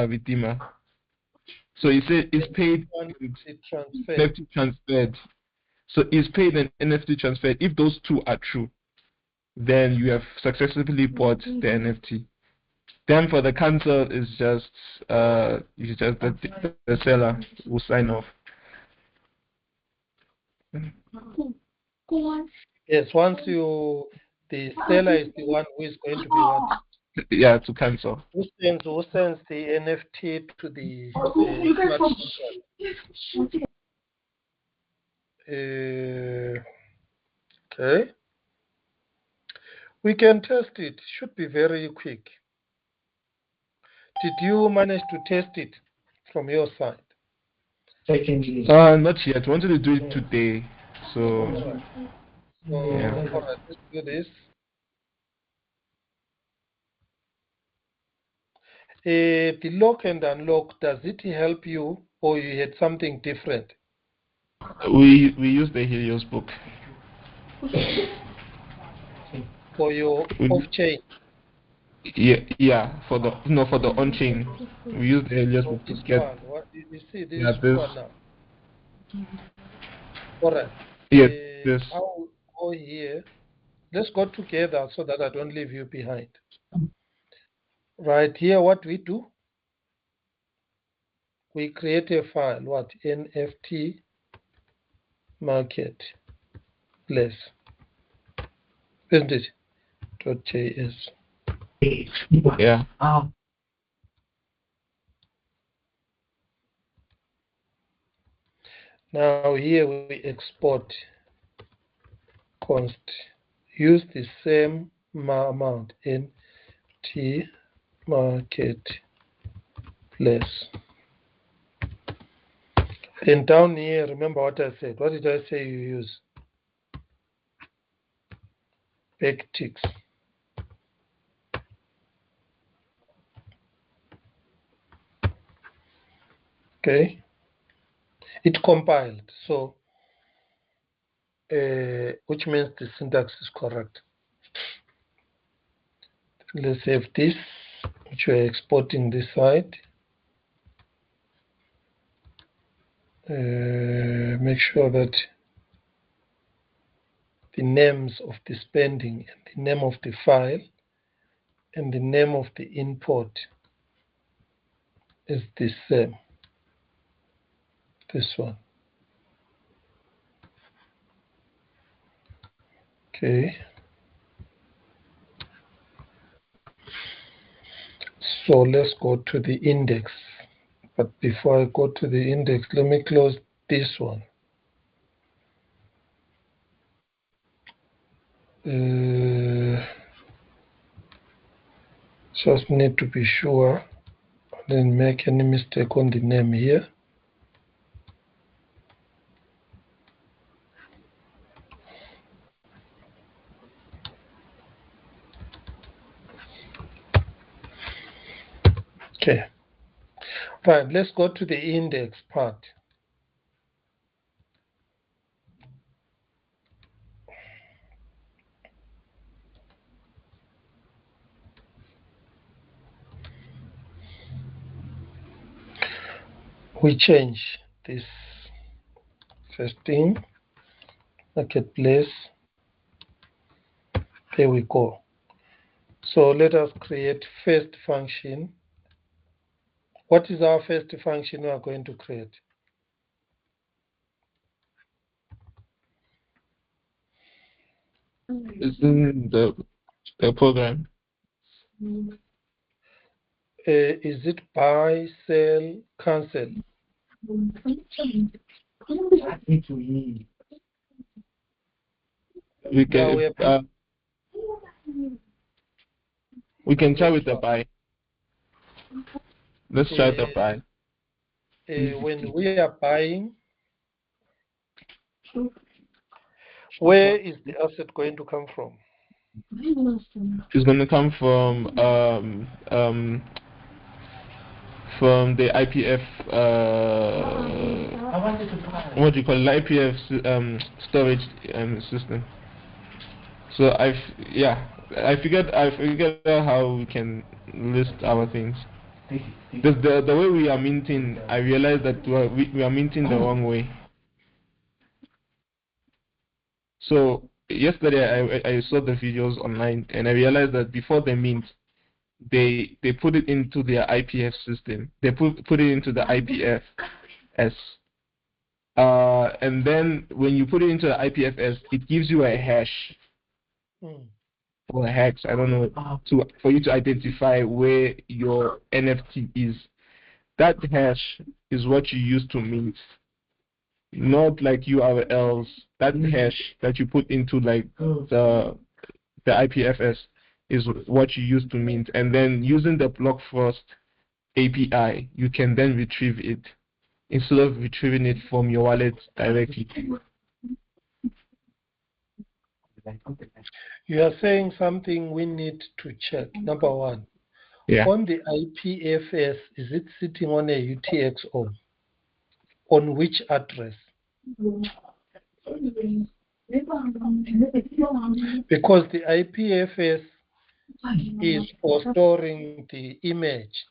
redeemer. So you say it's paid it transferred. NFT transferred. So it's paid and NFT transferred. If those two are true, then you have successfully bought the NFT. Then for the cancel, it's just the seller will sign off. Yes, once the seller is the one who is going to be what? Yeah, to cancel. Who sends the NFT to the smart contract? Okay. We can test it. Should be very quick. Did you manage to test it from your side? Not yet. Wanted to do it today. So yeah. All right, let's do this. The lock and unlock, does it help you, or you had something different? We use the Helios book For your off-chain? Yeah, for the on-chain. We use the Helios book to get. What did you see? This this one now. All right. Yes, this. I'll go here. Let's go together so that I don't leave you behind. Right here, what we do, we create a file, what? NFT market place, isn't it? .js. Yeah. Now here we export const. Use the same amount, NT market place. And down here, remember what I said. What did I say you use? Backticks. Okay. It compiled, so which means the syntax is correct. Let's save this, which we're exporting this side. Make sure that the names of the spending and the name of the file and the name of the import is the same. This one. Okay. So let's go to the index. But before I go to the index, let me close this one. Just need to be sure I didn't make any mistake on the name here. Okay. Right, let's go to the index part. We change this first thing, marketplace. There we go. So let us create first function. What is our first function we are going to create? It's in the program. Is it buy, sell, cancel? We can try with the buy. Let's try the buy. When we are buying, where is the asset going to come from? It's going to come from the IPF. What do you call it? IPF storage system. So I figured out how we can list our things. The way we are minting, I realized that we are minting the wrong way. So yesterday I saw the videos online and I realized that before they mint, they put it into their IPF system. They put it into the IPFS. And then when you put it into the IPFS, it gives you a hash or a hex. I don't know for you to identify where your NFT is. That hash is what you use to mint, not like URLs. That hash that you put into like the IPFS is what you use to mint, and then using the Blockfrost API, you can then retrieve it instead of retrieving it from your wallet directly. You are saying something we need to check. Number one, on the IPFS, is it sitting on a UTXO? On which address? Because the IPFS is for storing the image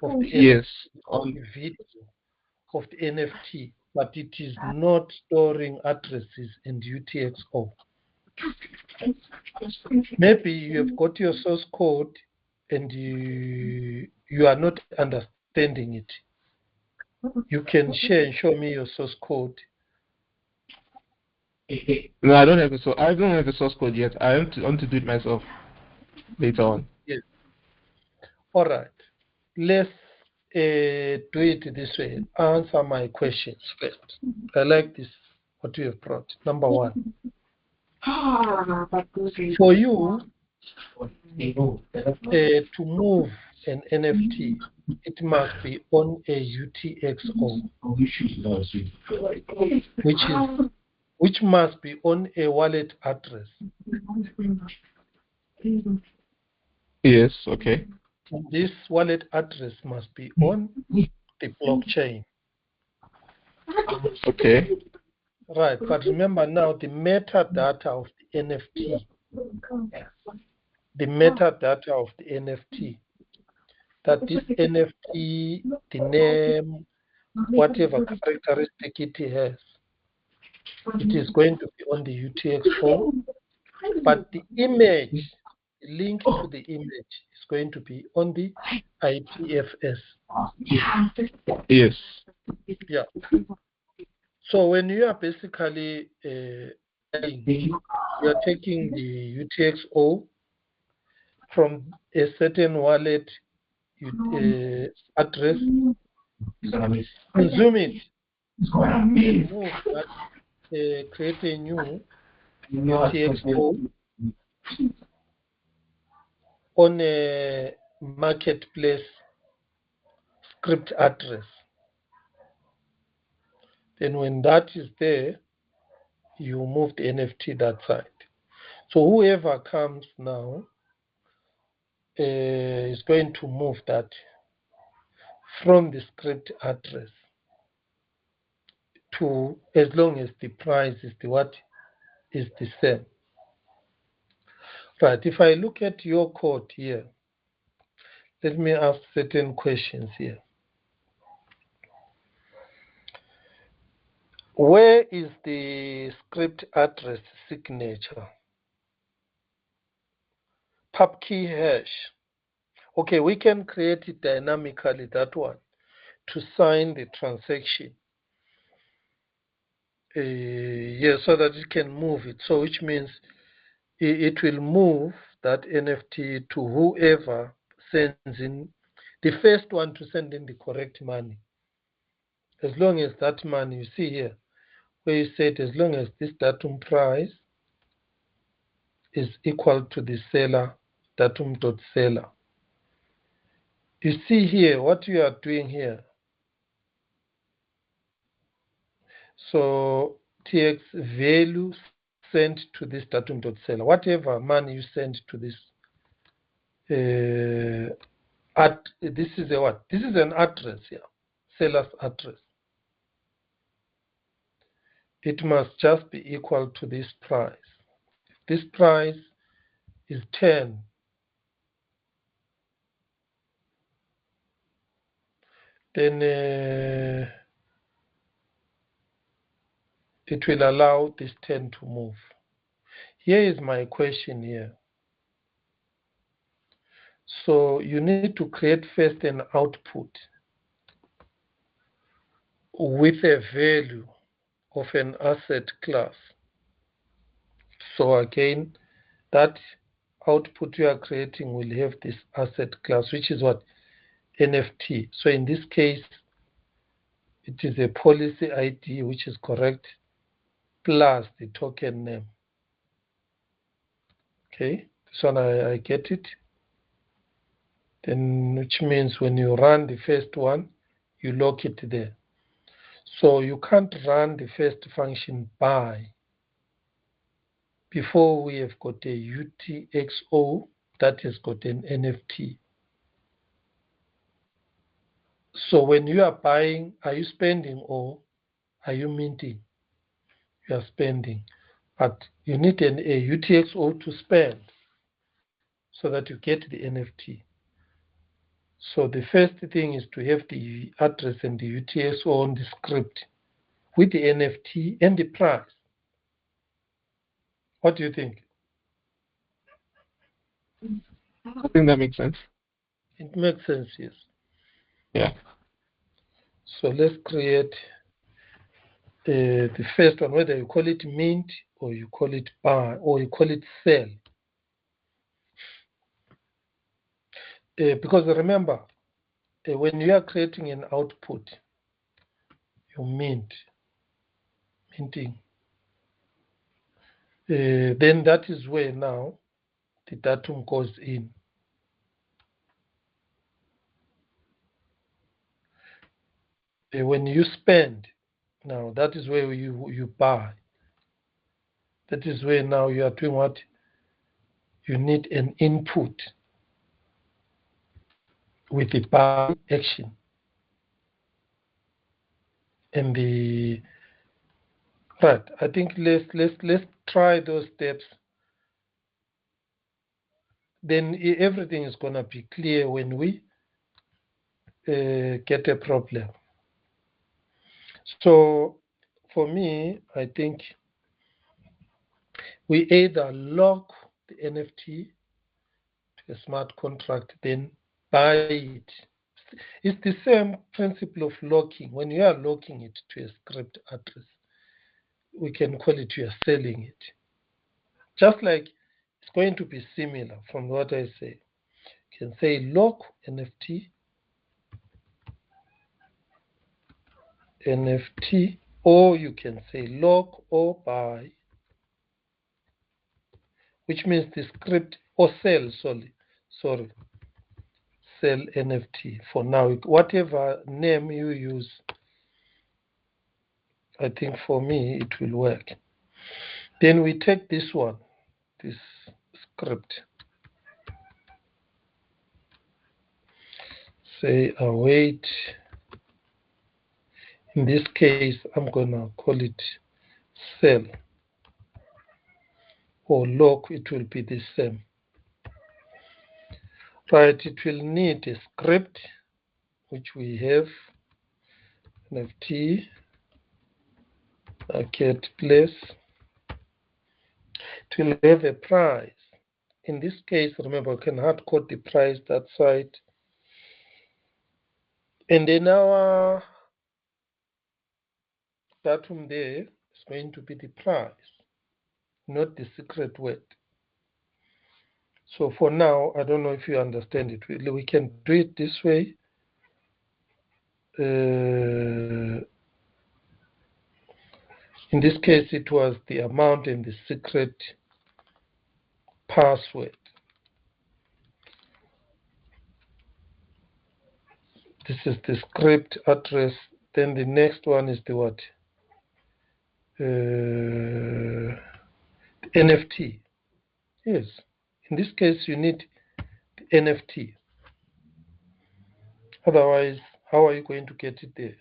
of the video of the NFT, but it is not storing addresses and UTXO. Maybe you have got your source code and you are not understanding it. You can share and show me your source code. No, I don't have a source. I don't have a source code yet. I want to do it myself later on. Yes. All right. Let's do it this way. Answer my questions first. I like this, what you have brought. Number one. For you to move an NFT, it must be on a UTXO, which must be on a wallet address. Yes, okay. This wallet address must be on the blockchain. Okay. Right, but remember now the metadata of the NFT. The metadata of the NFT. That this NFT, the name, whatever characteristic it has, it is going to be on the UTXO, but the image, the link to the image is going to be on the IPFS. Yes. Yeah. So when you are basically you are taking the UTXO from a certain wallet address, consume it, and move that, create a new UTXO on a marketplace script address. Then when that is there, you move the NFT that side. So whoever comes now is going to move that from the script address to, as long as the price is is the same. Right, if I look at your code here, let me ask certain questions here. Where is the script address signature? Pub key hash. Okay, we can create it dynamically, that one, to sign the transaction. Yeah, so that it can move it. So which means it will move that NFT to whoever sends in, the first one to send in the correct money. As long as that money, you see here, where you said as long as this datum price is equal to the seller datum.seller. You see here what you are doing here. So TX value sent to this datum.seller. Whatever money you send to this, this is a what? This is an address here, seller's address. It must just be equal to this price. This price is 10. then it will allow this 10 to move. Here is my question here. So you need to create first an output with a value of an asset class. So again, that output you are creating will have this asset class, which is what? NFT. So in this case, it is a policy ID, which is correct, plus the token name. Okay, this one I get it. Then, which means when you run the first one, you lock it there. So you can't run the first function by before we have got a UTXO that has got an NFT. So when you are buying, are you spending or are you minting? You are spending. But you need a UTXO to spend so that you get the NFT. So the first thing is to have the address and the UTXO on the script with the NFT and the price. What do you think? I think that makes sense. It makes sense, yes. Yeah. So let's create the first one, whether you call it mint or you call it buy or you call it sell. Because remember, when you are creating an output, you minting. Then that is where now the datum goes in. When you spend, now that is where you buy. That is where now you are doing what? You need an input with the buy action. And the right, I think let's try those steps. Then everything is gonna be clear when we get a problem. So for me, I think we either lock the NFT to a smart contract, then buy it. It's the same principle of locking. When you are locking it to a script address, we can call it you are selling it. Just like it's going to be similar from what I say. You can say lock NFT, or you can say lock or buy, which means the script, or sell, sell NFT for now. Whatever name you use, I think for me it will work. Then we take this one, this script, say await. In this case, I'm gonna call it sell or lock. It will be the same. Right, it will need a script, which we have, NFT, marketplace. It will have a price. In this case, remember, we can hard code the price that side. And then our datum there is going to be the price, not the secret word. So for now, I don't know if you understand it. We can do it this way. In this case, it was the amount and the secret password. This is the script address. Then the next one is the what? NFT. Yes. In this case, you need the NFT. Otherwise, how are you going to get it there?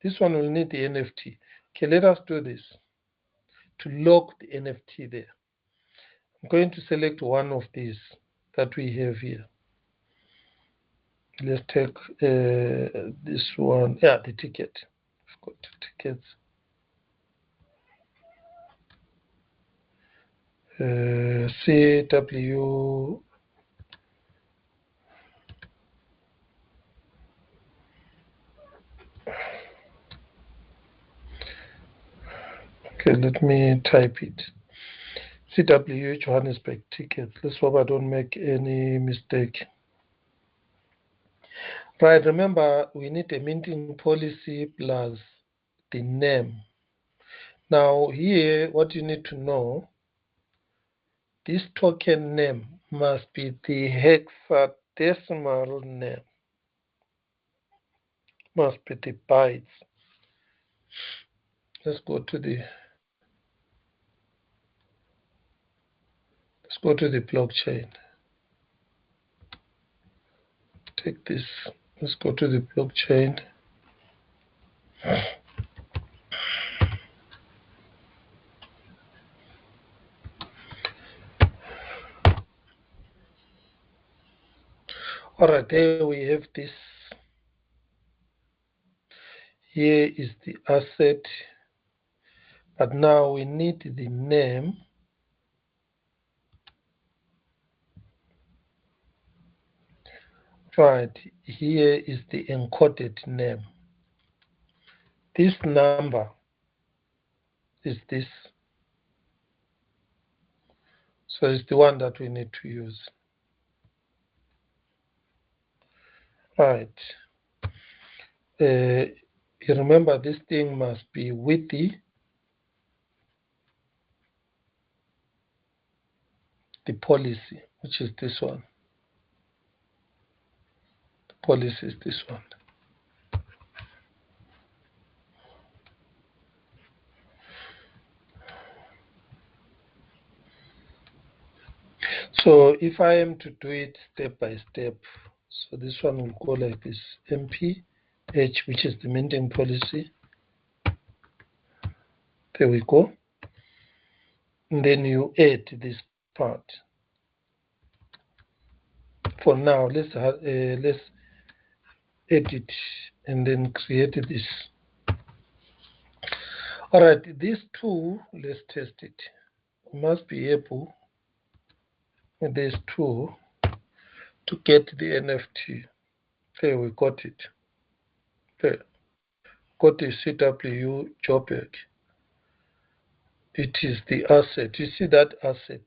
This one will need the NFT. Okay, let us do this. To lock the NFT there, I'm going to select one of these that we have here. let's take this one. Yeah, the ticket. We've got tickets. CW. Okay, let me type it. CW Johannesburg tickets. Let's hope I don't make any mistake. Right, remember we need a minting policy plus the name. Now here, what you need to know, this token name must be the hexadecimal name, must be the bytes. Let's go to the blockchain. Take this. Let's go to the blockchain. All right, there we have this. Here is the asset, but now we need the name. Right, here is the encoded name. This number is this. So it's the one that we need to use. Right. You remember this thing must be with the policy, which is this one. The policy is this one. So if I am to do it step by step, so this one will go like this, MPH, which is the minting policy. There we go. And then you add this part. For now, let's edit and then create this. All right, these two, let's test it. We must be able with these two to get the NFT. There, we got it. There, got the CW JPEG. It is the asset. You see that asset?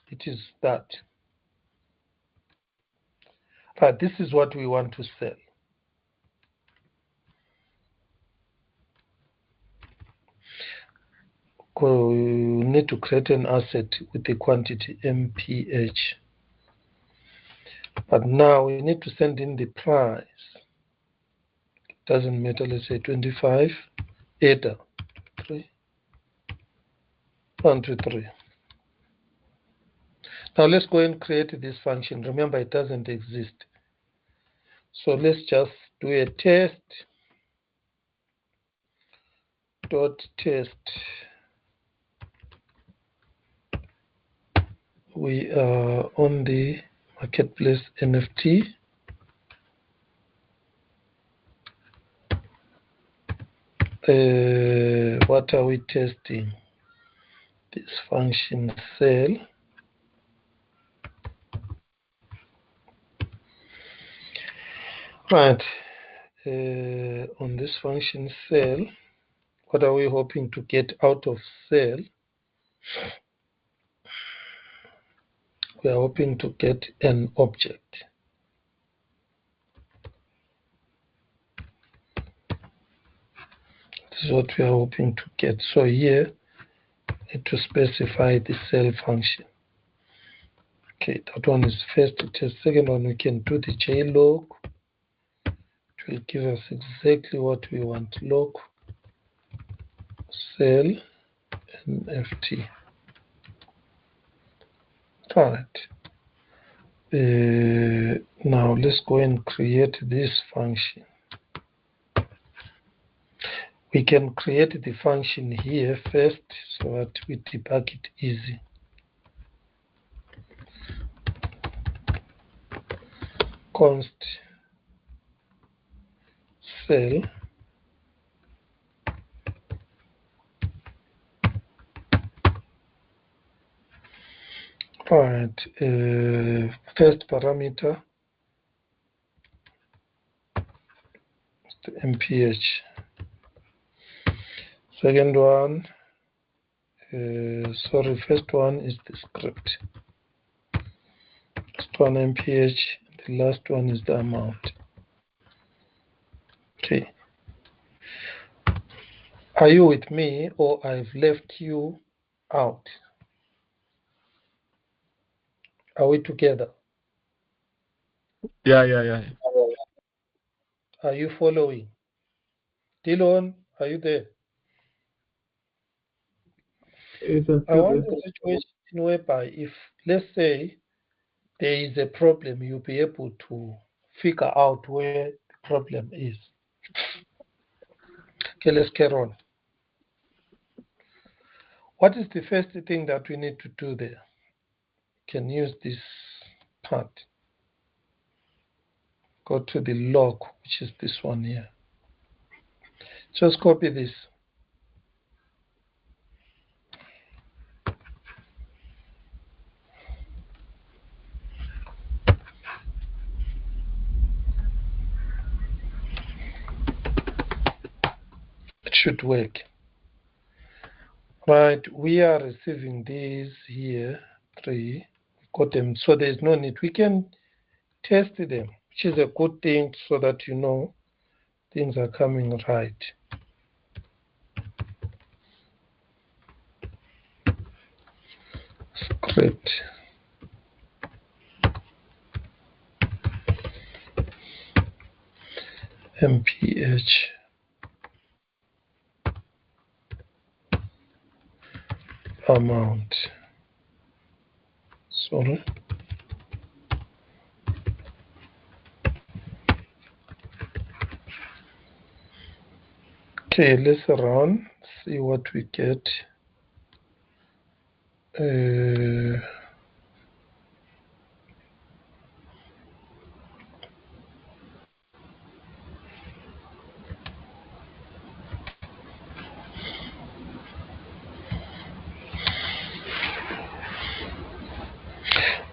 It is that. But this is what we want to sell. We need to create an asset with the quantity MPH. But now we need to send in the price. Doesn't matter, let's say 25, ADA, 3, 1, 2, 3. Now let's go and create this function. Remember, it doesn't exist. So let's just do a test. Dot test. We are on the marketplace NFT. What are we testing? This function sell. Right. On this function sell, what are we hoping to get out of sell? We are hoping to get an object. This is what we are hoping to get. So here, need to specify the sell function. Okay, that one is first test. Second one, we can do the JLog. It will give us exactly what we want. Log sell NFT. All right. Now let's go and create this function. We can create the function here first so that we debug it easy. const cell right, first parameter is the mph, second one first one is the script, first one mph, the last one is the amount. Okay, are you with me or I've left you out? Are we together? Yeah. Are you following? Dylan, are you there? I want a situation whereby if, let's say, there is a problem, you'll be able to figure out where the problem is. Okay, let's carry on. What is the first thing that we need to do there? Can use this part. Go to the log, which is this one here. Just copy this. It should work. Right, we are receiving these here, 3. Got them, so there's no need. We can test them, which is a good thing so that you know things are coming right. Script. mph amount. Sorry. Okay, let's run, see what we get.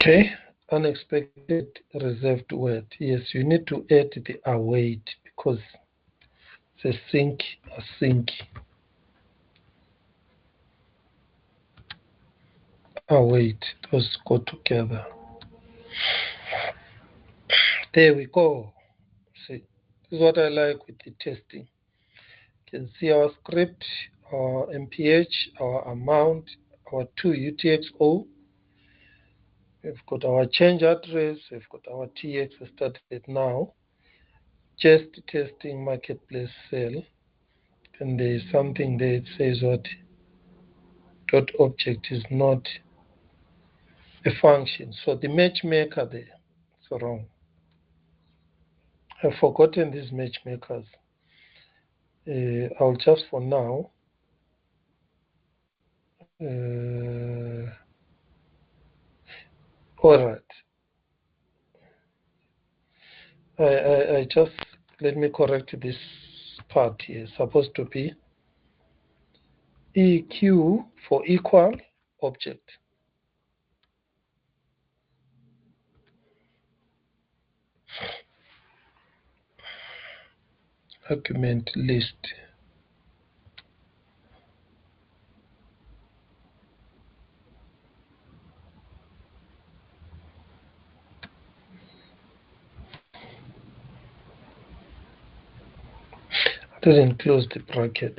Okay, unexpected reserved word. Yes, you need to add the await because it's async. Await, those go together. There we go. See, this is what I like with the testing. You can see our script, our mph, our amount, our 2 UTXO. We've got our change address, we've got our TX started now. Just testing marketplace cell. And there is something there, it says what dot object is not a function. So the matchmaker there, it's wrong. I've forgotten these matchmakers. I'll just for now. All right. I just, let me correct this part here. It's supposed to be EQ for equal object. Argument list. I didn't close the bracket.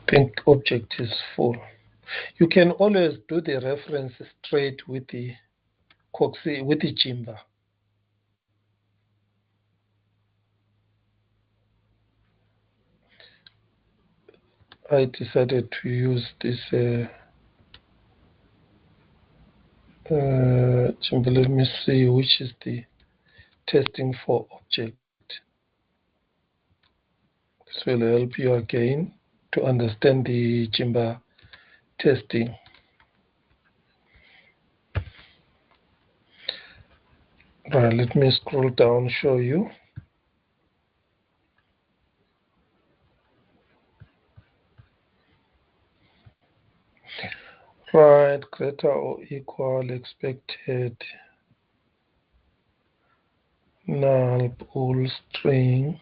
Think object is full. You can always do the reference straight with the Coxie, with the Jimba. I decided to use this let me see which is the testing for object. This will help you again to understand the Jimba testing. Right, let me scroll down, show you. Right, greater or equal expected null bool string.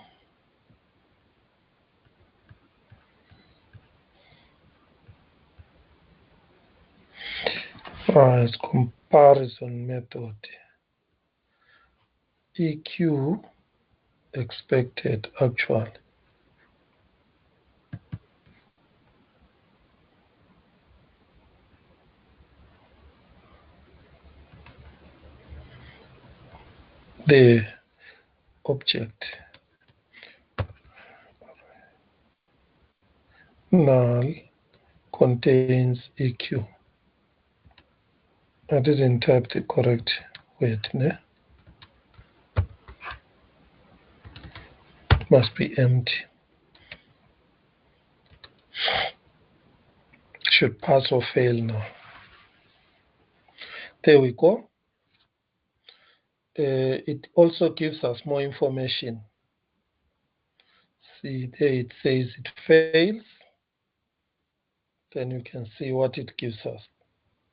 Right, comparison method. EQ expected actual. The object null contains EQ. I didn't type the correct word, ne? Must be empty. Should pass or fail now. There we go. It also gives us more information. See there it says it fails. Then you can see what it gives us.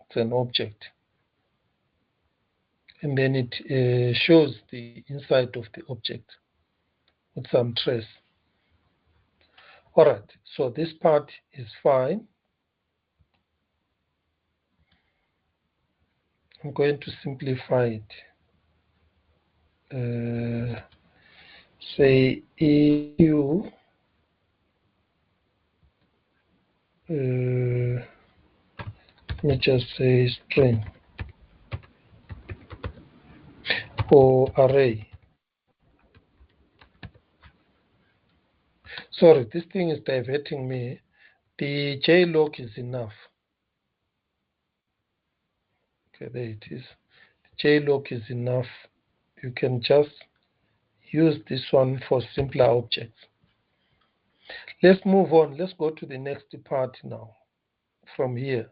It's an object. And then it shows the inside of the object with some trace. All right, so this part is fine. I'm going to simplify it. Say EQ let me just say string or array. Sorry, this thing is diverting me. The JLog is enough. Okay, there it is. The JLog is enough. You can just use this one for simpler objects. Let's move on. Let's go to the next part now. From here,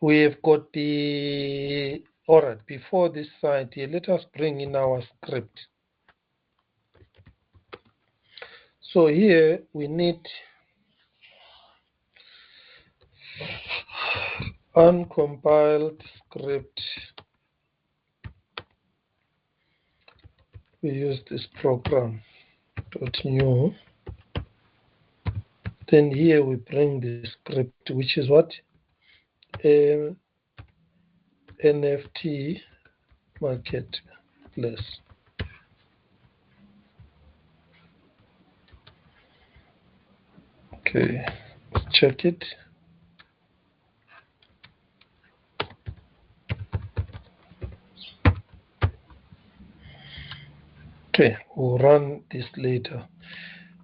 we have got the, all right, before this side here, let us bring in our script. So here we need uncompiled script. We use this program .new. Then here we bring the script, which is what? NFT marketplace. Okay, let's check it. Okay, we'll run this later.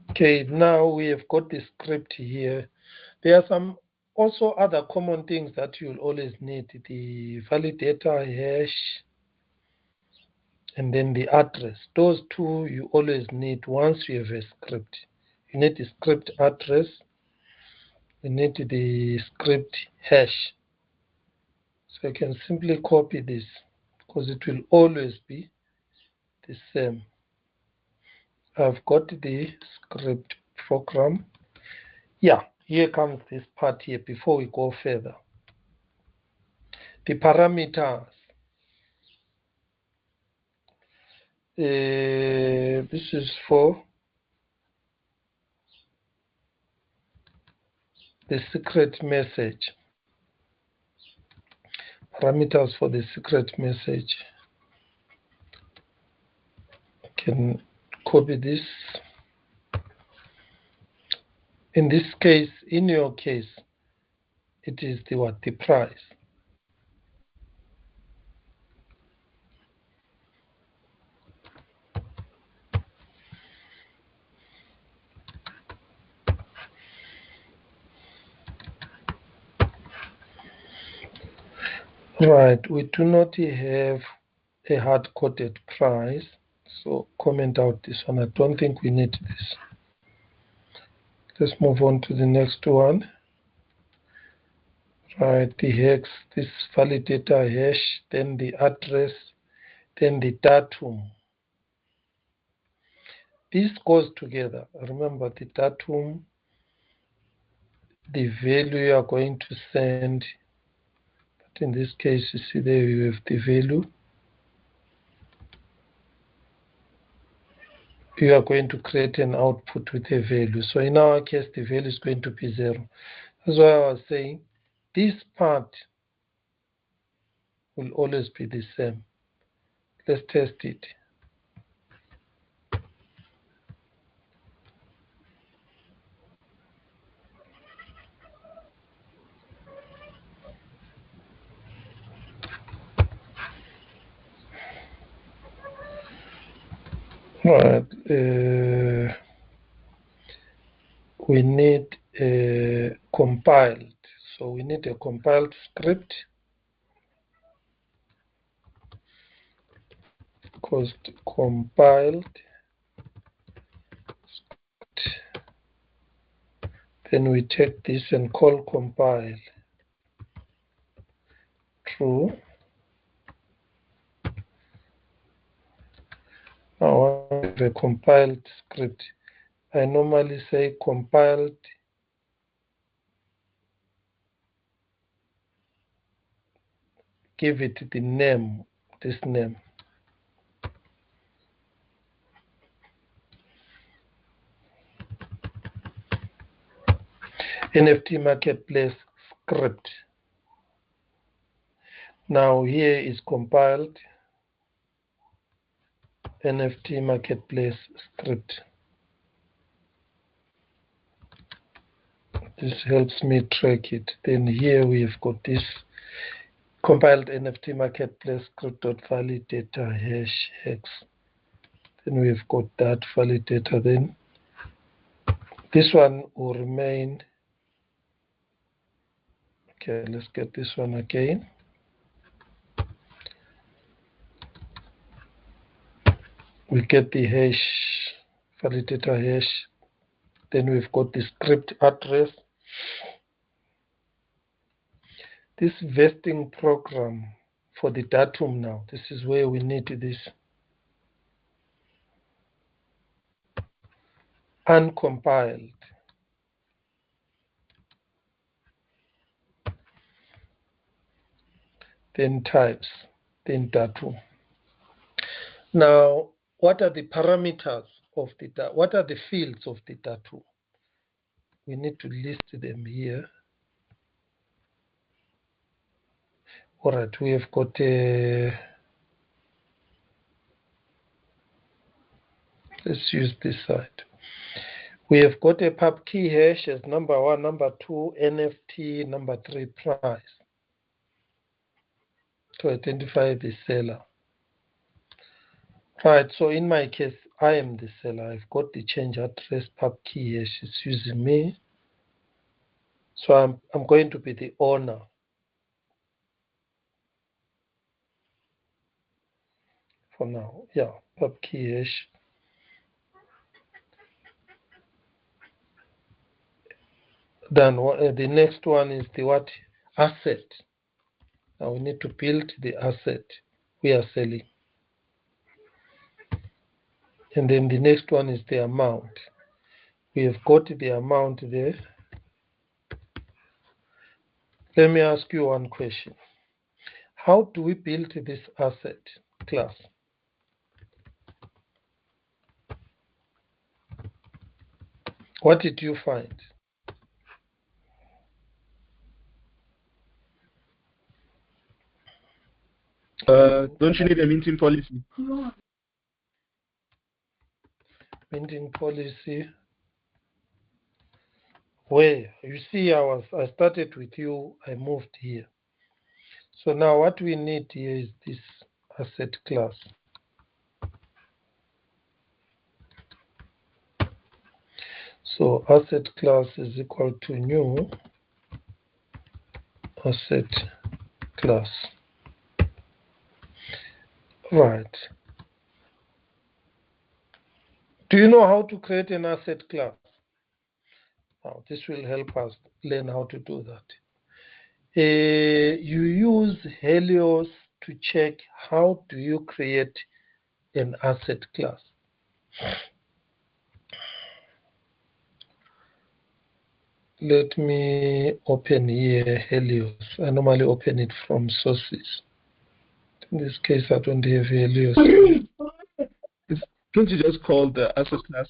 Okay, now we have got the script here. There are some also other common things that you'll always need: the validator hash and then the address. Those two you always need once you have a script. You need the script address, you need the script hash. So I can simply copy this because it will always be the same. I've got the script program. Yeah, here comes this part here before we go further. The parameters. This is for the secret message. Parameters for the secret message. I can copy this. In this case, in your case, it is the what? The price. Right, we do not have a hard-coded price, so comment out this one. I don't think we need this. Let's move on to the next one. Right, the hex, this validator hash, then the address, then the datum. This goes together. Remember the datum, the value you are going to send. But in this case, you see there you have the value. You are going to create an output with a value. So in our case, the value is going to be 0. That's why I was saying this part will always be the same. Let's test it. Right. We need compiled. So we need a compiled script. Because compiled. Then we take this and call compile. True. Now I have a compiled script. I normally say compiled give it the name, this name. NFT Marketplace script. Now here is compiled NFT Marketplace script. This helps me track it. Then here we've got this compiled NFT Marketplace script.validator hash hex. Then we've got that validator. Then this one will remain. Okay, let's get this one again. We get the hash, validator hash. Then we've got the script address. This vesting program for the datum now, this is where we need this uncompiled. Then types, then datum. Now, what are the parameters of the datum? What are the fields of the datum? We need to list them here. All right, we have got a, let's use this side. We have got a pub key hash as number 1, number 2, NFT, number 3, price to identify the seller. Right, so in my case, I am the seller. I've got the change address pub key hash. It's using me. So I'm going to be the owner. For now, yeah, pub key hash. Then the next one is the what? Asset. Now we need to build the asset we are selling. And then the next one is the amount. We have got the amount there. Let me ask you one question. How do we build this asset class? What did you find? Don't you need a minting policy? Minting policy. Where? You see, I started with you, I moved here. So now what we need here is this asset class. So asset class is equal to new asset class. Right. Do you know how to create an asset class? Now, this will help us learn how to do that. You use Helios to check how do you create an asset class. Let me open here Helios. I normally open it from sources. In this case, I don't have Helios. Can't you just call the asset class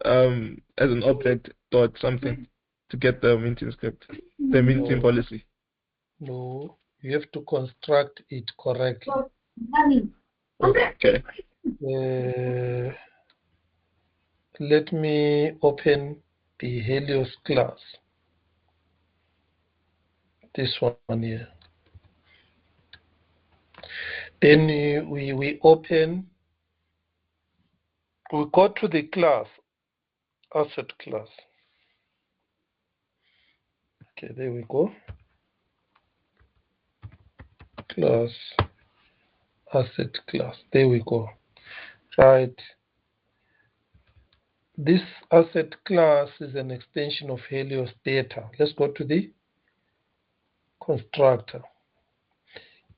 as an object dot something to get the minting script, the minting policy? No, you have to construct it correctly. Okay. Let me open the Helios class. This one here. Then we open, we go to the class, asset class. Okay, there we go. Class, asset class. There we go. Right. This asset class is an extension of Helios data. Let's go to the constructor.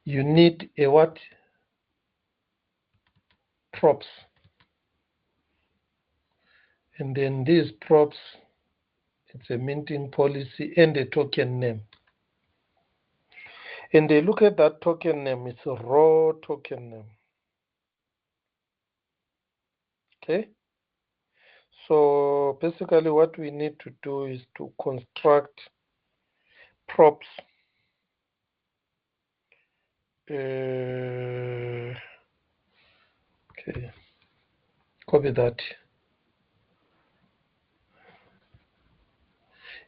You need a what? Props. And then these props, it's a minting policy and a token name. And they look at that token name, it's a raw token name. Okay? So basically what we need to do is to construct props. Okay, copy that.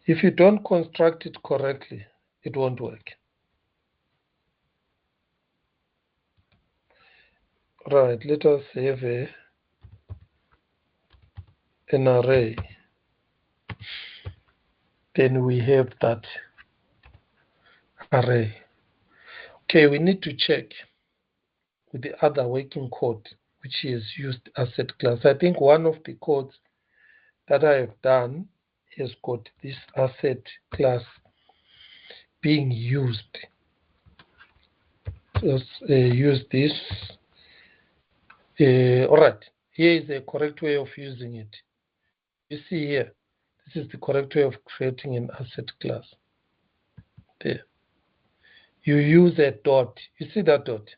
If you don't construct it correctly, it won't work. Right, let us have an array. Then we have that array. Okay, we need to check with the other working code which is used asset class. I think one of the codes that I have done has got this asset class being used. Let's use this. All right, here is the correct way of using it. You see here, this is the correct way of creating an asset class. There. You use a dot. You see that dot?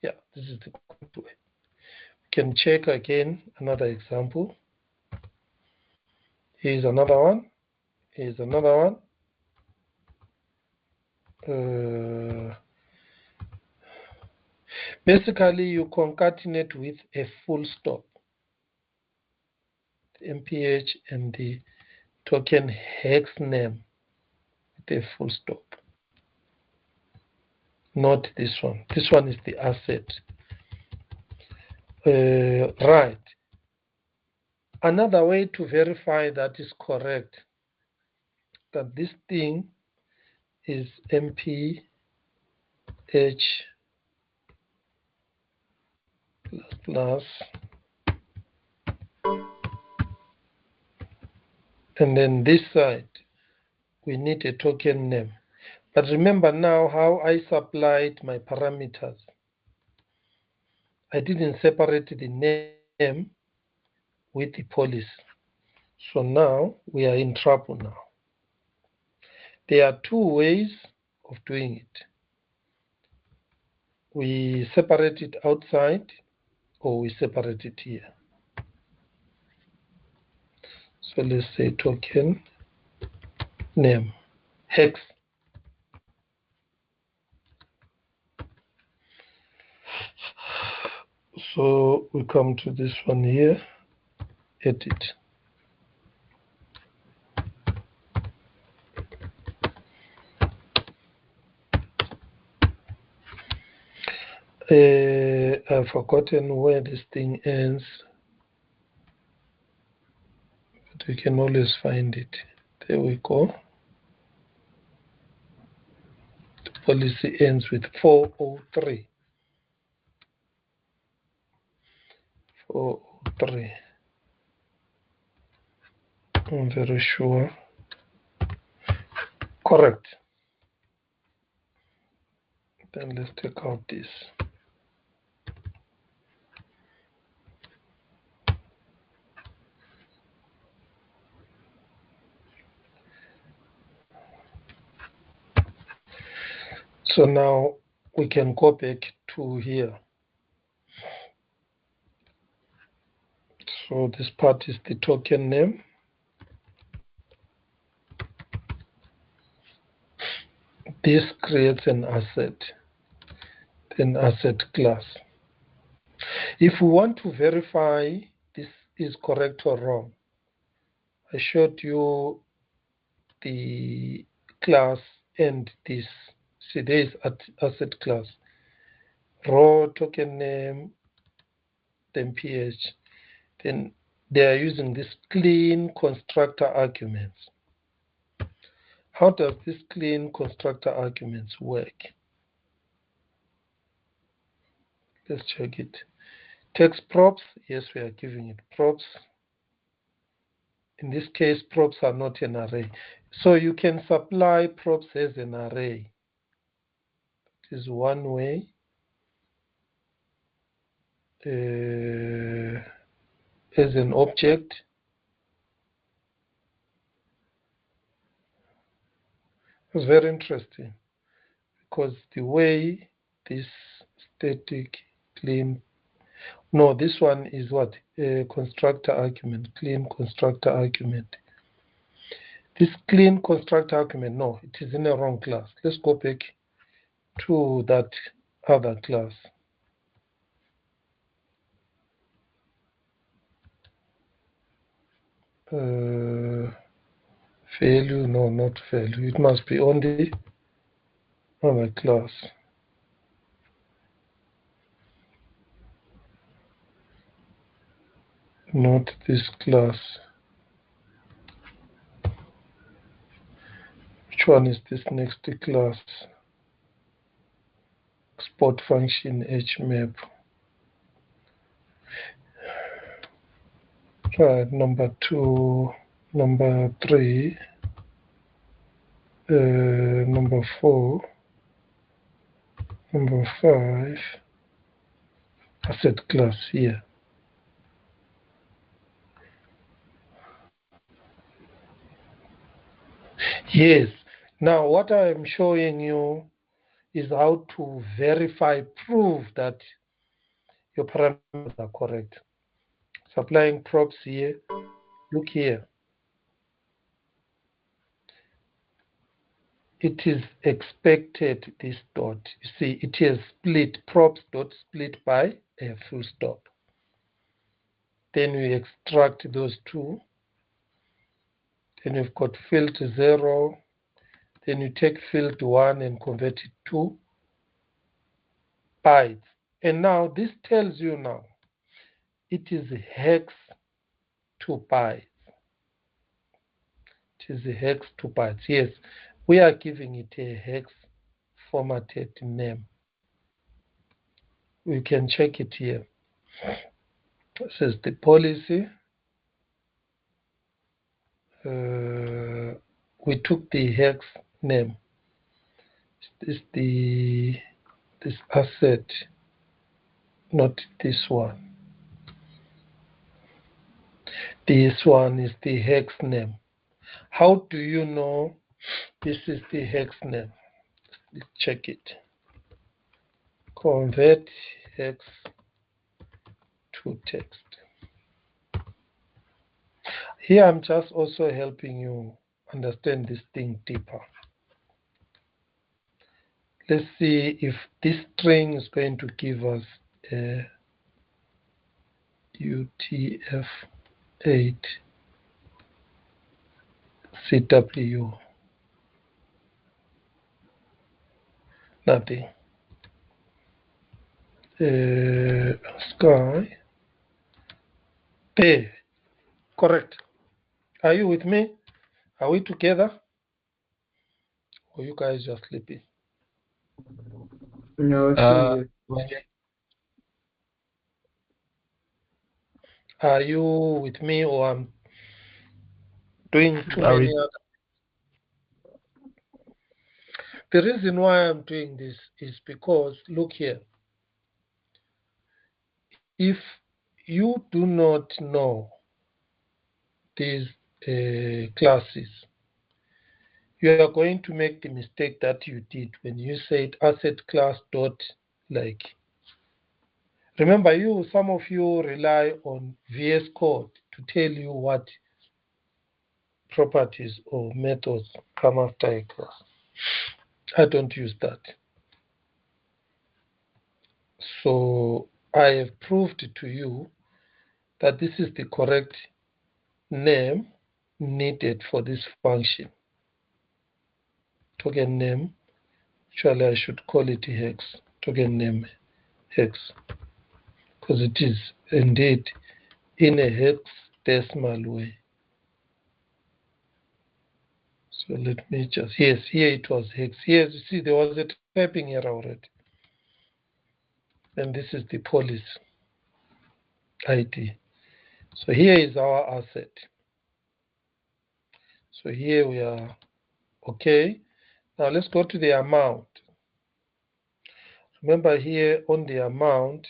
Yeah, this is the correct way. We can check again another example. Here's another one. Here's another one. Basically, you concatenate with a full stop. The MPH and the token hex name with a full stop. Not this one. This one is the asset. Right. Another way to verify that is correct, that this thing is MPH plus and then this side we need a token name. But remember now how I supplied my parameters. I didn't separate the name with the policy. So now we are in trouble now. There are two ways of doing it. We separate it outside or we separate it here. So let's say token name hex. So we come to this one here, edit. I've forgotten where this thing ends, but we can always find it. There we go. The policy ends with 403. 403. I'm very sure. Correct. Then let's take out this. So now we can go back to here. So this part is the token name. This creates an asset class. If we want to verify this is correct or wrong, I showed you the class and this. See, there is asset class. Raw token name, then PH. Then they are using this clean constructor arguments. How does this clean constructor arguments work? Let's check it. Text props, yes, we are giving it props. In this case, props are not an array. So you can supply props as an array. This is one way. As an object. It's very interesting because the way this static clean, no, this one is what? Constructor argument, clean constructor argument. This clean constructor argument, no, it is in a wrong class. Let's go back to that other class. Value, no, not value. It must be on the other class. Not this class. Which one is this next class? Export function HMap. Right, number 2, number 3, number 4, number 5, asset class here. Yes. Now what I am showing you is how to verify, prove that your parameters are correct. Supplying props here. Look here. It is expected this dot. You see, it is split, props dot split by a full stop. Then we extract those two. Then you've got field 0. Then you take field 1 and convert it to bytes. And now this tells you now it is hex to bytes. It is a hex to bytes. Yes, we are giving it a hex formatted name. We can check it here. This is the policy. We took the hex name. This asset, not this one. This one is the hex name. How do you know this is the hex name? Let's check it. Convert hex to text. Here I'm just also helping you understand this thing deeper. Let's see if this string is going to give us a UTF-8 CW. Nothing. Sky. There. Correct. Are you with me? Are we together? Or you guys just sleeping? No, When Are you with me, or I'm doing too Are many we? other? The reason why I'm doing this is because, look here, if you do not know these classes, you are going to make the mistake that you did when you said asset class dot like. Remember, some of you rely on VS Code to tell you what properties or methods come after a class. I don't use that. So I have proved to you that this is the correct name needed for this function. Token name, actually I should call it hex, token name hex, because it is indeed in a hexadecimal way. So let me just, yes, here it was hex. Yes, you see there was a typing error already. And this is the police ID. So here is our asset. So here we are, okay. Now let's go to the amount. Remember here on the amount,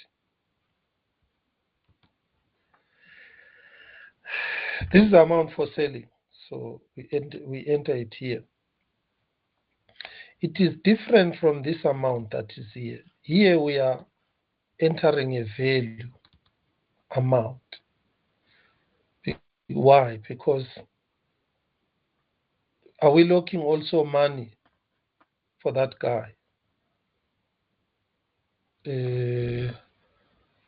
this is the amount for selling. So we enter it here. It is different from this amount that is here. Here we are entering a value amount. Why? Because are we locking also money for that guy?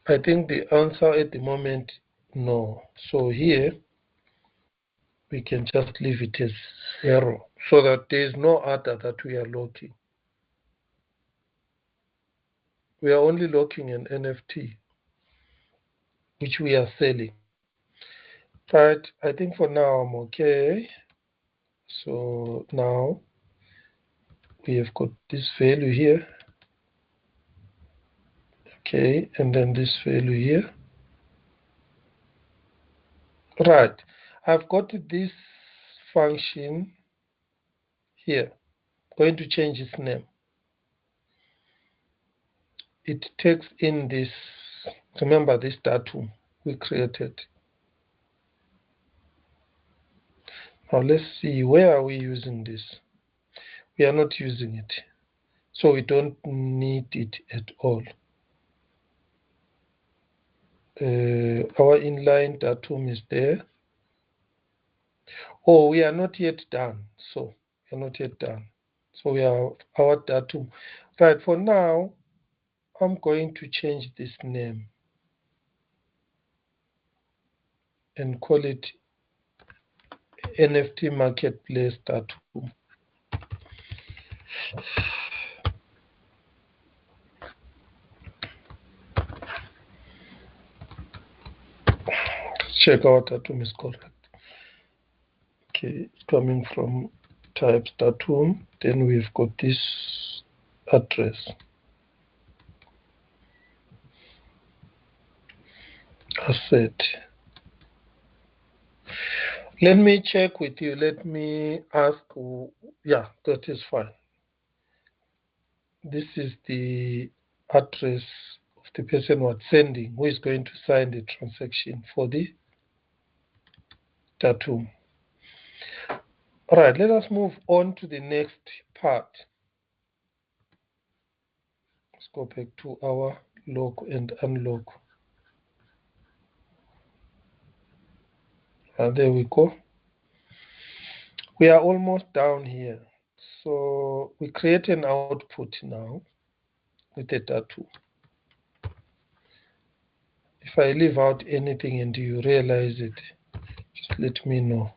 I think the answer at the moment, no. So here we can just leave it as 0 so that there is no other that we are locking. We are only locking an NFT, which we are selling. Right, I think for now I'm okay. So now we have got this value here. Okay, and then this value here. Right, I've got this function here. Going to change its name. It takes in this, remember this datum we created. Now let's see, where are we using this? We are not using it. So we don't need it at all. Our inline datum is there. Oh, we are not yet done. So we are not yet done. So we are our datum. Right, for now, I'm going to change this name and call it NFT Marketplace datum. Check out datum is correct. Okay, it's coming from type datum. Then we've got this address. Asset. Let me check with you. Let me ask. Yeah, that is fine. This is the address of the person who is sending, who is going to sign the transaction for the datum. All right, let us move on to the next part. Let's go back to our lock and unlock. And there we go. We are almost down here. So we create an output now with a datum. If I leave out anything and you realize it, just let me know.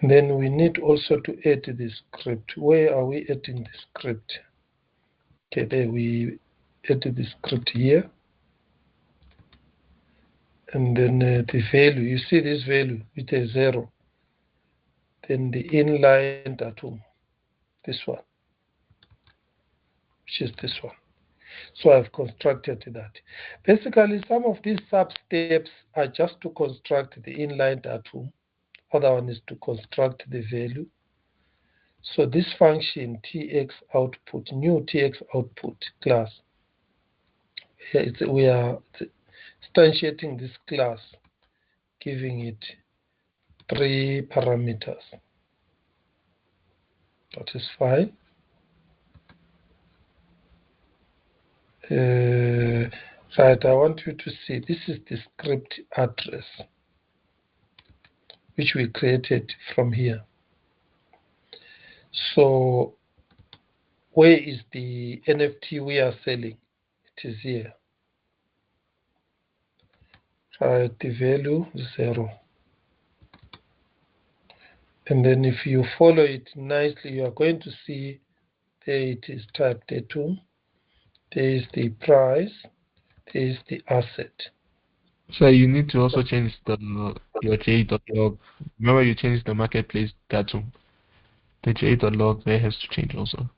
And then we need also to add the script. Where are we adding the script? Okay, there we added the script here. And then the value, you see this value with a 0. Then the inline datum, this one, which is this one. So I've constructed that. Basically, some of these sub-steps are just to construct the inline datum. Other one is to construct the value. So this function tx output, new tx output class, we are instantiating this class, giving it 3 parameters. That is fine. Right, I want you to see this is the script address which we created from here. So where is the NFT we are selling? It is here. Right, the value 0. And then if you follow it nicely, you are going to see there it is type datum. There is the price. There is the asset. So you need to also change your j.log. Remember you changed the marketplace datum. The j.log there has to change also.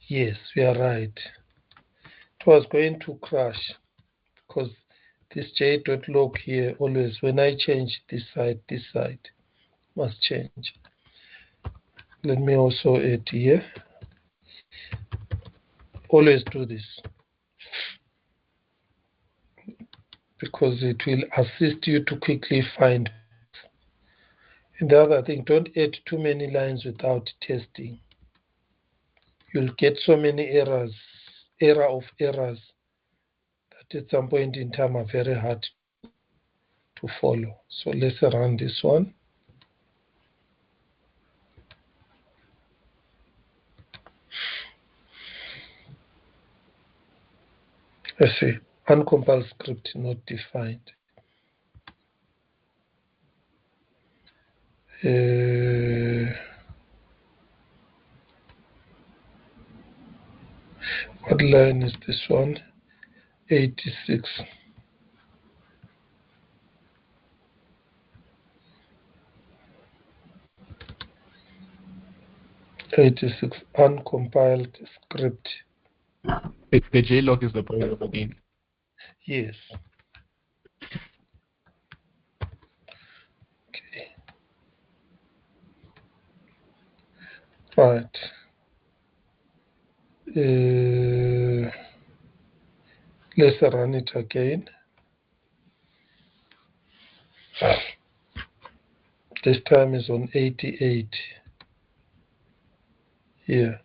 Yes, we are right. It was going to crash because this j.log here always, when I change this side must change. Let me also add here. Always do this because it will assist you to quickly find. And the other thing, don't add too many lines without testing. You'll get so many errors, error of errors, that at some point in time are very hard to follow. So let's run this one. Let's see, uncompiled script not defined. What line is this one? 86. 86 uncompiled script. The JLog is the problem again. Yes. Okay. Right. Let's run it again. This time is on 88. Here.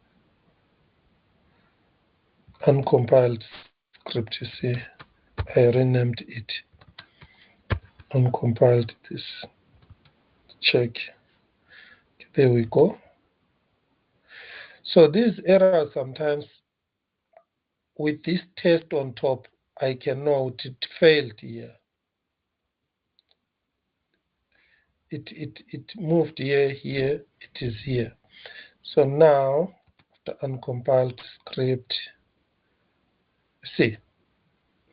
Uncompiled script, you see. I renamed it. Uncompiled this. Check. There we go. So these errors sometimes, with this test on top, I can note it failed here. It moved here, it is here. So now, the uncompiled script, see,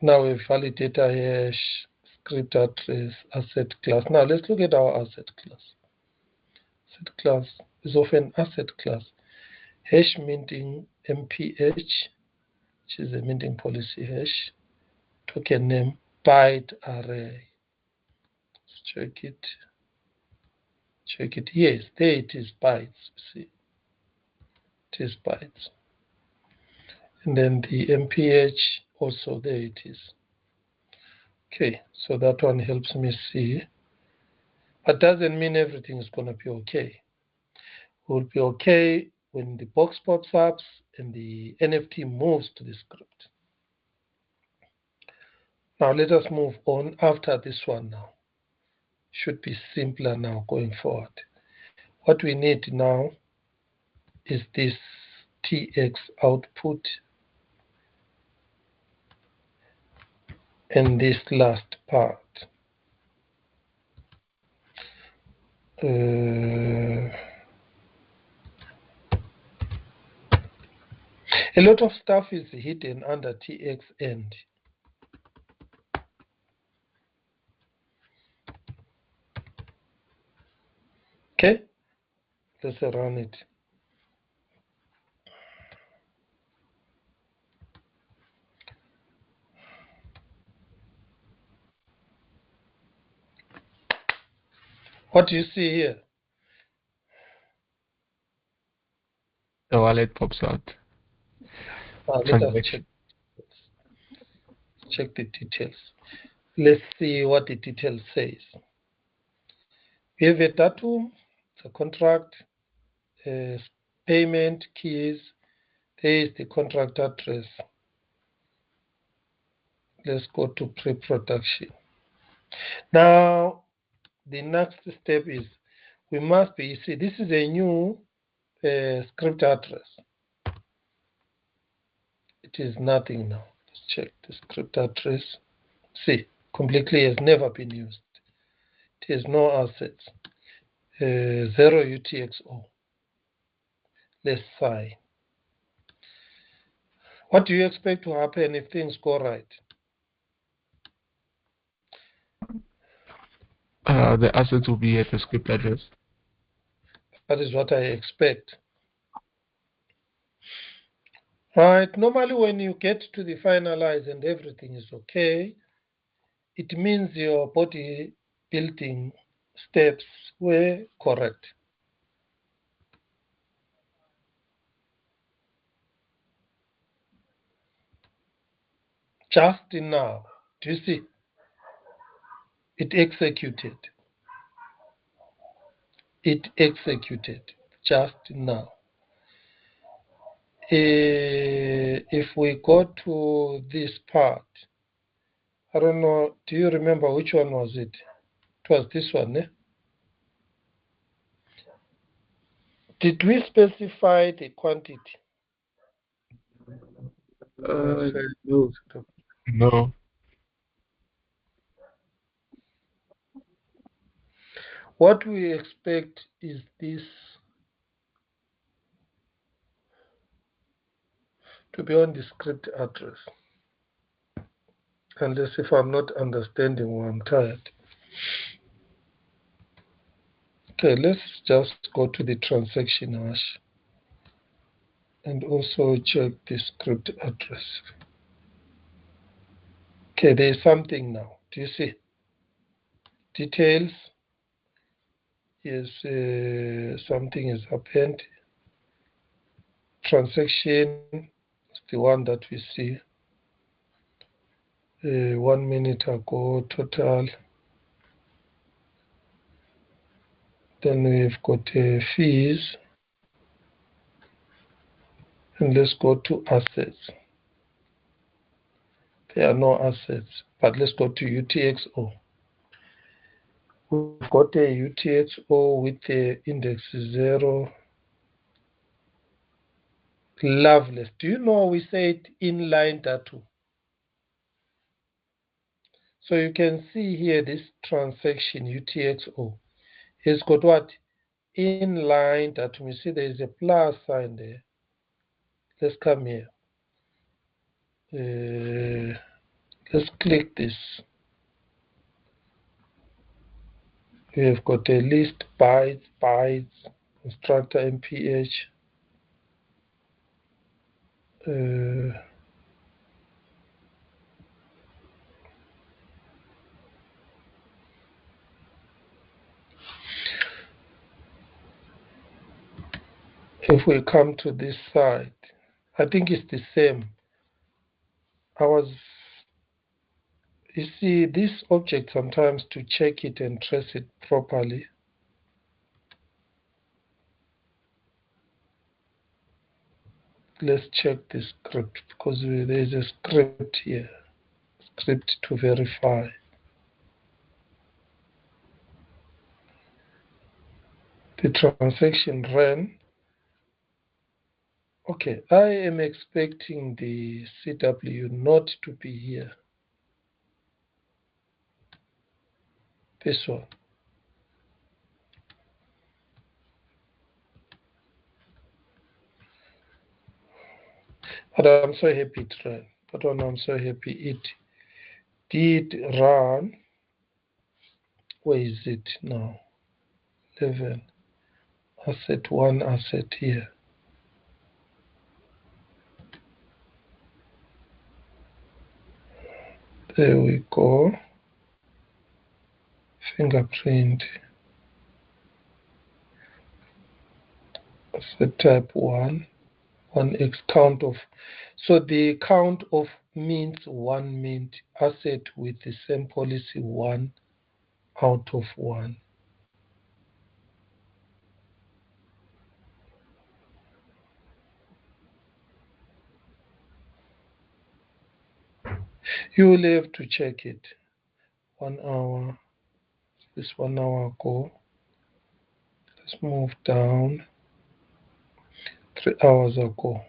now we validate a hash, script address, asset class. Now let's look at our asset class. Asset class is of an asset class. Hash minting MPH, which is a minting policy hash. Token name byte array. Let's check it. Check it. Yes, there it is, bytes. See, it is bytes. And then the MPH also, there it is. Okay, so that one helps me see. But doesn't mean everything is going to be okay. Will be okay when the box pops up and the NFT moves to the script. Now let us move on after this one now. Should be simpler now going forward. What we need now is this TX output and this last part. A lot of stuff is hidden under TX end. Okay, let's run it. What do you see here? The wallet pops out. Let us check the details. Let's see what the detail says. We have a datum, it's a contract, payment, keys. There is the contract address. Let's go to pre-production. Now, the next step is we must be, see, this is a new script address. It is nothing now. Let's check the script address. See, completely has never been used. It has no assets. 0 UTXO. Let's sign. What do you expect to happen if things go right? The assets will be at the script address. That is what I expect. Right. Normally, when you get to the finalize and everything is okay, it means your body building steps were correct. Just now, do you see? It executed. It executed just now. If we go to this part, I don't know, do you remember which one was it? It was this one, eh? Did we specify the quantity? No. No. What we expect is this to be on the script address. Unless if I'm not understanding or I'm tired. Okay, let's just go to the transaction hash and also check the script address. Okay, there's something now. Do you see? Details. Yes, something has happened. Transaction is the one that we see. 1 minute ago, total. Then we've got fees. And let's go to assets. There are no assets, but let's go to UTXO. We've got a UTXO with the index 0. Loveless. Do you know we said inline data? So you can see here this transaction UTXO has got what? Inline data. You see there is a plus sign there. Let's come here. Let's click this. We have got a list bytes, constructor MPH. If we come to this side, I think it's the same. You see, this object sometimes to check it and trace it properly. Let's check the script because there is a script here. Script to verify. The transaction ran. Okay, I am expecting the CW not to be here. This one. But I'm so happy it ran. But when I'm so happy it did run. Where is it now? 11. Asset 1, asset here. There we go. Fingerprint. So type 1 x count of. So the count of means 1 mint asset with the same policy 1 out of 1. You will have to check it. 1 hour. This 1 hour ago. Let's move down. 3 hours ago.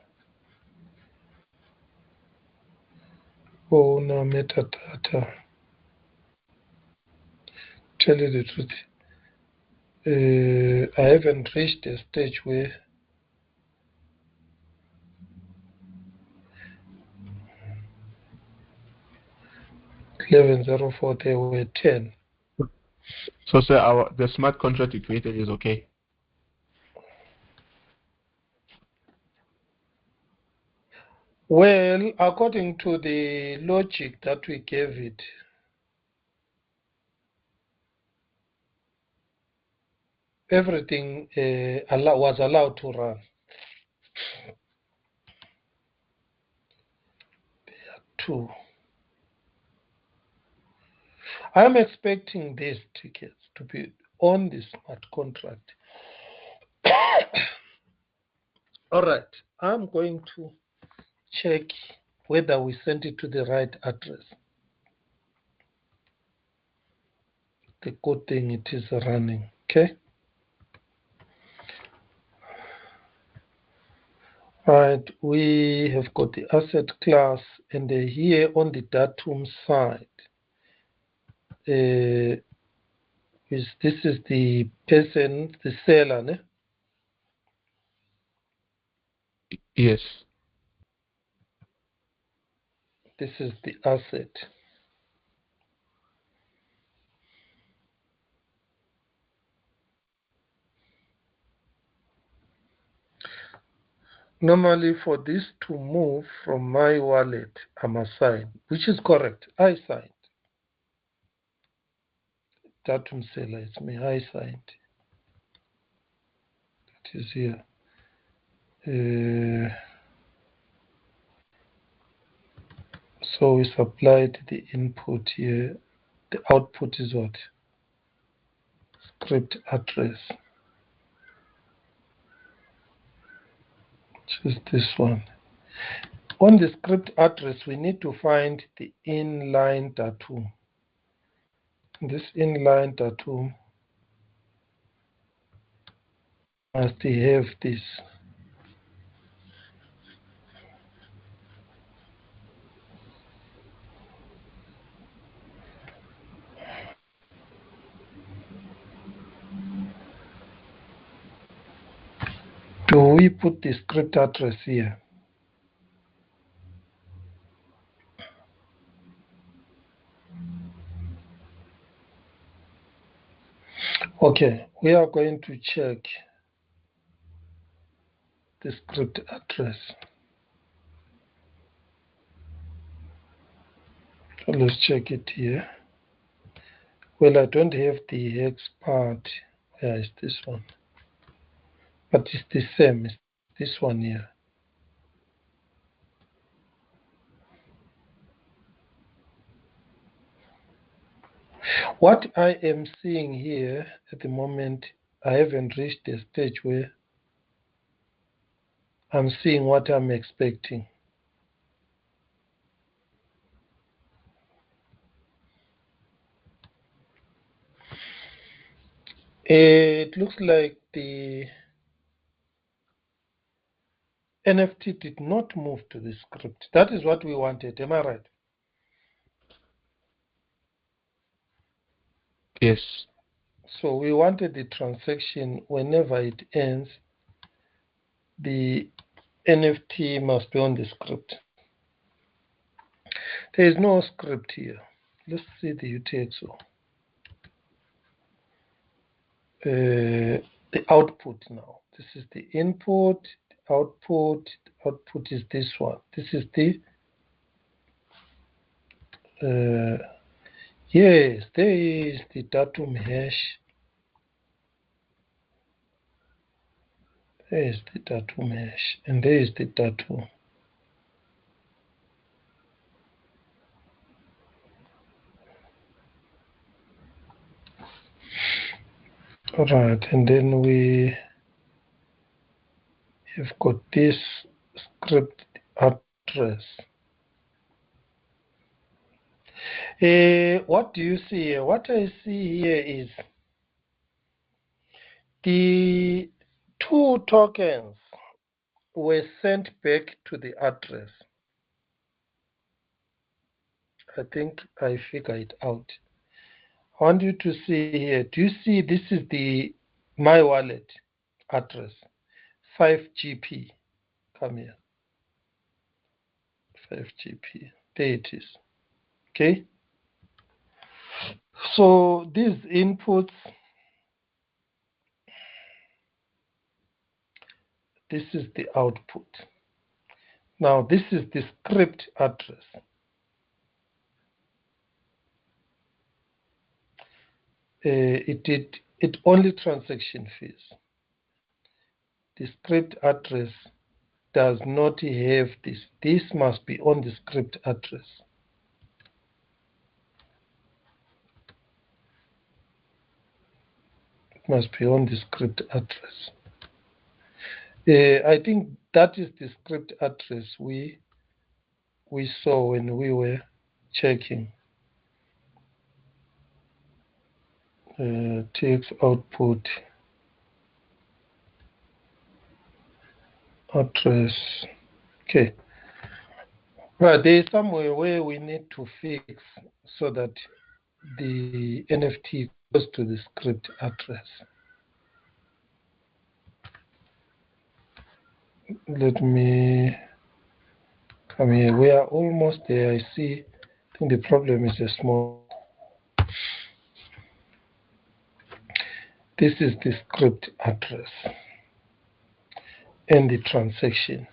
Oh, now metadata. Tell you the truth. I haven't reached a stage where 1104 there were 10. So, sir, the smart contract you created is okay. Well, according to the logic that we gave it, everything was allowed to run. There are 2. I'm expecting these tickets to be on the smart contract. All right, I'm going to check whether we sent it to the right address. The good thing it is running, okay? Right, we have got the asset class, and here on the datum side, this is the person, the seller, né? Yes. This is the asset. Normally, for this to move from my wallet, I must sign, which is correct. I signed. Datum seller, it's me. I signed. It is here. So we supplied the input here. The output is what? Script address, which is this one. On the script address, we need to find the inline datum. This inline datum must have this. Do we put the script address here? Okay, we are going to check the script address. So let's check it here. Well, I don't have the hex part. Where is this one? But it's the same. It's this one here. What I am seeing here at the moment, I haven't reached a stage where I'm seeing what I'm expecting. It looks like the NFT did not move to the script. That is what we wanted. Am I right? Yes. So we wanted the transaction whenever it ends, the NFT must be on the script. There is no script here. Let's see the UTXO. The output now. This is the input, the output is this one. This is the, yes, there is the datum hash. There is the tattoo mesh, and there is the tattoo. Alright, and then we have got this script address. What do you see here? What I see here is the 2 tokens were sent back to the address. I think I figured it out. I want you to see here. Do you see this is the my wallet address? 5GP. Come here. 5GP. There it is. Okay. So these inputs, this is the output. Now this is the script address. It only transaction fees. The script address does not have this. This must be on the script address. It must be on the script address. I think that is the script address we saw when we were checking text output address. Okay. Right, there is somewhere where we need to fix so that the NFT goes to the script address. Let me come here. We are almost there. I see. I think the problem is a small. This is the script address and the transaction.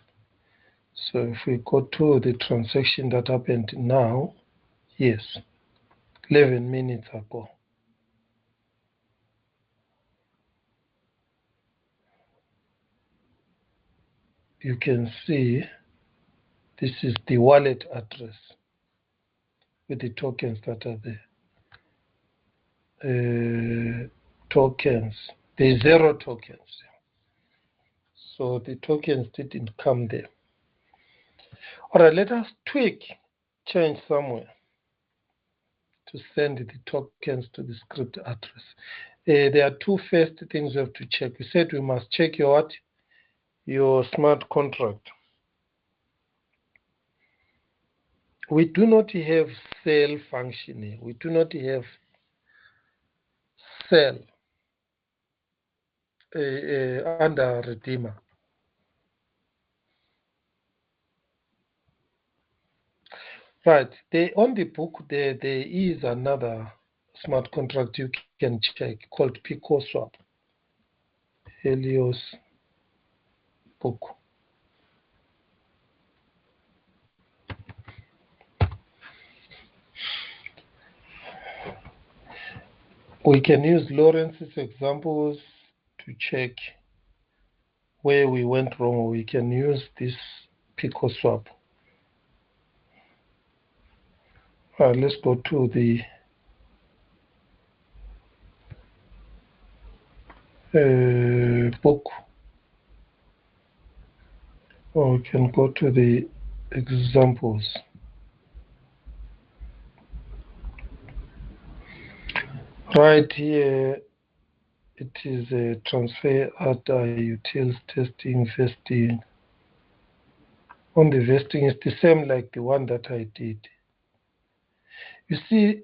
So if we go to the transaction that happened now, yes, 11 minutes ago. You can see this is the wallet address with the tokens that are there. Tokens, there's 0 tokens. So the tokens didn't come there. All right, let us change somewhere to send the tokens to the script address. There are 2 first things we have to check. We said we must check your smart contract. We do not have sell functioning. We do not have sell under Redeemer. Right. On the book, there is another smart contract you can check called PicoSwap. Helios book. We can use Lawrence's examples to check where we went wrong, or we can use this PicoSwap. Let's go to the book, or we can go to the examples. Right here, it is a transfer at utils testing vesting. On the vesting, it's the same like the one that I did. You see,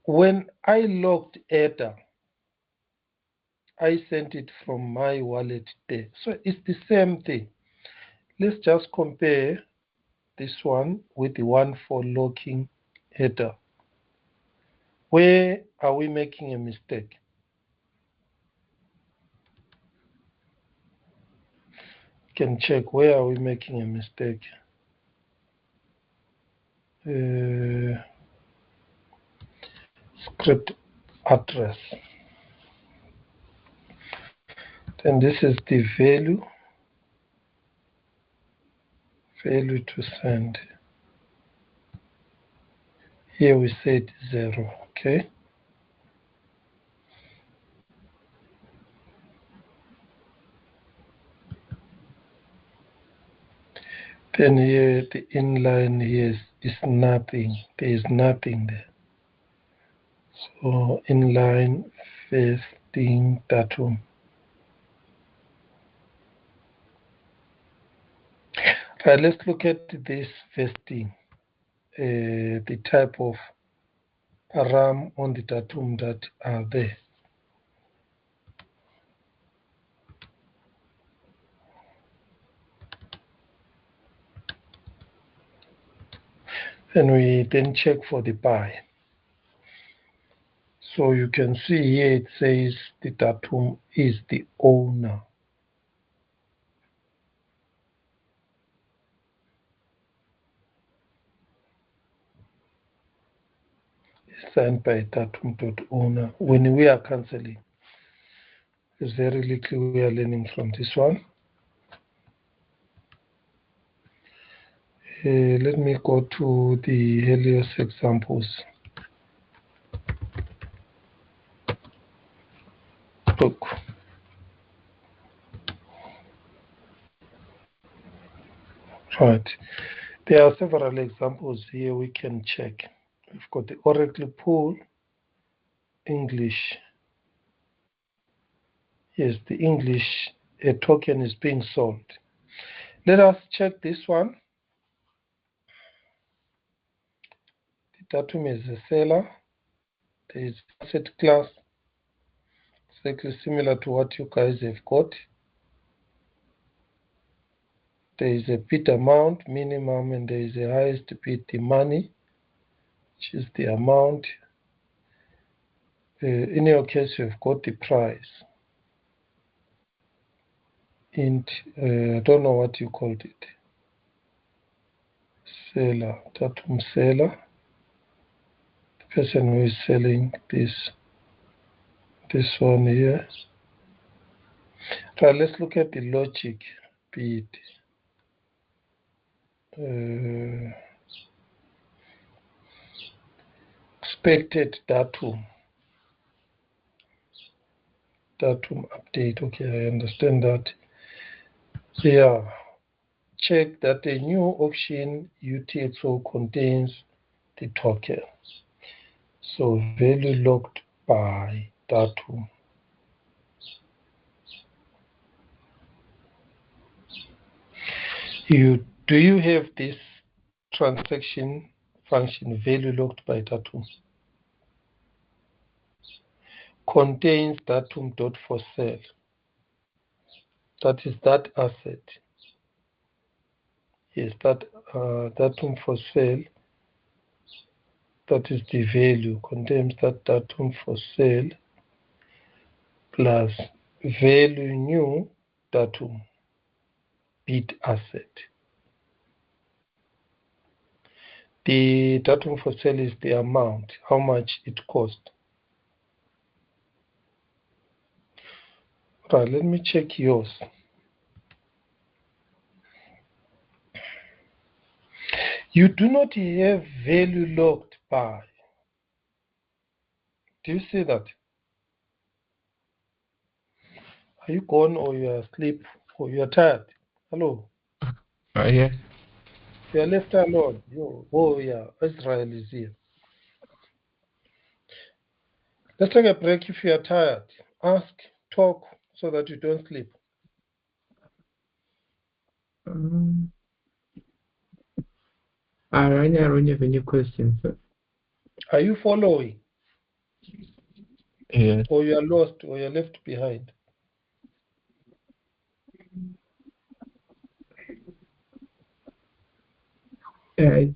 when I logged Ether, I sent it from my wallet there. So it's the same thing. Let's just compare this one with the one for locking Ether. Where are we making a mistake? You can check where are we making a mistake. Script address. Then this is the value to send. Here we said 0, okay? Then here the inline here is nothing. There is nothing there. So inline fasting datum. Right, let's look at this fasting, the type of param on the datum that are there. And we then check for the by. So you can see here it says the datum is the owner. It's signed by datum.owner. When we are cancelling, it's very little we are learning from this one. Let me go to the Helios examples. Look. Right. There are several examples here we can check. We've got the Oracle pool, English. Yes, the English token is being sold. Let us check this one. The datum is a seller. There is asset class, exactly similar to what you guys have got. There is a bid amount, minimum, and there is a highest bid, the money, which is the amount. In your case, you've got the price. Int, I don't know what you called it. Seller, datum seller. The person who is selling this one here. Right, let's look at the logic bid. Expected datum update. Okay, I understand that. Yeah, check that the new auction UTXO contains the token. So value locked by datum. Do you have this transaction function value locked by datum? Contains datum dot for sale. That is that asset. Yes, that datum for sale. That is the value. Contains that datum for sale plus value new datum bid asset. The datum for sale is the amount, how much it cost. Right, let me check yours. You do not have value locked by. Do you see that? Are you gone or you are asleep or you are tired? Hello? Yeah. You are left alone. Oh yeah, Israel is here. Let's take a break if you are tired. Ask, talk so that you don't sleep. I don't have any questions, sir. Are you following? Yeah. Or you are lost or you are left behind? Yeah,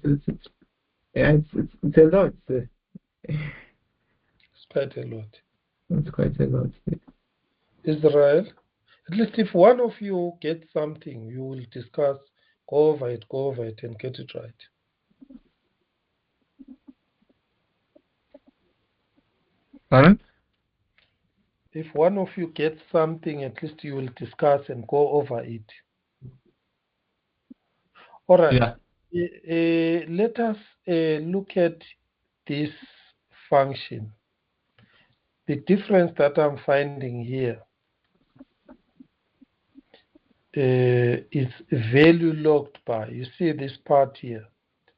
it's a lot, sir. It's quite a lot. It's quite a lot. Sir. Israel, at least if one of you gets something, you will discuss, go over it, and get it right. Pardon? if one of you gets something, at least you will discuss and go over it. All right. Yeah. Let us look at this function. The difference that I'm finding here is value logged by. You see this part here,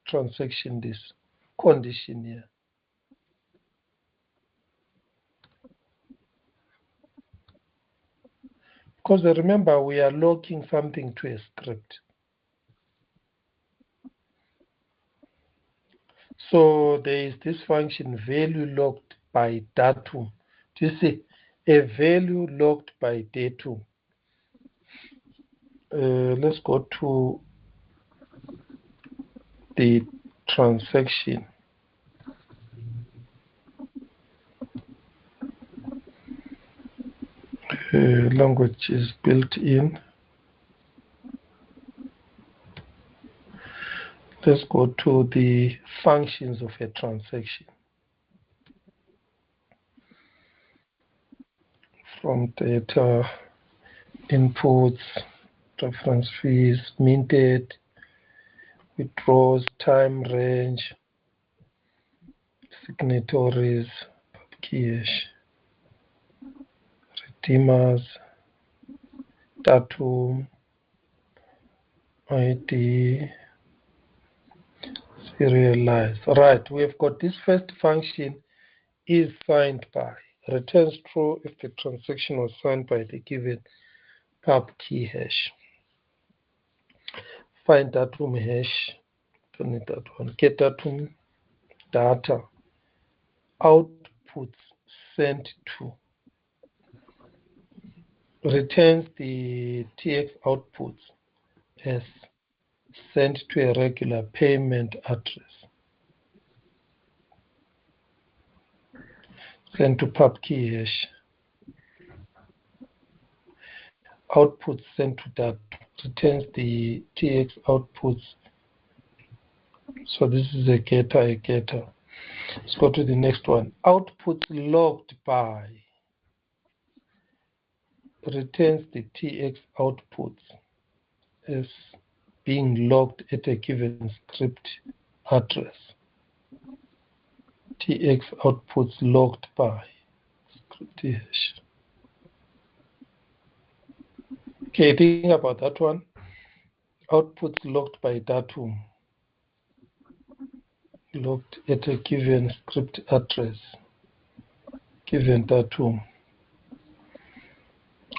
transaction, this condition here. Because remember, we are logging something to a script. So there is this function value logged by datum. Do you see? A value logged by datum. Let's go to the transaction. Language is built in. Let's go to the functions of a transaction. From data, inputs, reference fees, minted, withdraws, time range, signatories, key hash, redeemers, datum, ID, serialize. Right, we've got this first function is signed by. Returns true if the transaction was signed by the given pub key hash. Find datum hash, don't need that one. Get datum data. Outputs sent to. Returns the TX outputs as sent to a regular payment address. Sent to pub key hash. Outputs sent to that. Returns the TX outputs. So this is a getter, Let's go to the next one. Outputs logged by. Returns the TX outputs as being logged at a given script address. TX outputs logged by script hash. Okay, think about that one. Outputs logged by datum. Logged at a given script address. Given datum.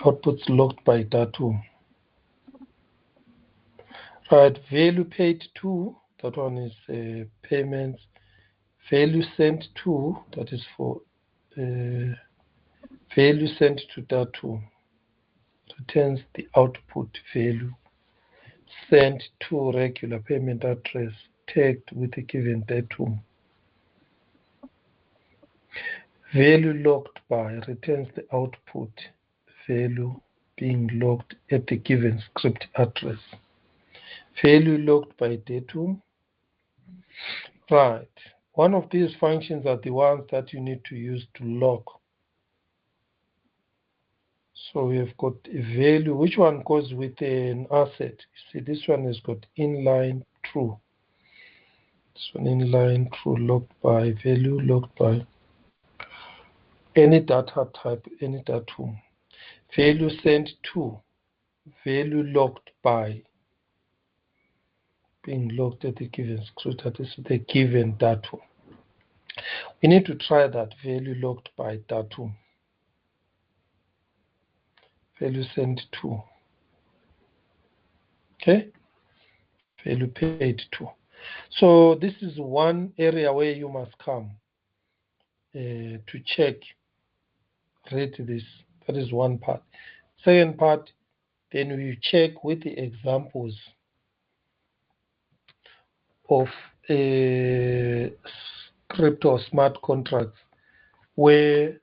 Outputs logged by datum. Right, value paid to, that one is payments. Value sent to, that is for value sent to datum. Returns the output value sent to regular payment address tagged with a given datum. Value logged by returns the output value being logged at the given script address. Value logged by datum. Right. One of these functions are the ones that you need to use to log. So we have got a value. Which one goes with an asset? You see, this one has got inline true. This one inline true logged by value logged by any data type, any datum. Value sent to value logged by being logged at the given script, that is the given datum. We need to try that value logged by datum. Value sent to. Okay? Value paid to. So this is one area where you must come to check, read this. That is one part. Second part, then we check with the examples of crypto smart contracts where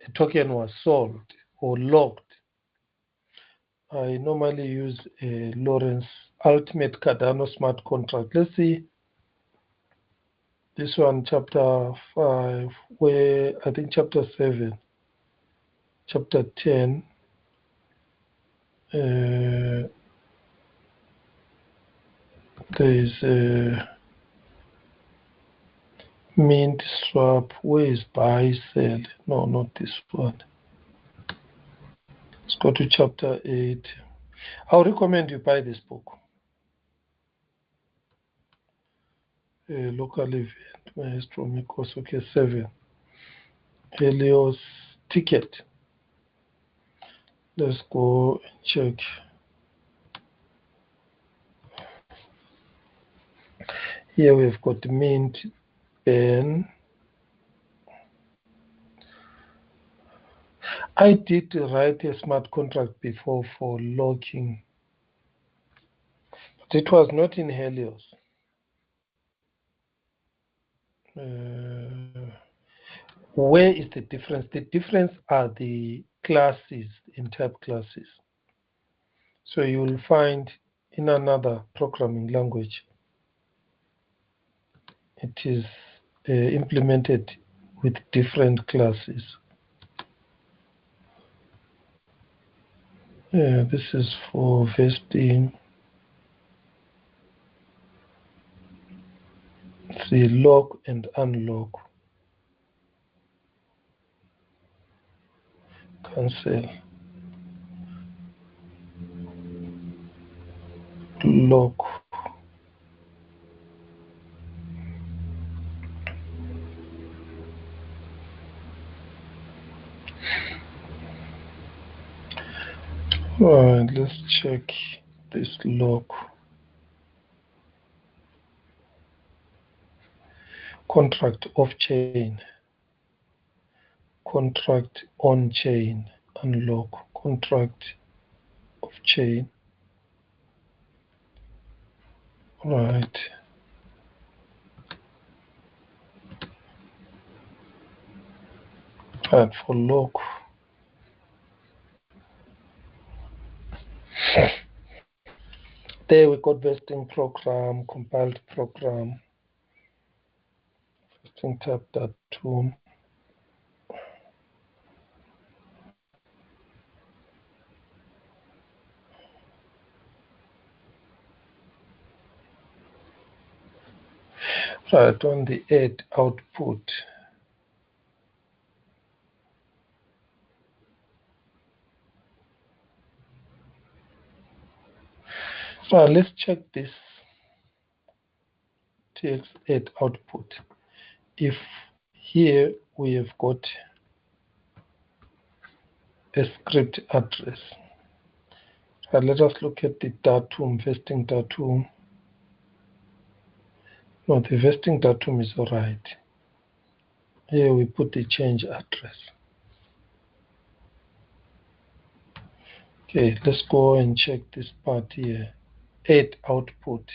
a token was sold or logged. I normally use a Lawrence Ultimate Cardano smart contract. Let's see this one, chapter 5, where I think chapter 7. chapter 10, there is a mint swap. Where is buy sell? No, not this one. Let's go to chapter 8. I'll recommend you buy this book. Local event, Maestro Mikos, okay, 7. Helios ticket. Let's go and check. Here we've got mint, Ben. I did write a smart contract before for locking, but it was not in Helios. Where is the difference? The difference are the classes in type classes. So you will find in another programming language, it is implemented with different classes. This is for vesting. See, lock and unlock. Cancel. Lock. Alright, let's check this lock. Contract off chain. Contract on chain. Unlock. Contract off chain. Right. And for lock. There we got vesting program, compiled program, vesting tab .tool. Right, on the add output. So let's check this TX add output. If here we have got a script address, let us look at the datum, vesting datum. No, the vesting datum is all right. Here we put the change address. Okay, let's go and check this part here. Add output.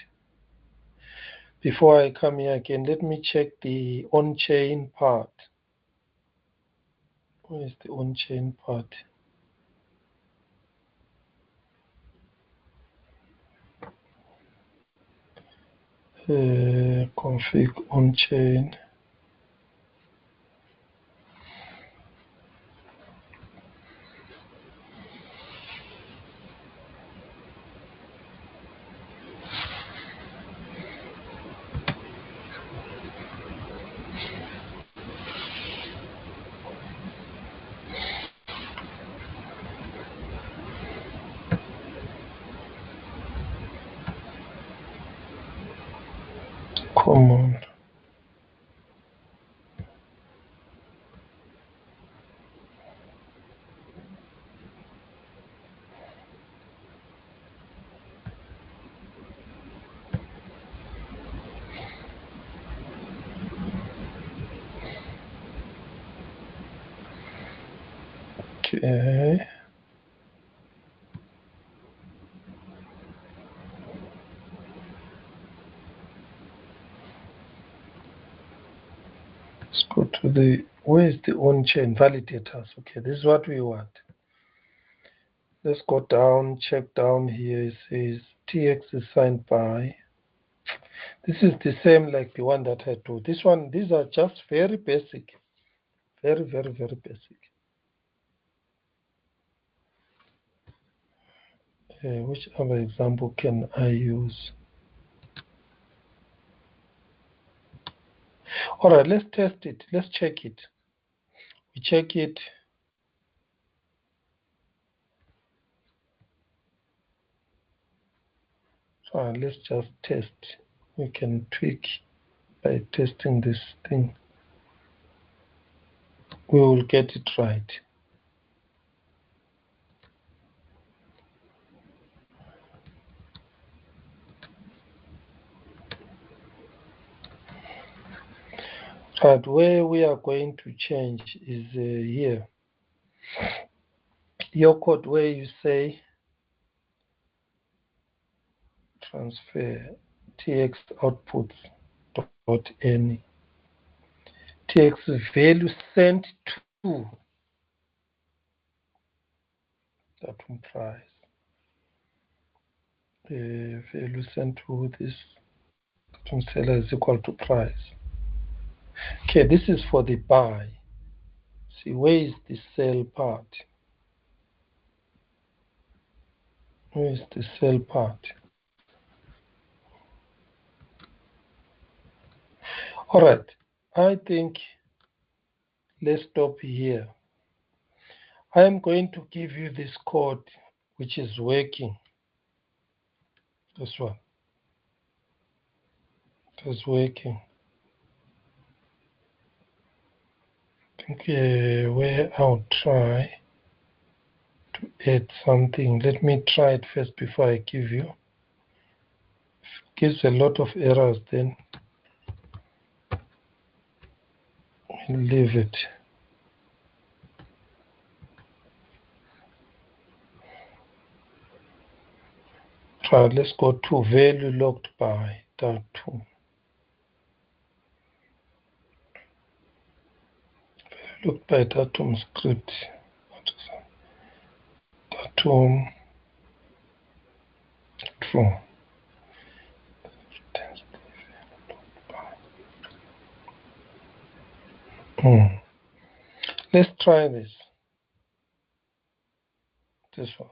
Before I come here again, let me check the on-chain part. Where is the on-chain part? Config on-chain. Come on. Okay. Let's go to the, where is the on-chain validators? Okay, this is what we want. Let's go down, check down here. It says TX is signed by. This is the same like the one that I do. This one, these are just very basic. Very, very, very basic. Which other example can I use? All right, let's test it. Let's check it. We check it. Let's just test. We can tweak by testing this thing. We will get it right. Right, where we are going to change is here. Your code where you say transfer tx outputs dot any tx value sent to datum price. Value sent to this datum seller is equal to price. Okay, this is for the buy. See, where is the sell part? Where is the sell part? All right, I think let's stop here. I am going to give you this code which is working. This one. It is working. I think where I'll try to add something. Let me try it first before I give you. If it gives a lot of errors, then we'll leave it. Right, let's go to value locked by datum. Looked by datum script. Datum true. Let's try this. This one.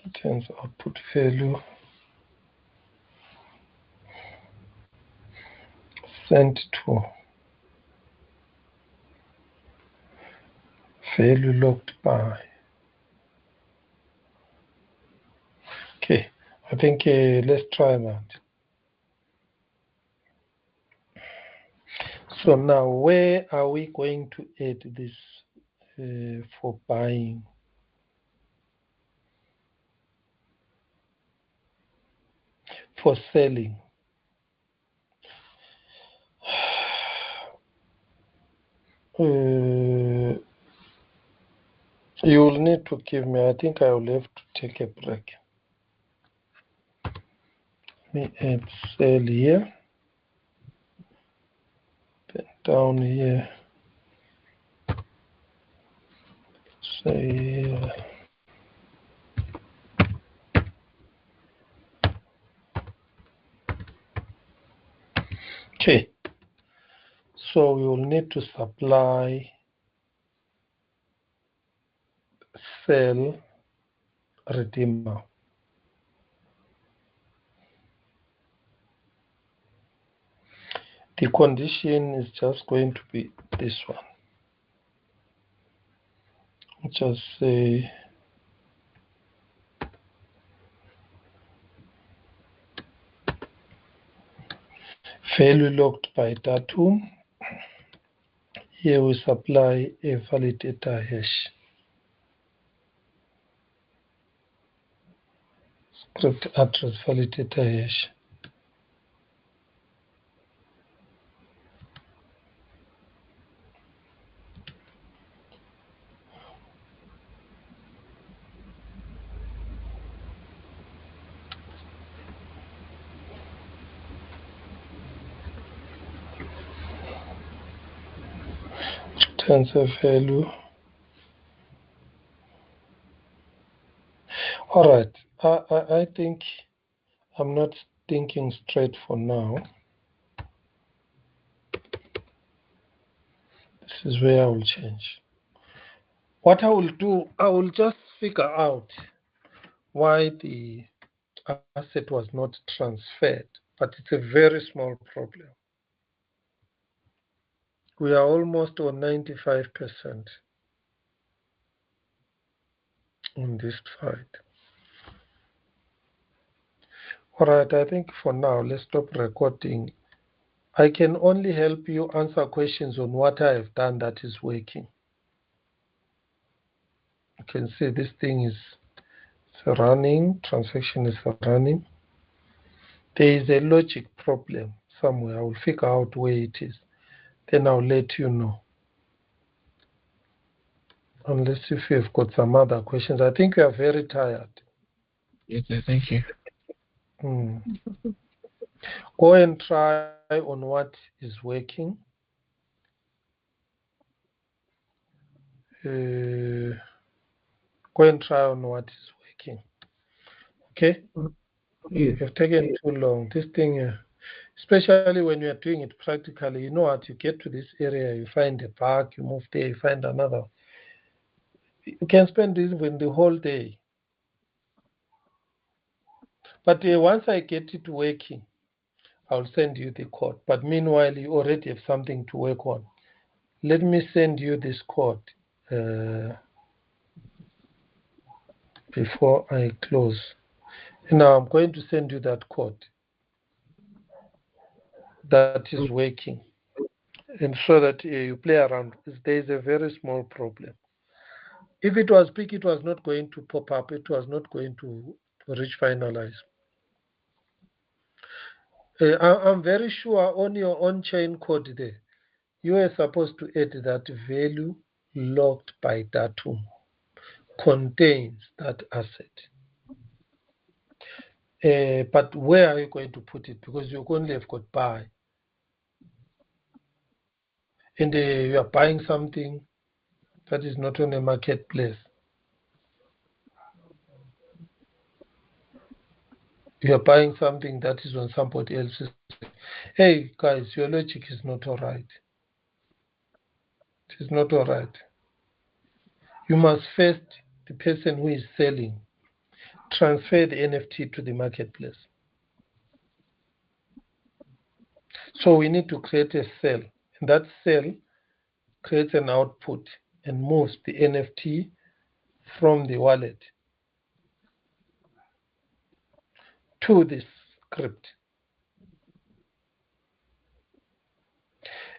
Contains output value sent to value locked by. Okay, I think let's try that. So now where are we going to add this for buying? For selling. You will need to give me, I think I will have to take a break. Let me add sell here. Then down here. Say okay. So we will need to supply sell redeemer. The condition is just going to be this one. Just say value locked by datum. Here we supply a validator hash. Script address validator hash. Returns a value. All right. I think I'm not thinking straight for now. This is where I will change. What I will do, I will just figure out why the asset was not transferred, but it's a very small problem. We are almost on 95% on this side. All right, I think for now, let's stop recording. I can only help you answer questions on what I have done that is working. You can see this thing is running, transaction is running. There is a logic problem somewhere. I will figure out where it is. Then I'll let you know. Unless if you've got some other questions. I think you are very tired. Yes, sir. Thank you. Go and try on what is working. Go and try on what is working. Okay? Yes. You've taken too long. This thing, especially when you are doing it practically, you know what? You get to this area, you find a park, you move there, you find another. You can spend even the whole day. But once I get it working, I'll send you the code. But meanwhile, you already have something to work on. Let me send you this code before I close. Now I'm going to send you that code that is working. And so that you play around. There is a very small problem. If it was big, it was not going to pop up. It was not going to reach finalize. I'm very sure on your on-chain code there, you are supposed to add that value locked by datum contains that asset. But where are you going to put it? Because you only have got buy. And you are buying something that is not on a marketplace. You are buying something that is on somebody else's. Hey, guys, your logic is not all right. It is not all right. You must first, the person who is selling, transfer the NFT to the marketplace. So we need to create a cell. And that cell creates an output and moves the NFT from the wallet to this script.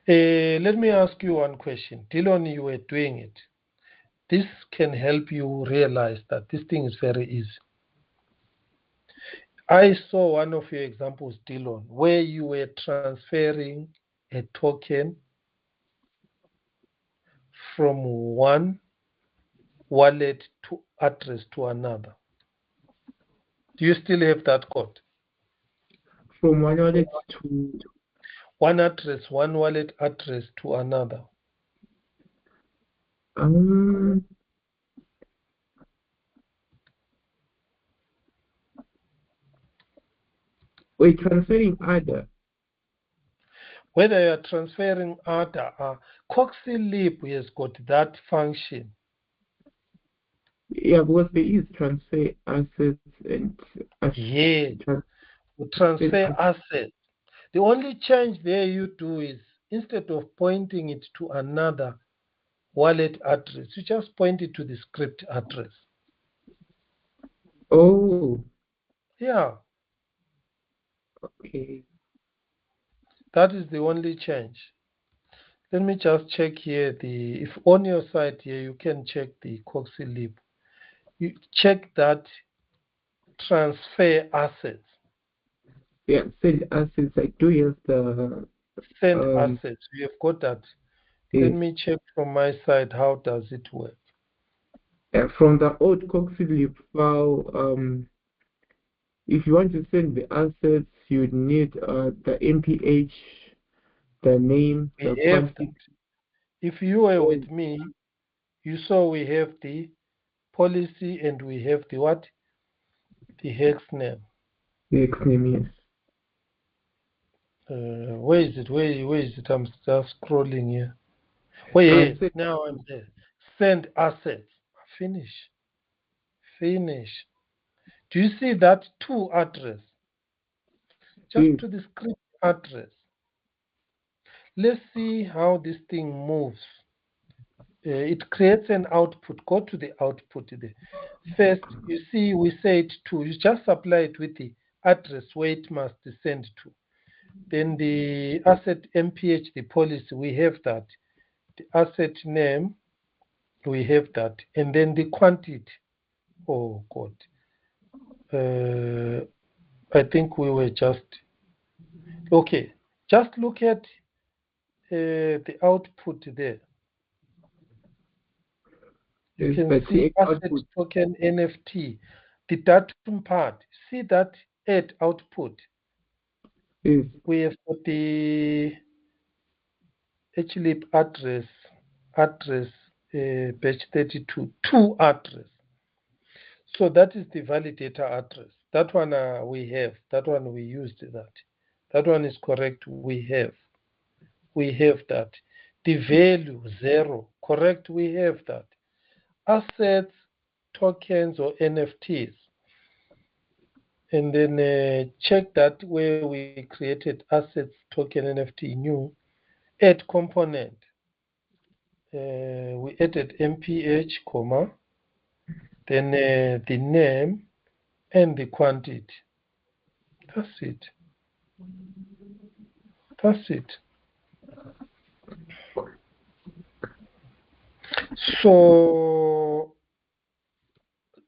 Let me ask you one question. Dylan, you were doing it. This can help you realize that this thing is very easy. I saw one of your examples, Dylan, where you were transferring a token from one wallet to address to another. Do you still have that code? From one wallet to one address, one wallet address to another. Wait, transferring ADA. Whether you are transferring ADA, CoxyLib has got that function. Yeah, because there is transfer assets and yes, transfer assets. The only change there you do is instead of pointing it to another wallet address, you just point it to the script address. Oh. Yeah. Okay. That is the only change. Let me just check here if on your site here you can check the CoxyLib. You check that transfer assets. Yeah, send assets. I do have the send assets. We have got that. Yes. Let me check from my side. How does it work? From the old CoxyLib file, if you want to send the assets, you'd need the MPH, the name, the quantity. If you were with me, you saw we have the policy and we have the what? The hex name. The hex name, yes. Where is it? Where is it? I'm just scrolling here. Oh yes, Transact. now I'm there. Send assets. Finish. Finish. Do you see that to address? Just Yes. to the script address. Let's see how this thing moves. It creates an output. Go to the output there. First, you see we said to. You just apply it with the address where it must send to. Then the asset MPH, the policy, we have that. The asset name, we have that. And then the quantity. Oh, God. I think we were just... Okay. Just look at the output there. You Yes, can but see TX asset output. token NFT, the datum part. See that add output. Yes. We have got the HLIP address, page 32, to address. So that is the validator address. That one we have. That one we used that. That one is correct. We have that. The value 0, correct. We have that. Assets, tokens, or NFTs. And then check that where we created assets, token, NFT, new, add component. We added MPH, comma, then the name and the quantity. That's it. That's it. So,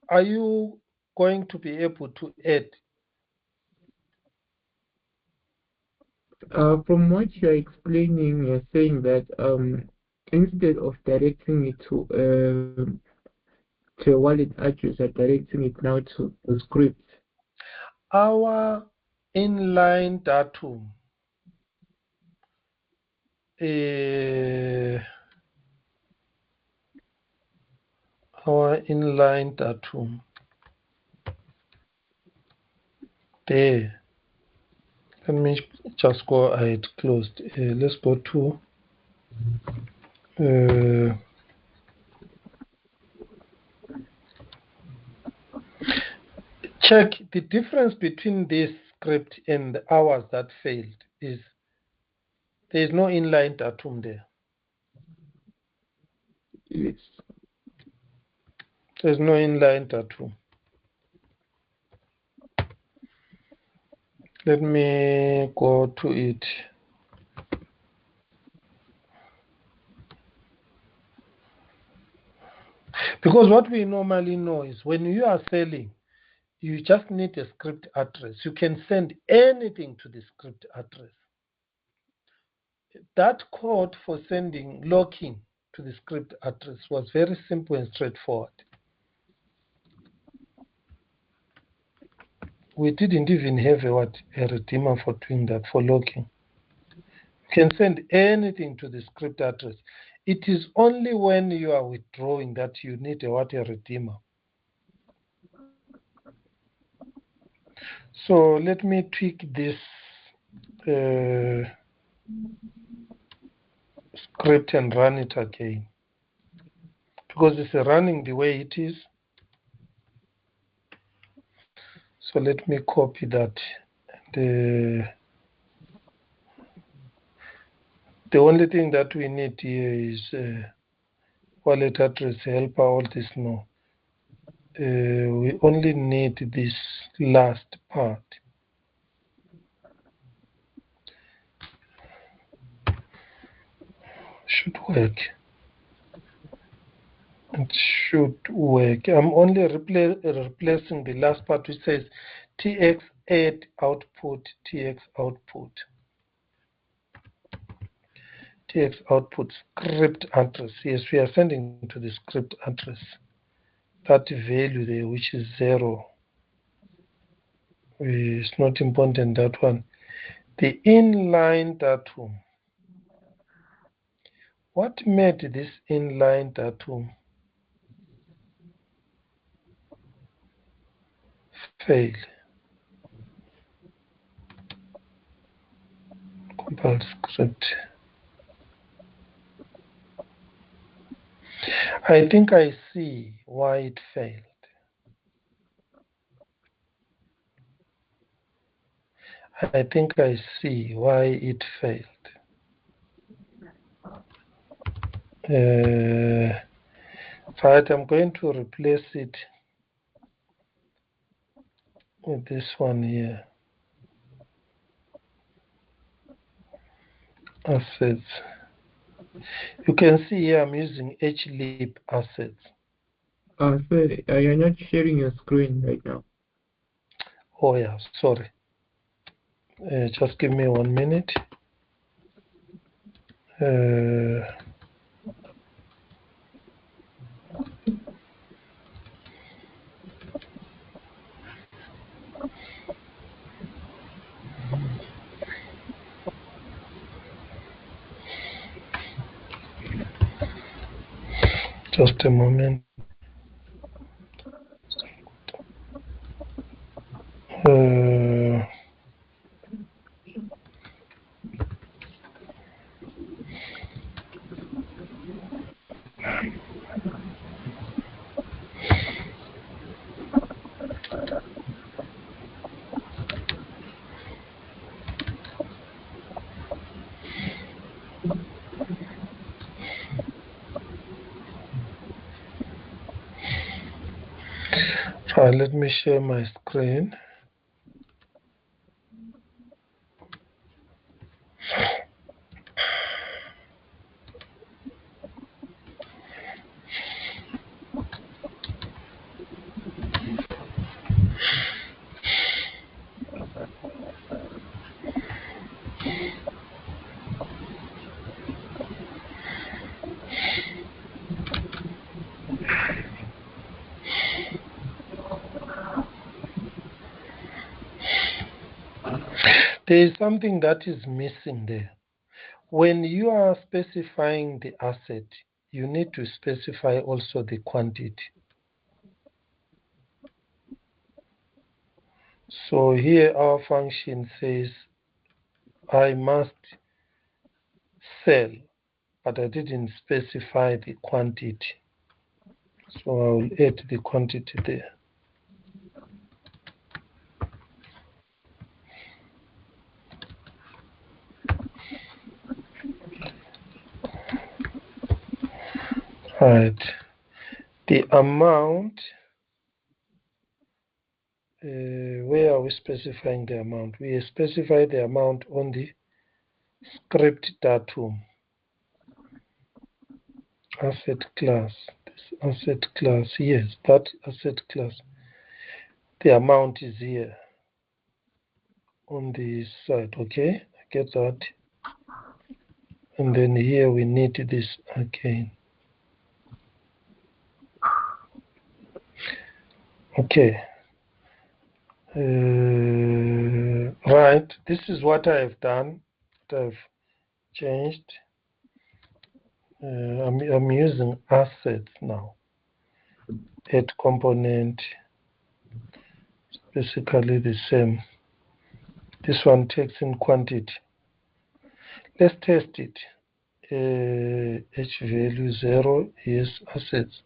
are you going to be able to add? From what you're explaining, you're saying that instead of directing it to a wallet address, you're directing it now to the script. Our inline datum, there. Let me just go ahead, closed. Let's go to check the difference between this script and the hours that failed is there is no inline datum there. Yes. There's no inline datum. Let me go to it. Because what we normally know is when you are selling, you just need a script address. You can send anything to the script address. That code for sending locking to the script address was very simple and straightforward. We didn't even have a redeemer for doing that, for locking. You can send anything to the script address. It is only when you are withdrawing that you need a redeemer. So let me tweak this script and run it again. Because it's running the way it is. So let me copy that. The only thing that we need here is wallet address helper, all this no. We only need this last part. Should work. It should work. I'm only replacing the last part which says tx add output, tx output. TX output script address. Yes, we are sending to the script address. That value there, which is 0, is not important, that one. The inline datum. What made this inline datum fail? Compile script. I think I see why it failed. I think I see why it failed. Right, I'm going to replace it with this one here. Assets. You can see here I'm using HLeap assets. So you're not sharing your screen right now. Oh yeah, sorry. Just give me 1 minute. Just a moment. Right, let me share my screen. There is something that is missing there. When you are specifying the asset, you need to specify also the quantity. So here our function says I must sell, but I didn't specify the quantity. So I will add the quantity there. Right. The amount, where are we specifying the amount? We specify the amount on the script datum. Asset class. This asset class, yes, that asset class. The amount is here on the side, okay? I get that. And then here we need this again. Okay. Right, this is what I have done. I've changed. I'm using assets now. Add component, basically the same. This one takes in quantity. Let's test it. H value 0, yes, assets.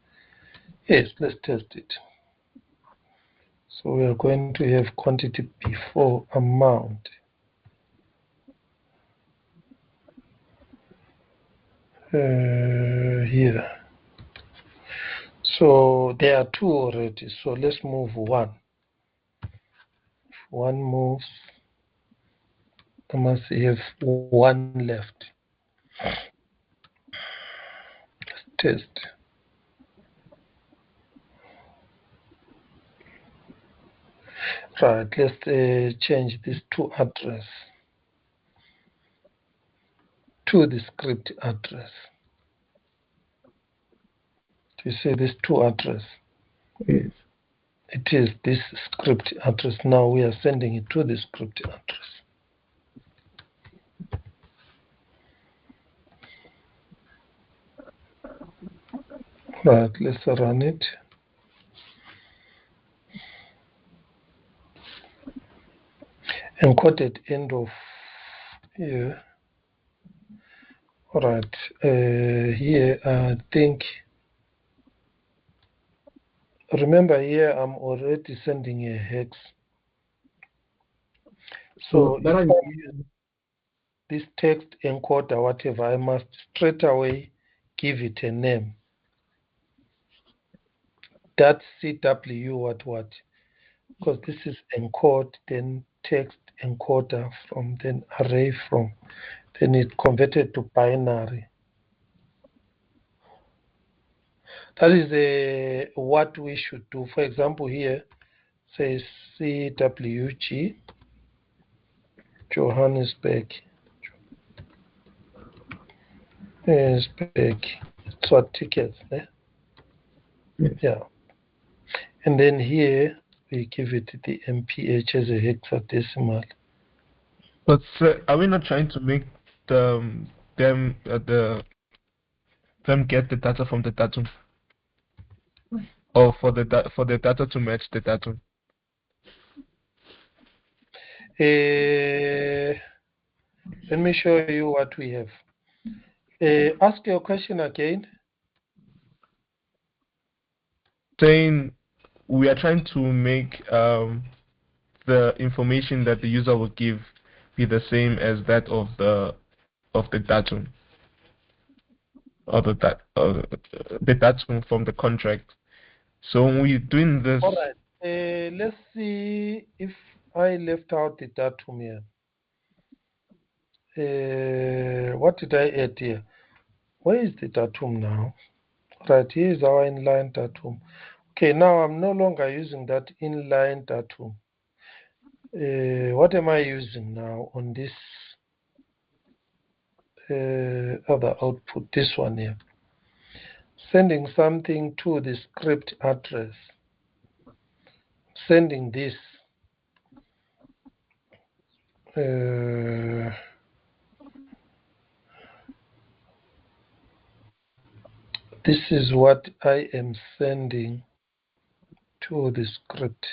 Yes, let's test it. So we are going to have quantity before amount. Here. So there are two already. So let's move one. If one moves, I must have one left. Let's test. Right, let's change this to address to the script address. Do you see this to address? Yes. It is this script address. Now we are sending it to the script address. Right, let's run it. Encoded end of here. All right, here I think Remember here, I'm already sending a hex. So So that if one, I use this text encoder, whatever, I must straight away give it a name. That CW what? Because this is encode, then text encoder from, then array from, then it converted to binary. That is what we should do. For example, here says CWG Johannesburg. Johannesburg. It's what tickets, eh? yes. Yeah. And then here we give it the MPH as a hexadecimal. But are we not trying to make them get the data from the datum, or for the data to match the datum? Let me show you what we have. Ask your question again. Saying we are trying to make the information that the user will give be the same as that of the datum, or the datum from the contract. So when we're doing this, All right. Let's see if I left out the datum here. What did I add here? Where is the datum now? Right, here is our inline datum. Okay, now I'm no longer using that inline datum. What am I using now on this other output? This one here. Sending something to the script address. Sending this. This is what I am sending to the script.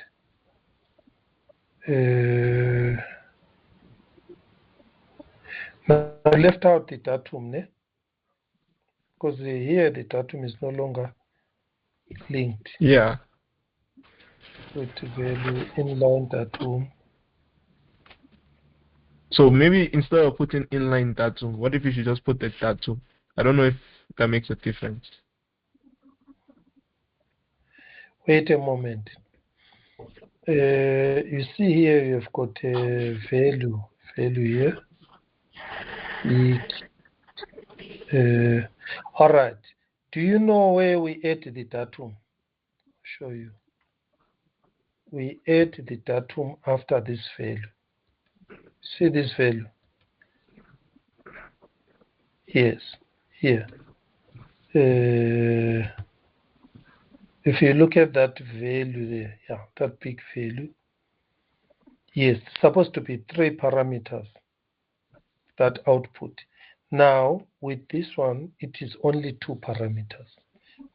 Now I left out the datum, ne? Because here the datum is no longer linked yeah. with value inline datum. So maybe instead of putting inline datum, what if you should just put the datum? I don't know if that makes a difference. Wait a moment. You see here you've got a value here. All right. Do you know where we add the datum? I'll show you. We add the datum after this value. See this value? Yes, here. If you look at that value there, yeah, that big value, yes, supposed to be 3 parameters, that output. Now, with this one, it is only 2 parameters.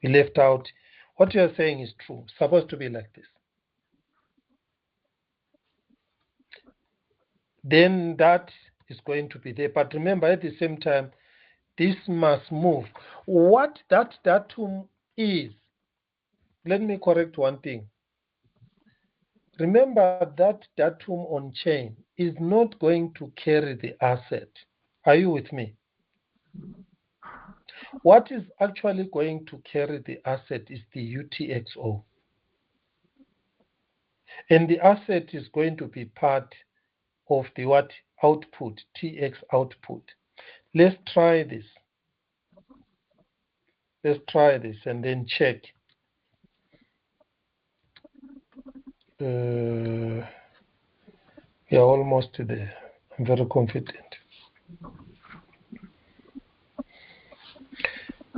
We left out, what you are saying is true, supposed to be like this. Then that is going to be there. But remember, at the same time, this must move. What that datum is, let me correct one thing. Remember that datum on chain is not going to carry the asset. Are you with me? What is actually going to carry the asset is the UTXO. And the asset is going to be part of the what? Output, TX output. Let's try this. Let's try this and then check. We are almost there. I'm very confident.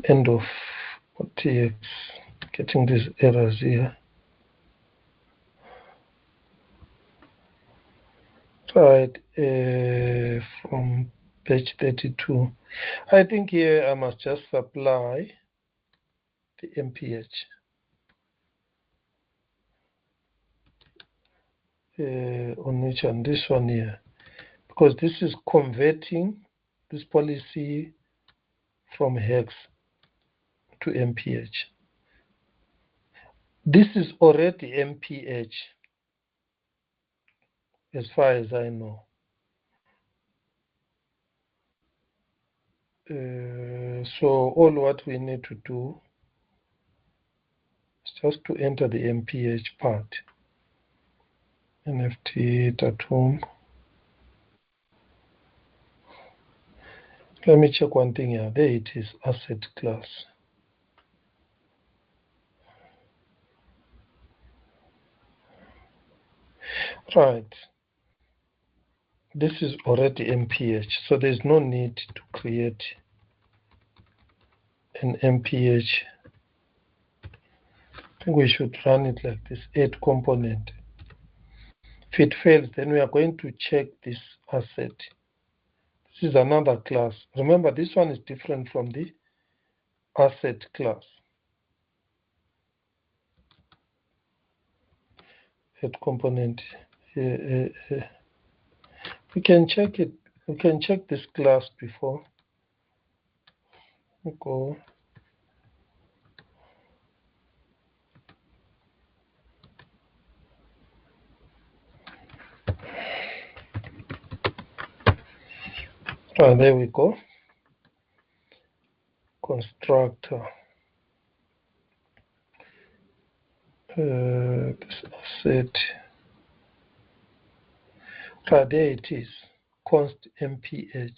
End of TX. Getting these errors here. Right, from page 32. I think here I must just supply the MPH on which one? This one here, because this is converting this policy from hex to MPH. This is already MPH, as far as I know. So all what we need to do is just to enter the MPH part. NFT Tatum. Let me check one thing here. There it is, asset class. Right. This is already MPH, so there's no need to create an MPH. I think we should run it like this, add component. If it fails, then we are going to check this asset. This is another class. Remember, this one is different from the asset class. Add component. We can check it. We can check this class before. Go. There we go. Constructor. This asset. There it is. Const MPH.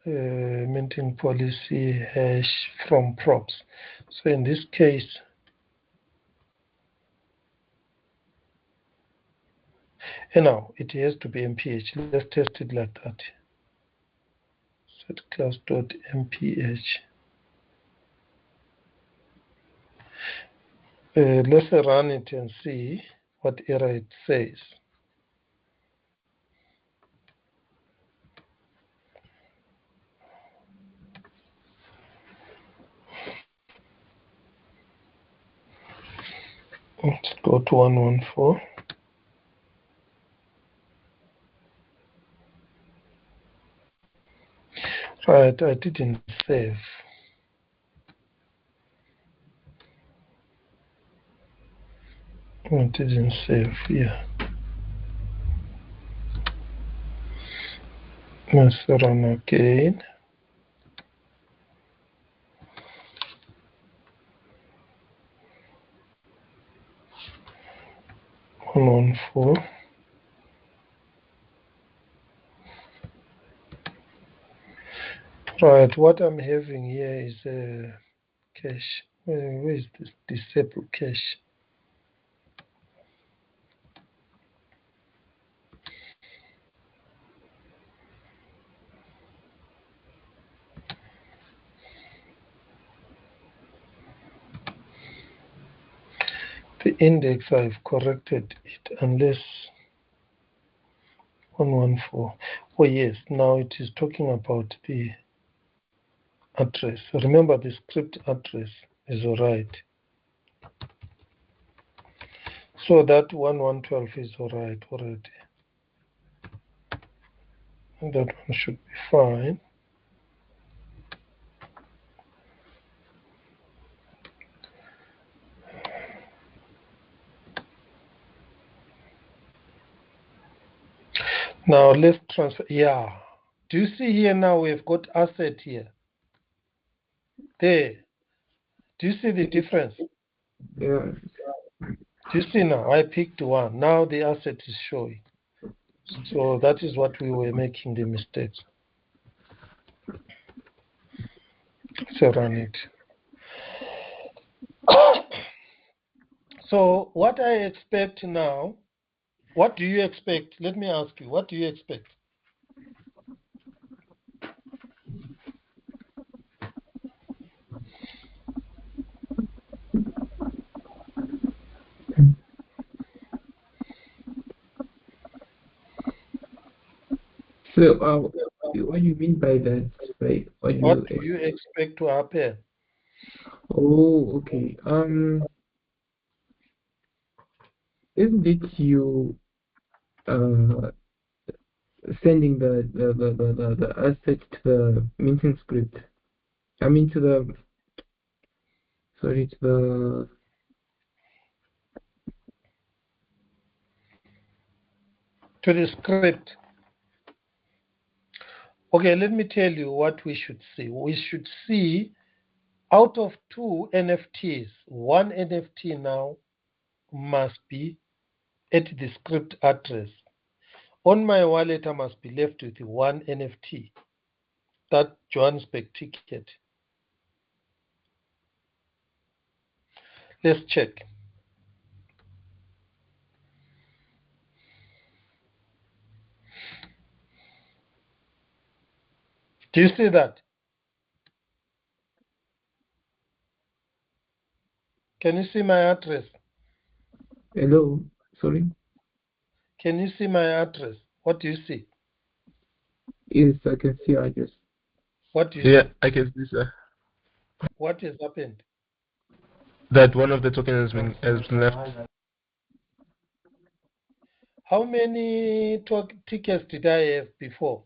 Minting policy hash from props. So in this case, and now it has to be MPH. Let's test it like that. Set class.mph. Let's run it and see what error it says. Let's go to 114. Right, I didn't save. I didn't save here. Let's run again. On 4. Right, what I'm having here is a cache. Where is this disable cache? The index, I've corrected it unless 114. Oh yes, now it is talking about the address. Remember, the script address is alright. So that 1112 is alright already. And that one should be fine. Now let's transfer. Yeah. Do you see here now we've got asset here? There. Do you see the difference? Yeah. Do you see now? I picked one. Now the asset is showing. So that is what we were making the mistakes. So run it. So what I expect now, what do you expect? Let me ask you, what do you expect? So, what do you mean by that? Right? What do you expect to happen? Oh, okay. Isn't it you sending the asset to the minting script? I mean to the sorry, to the script. Okay, let me tell you what we should see. We should see out of 2 NFTs, 1 NFT now must be at the script address. On my wallet, I must be left with 1 NFT, that Johannesburg ticket. Let's check. Do you see that? Can you see my address? hello. Sorry. Can you see my address? What do you see? Yes, I can see address. What do you Yeah, see? I can see, sir. What has happened? That one of the tokens has been left. How many tickets did I have before?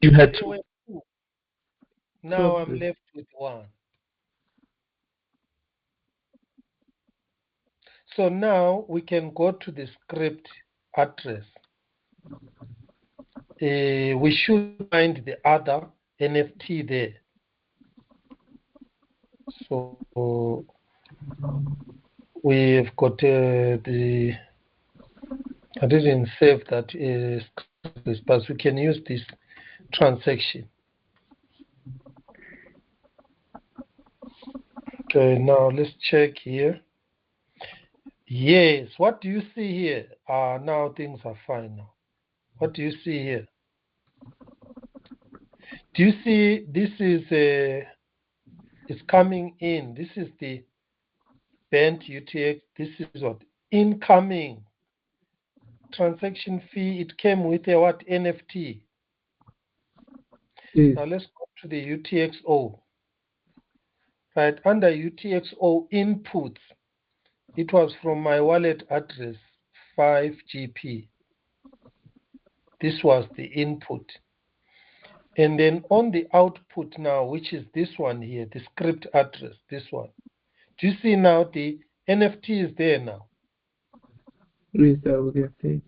You had There 2. were 2. Now I'm Probably. left with 1. So now we can go to the script address. We should find the other NFT there. So we've got the, I didn't save that script, but we can use this transaction. Okay, now let's check here. Yes, what do you see here? Now things are fine now. What do you see here? Do you see this is it's coming in? This is the bent UTX. This is what incoming transaction fee. It came with a what NFT. Yes. Now let's go to the UTXO. Right under UTXO inputs, it was from my wallet address 5GP. This was the input. And then on the output now, which is this one here, the script address, this one. Do you see now the NFT is there now? Yes, we can see it.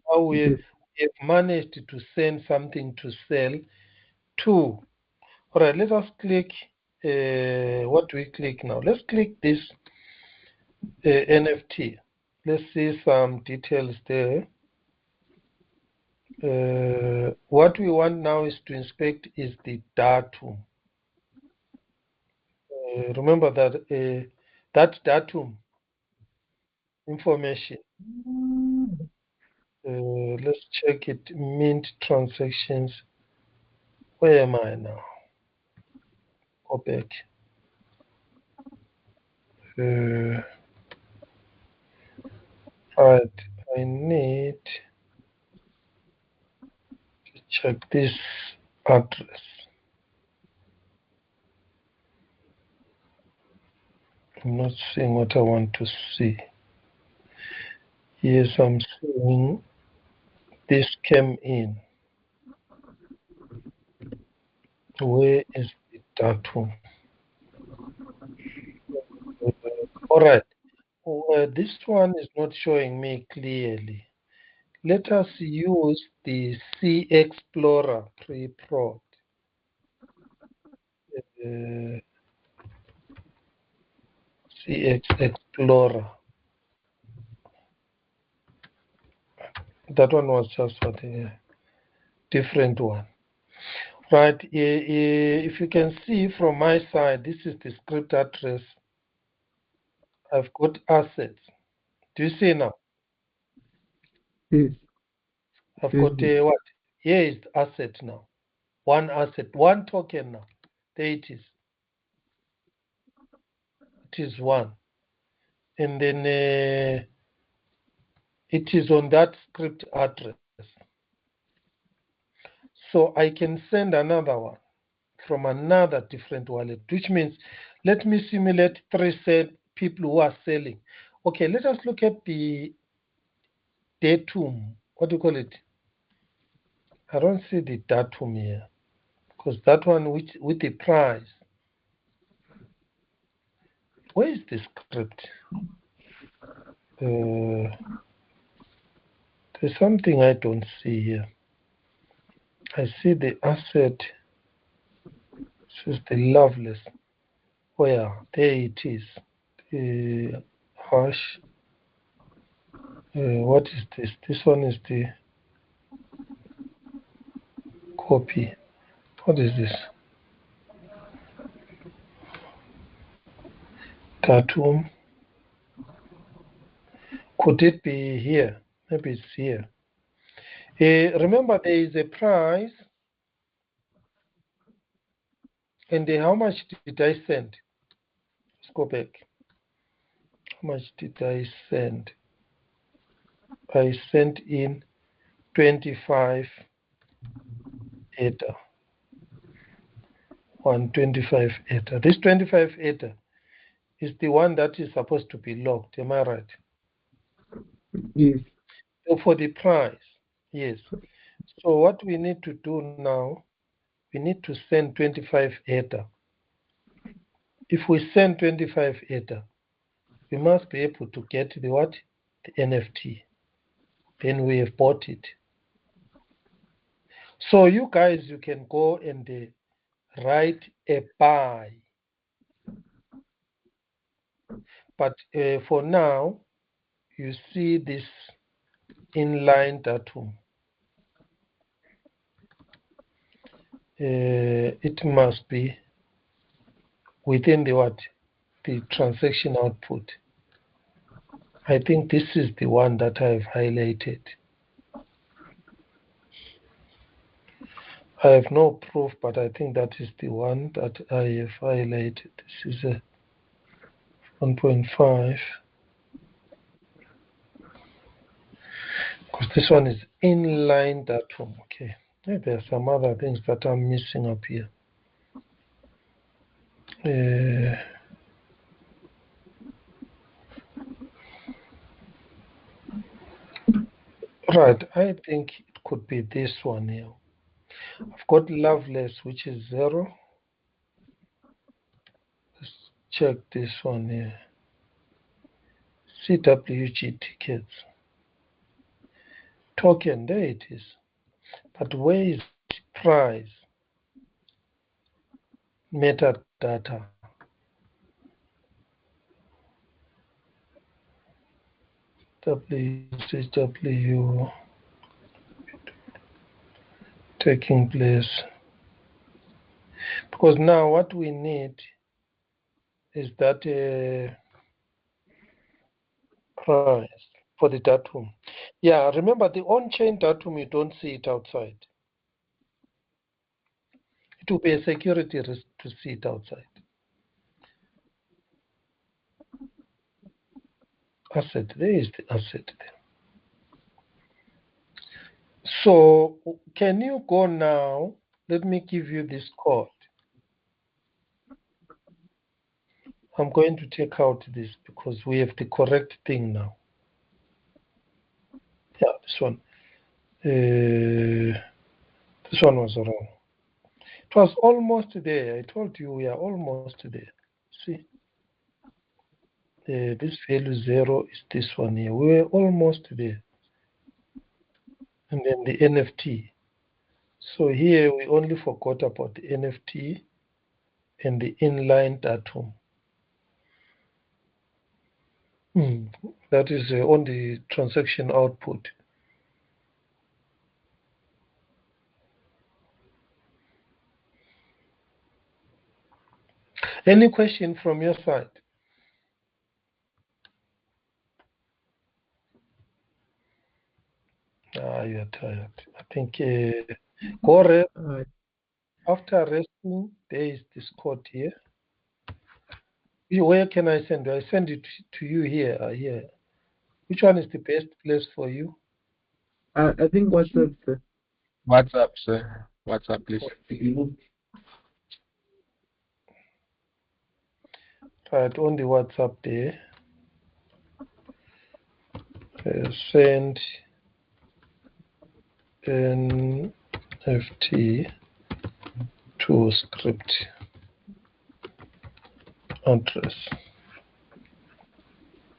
Now we Yes. have managed to send something to sell to. All right, let us click. What do we click now? Let's click this NFT. Let's see some details there. What we want now is to inspect is the datum. Remember that that datum information. Let's check it. Mint transactions. Where am I now? Go back. Right. I need to check this address. I'm not seeing what I want to see. Yes, I'm seeing this came in. Where is the datum? All right. This one is not showing me clearly. Let us use the C Explorer pre-prod. CX Explorer. That one was just for the different one. Right. If you can see from my side, this is the script address. I've got assets. Do you see now? Yes. I've Yes. got what? Here is the asset now. One asset, one token now. There it is. It is one. And then it is on that script address. So I can send another one from another different wallet, which means let me simulate 3 people who are selling. Okay, let us look at the datum. What do you call it? I don't see the datum here. because that one with the price. Where is the script? There's something I don't see here. I see the asset. This is the Loveless. Oh yeah, there it is. The hash. What is this? This one is the copy. What is this? Datum. Could it be here? Maybe it's here. Remember, there is a price. And how much did I send? Let's go back. How much did I send? I sent in 25 Ether. 125 Ether. This 25 Ether is the one that is supposed to be locked. Am I right? Yes. So for the price, yes. So what we need to do now, we need to send 25 Ether. If we send 25 Ether, we must be able to get the what? The NFT. Then we have bought it. So you guys, you can go and write a buy. But for now, you see this inline datum. It must be within the what? The transaction output. I think this is the one that I've highlighted. I have no proof, but I think that is the one that I have highlighted. This is a 1.5. Because this one is inline datum. Okay. Maybe there are some other things that I'm missing up here. Right, I think it could be this one here. I've got Loveless, which is 0. Let's check this one here. CWG tickets. Token, there it is. But where is price? Metadata. WCW taking place. Because now what we need is that price for the datum. Yeah, remember the on-chain datum, you don't see it outside. It will be a security risk to see it outside. Asset, there is the asset there. So can you go now? Let me give you this code. I'm going to take out this because we have the correct thing now. Yeah, this one. This one was wrong. It was almost there. I told you we are almost there. See, this value 0 is this one here. We were almost there. And then the NFT. So here we only forgot about the NFT and the inline datum. That is on the transaction output. Any question from your side? You're tired. I think go rest. After resting, there is this code here. Where can I send it? I send it to you here. Here. Which one is the best place for you? I think WhatsApp, sir. WhatsApp, sir. WhatsApp, please. Right, on the WhatsApp there. Send NFT to script address.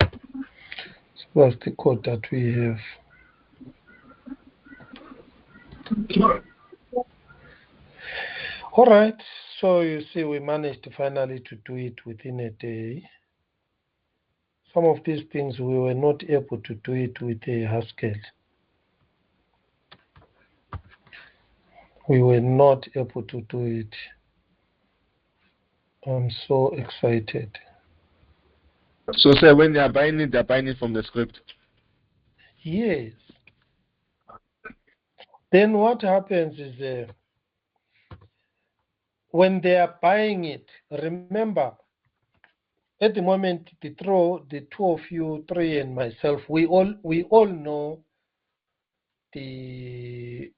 So that's the code that we have. All right, so you see we managed finally to do it within a day. Some of these things we were not able to do it with a Haskell. We were not able to do it. I'm so excited. So, sir, when they are buying it, they're buying it from the script. Yes. Then what happens is when they are buying it, remember, at the moment, the two of you, three, and myself, we all know the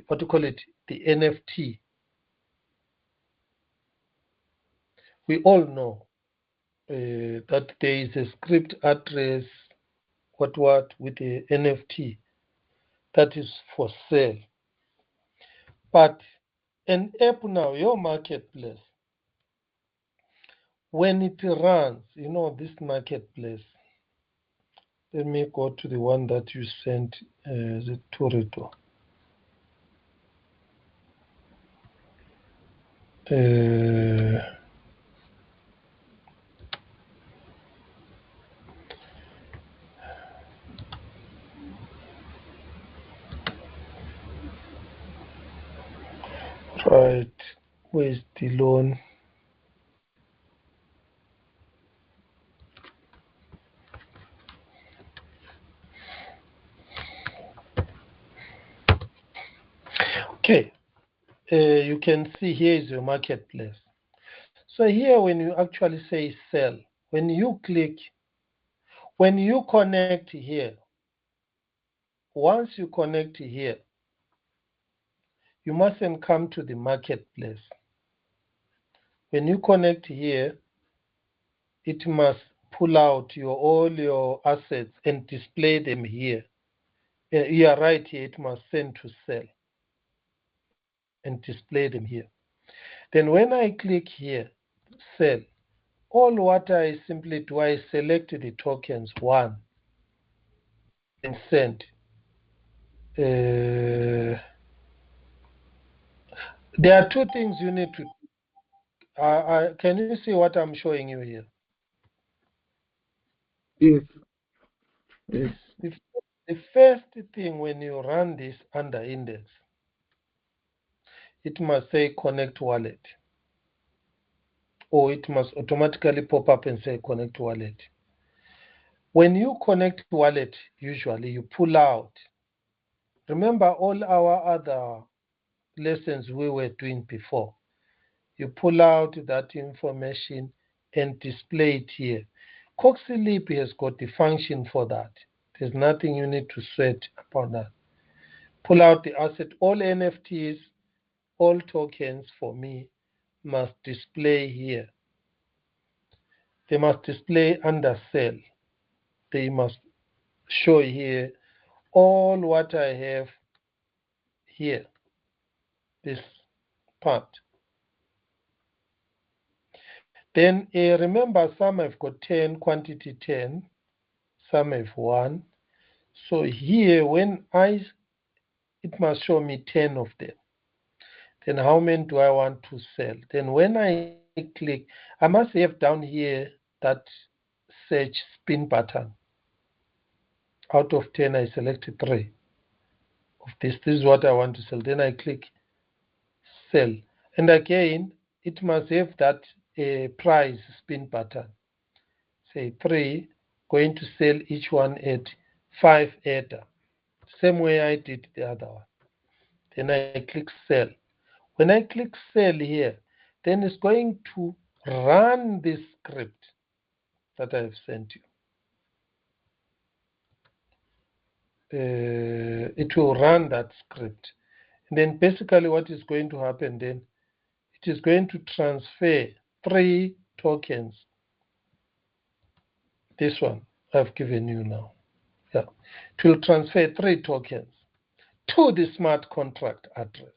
what do you call it, the NFT. We all know that there is a script address, what with the NFT that is for sale. But an app now, your marketplace, when it runs, this marketplace. Let me go to the one that you sent, the Toreto. Right, where's the loan? Okay, you can see here is your marketplace. So here when you actually say sell, when you connect here, once you connect here, you mustn't come to the marketplace. When you connect here, it must pull out all your assets and display them here. You are right here, it must send to sell and display them here. Then when I click here, sell, all what I simply do, I select the tokens 1 and send. There are two things you need to. Can you see what I'm showing you here? Yes. Yes. The first thing when you run this under index, it must say connect wallet, or it must automatically pop up and say connect wallet. When you connect wallet, usually you pull out. Remember all our other lessons we were doing before. You pull out that information and display it here. CoxyLib has got the function for that. There's nothing you need to sweat about that. Pull out the asset. All NFTs, all tokens for me must display here. They must display under sell. They must show here all what I have here, this part. Then remember, some have got 10, quantity 10, some have 1. So here, it must show me 10 of them. Then how many do I want to sell? Then when I click, I must have down here that search spin button. Out of 10, I selected 3 of this. This is what I want to sell. Then I click sell. And again, it must have that price spin button. Say 3, going to sell each one at 5 Ether. Same way I did the other one. Then I click sell. When I click sell here, then it's going to run this script that I've sent you. It will run that script. And then basically what is going to happen then, it is going to transfer 3 tokens. This one I've given you now. Yeah. It will transfer 3 tokens to the smart contract address.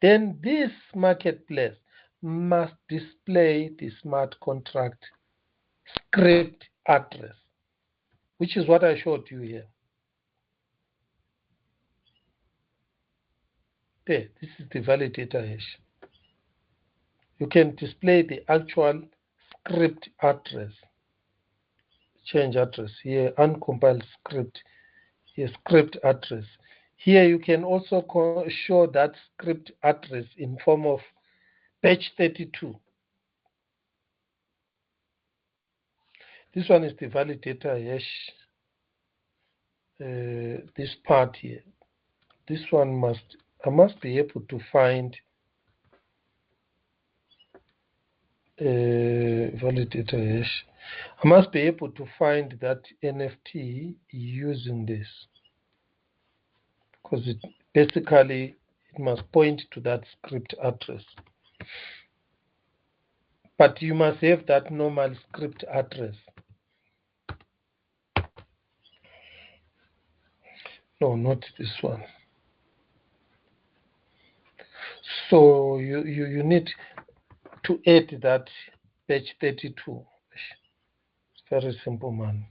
then this marketplace must display the smart contract script address, which is what I showed you here. There, this is the validator hash. You can display the actual script address, change address here, uncompiled script, here script address. Here you can also show that script address in form of page 32. This one is the validator hash, this part here. This one I must be able to find validator hash. I must be able to find that NFT using this, because it must point to that script address. But you must have that normal script address. No, not this one. So you need to add that page 32. It's very simple, man.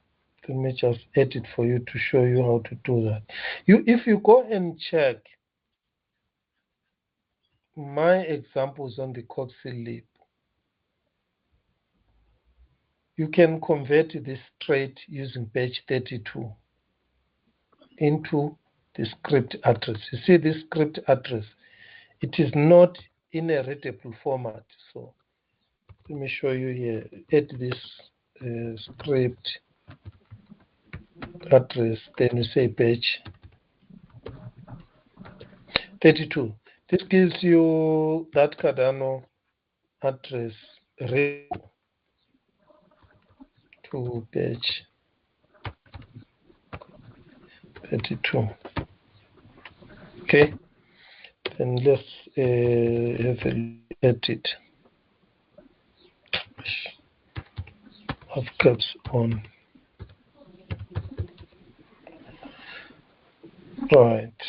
Let me just add it for you to show you how to do that. If you go and check my examples on the Coxie Lib, you can convert this straight using page 32 into the script address. You see this script address, it is not in a readable format. So let me show you here. Add this script address, then you say page 32. This gives you that Cardano address to page 32. Okay, then let's have a look at it. Have caps on. Right.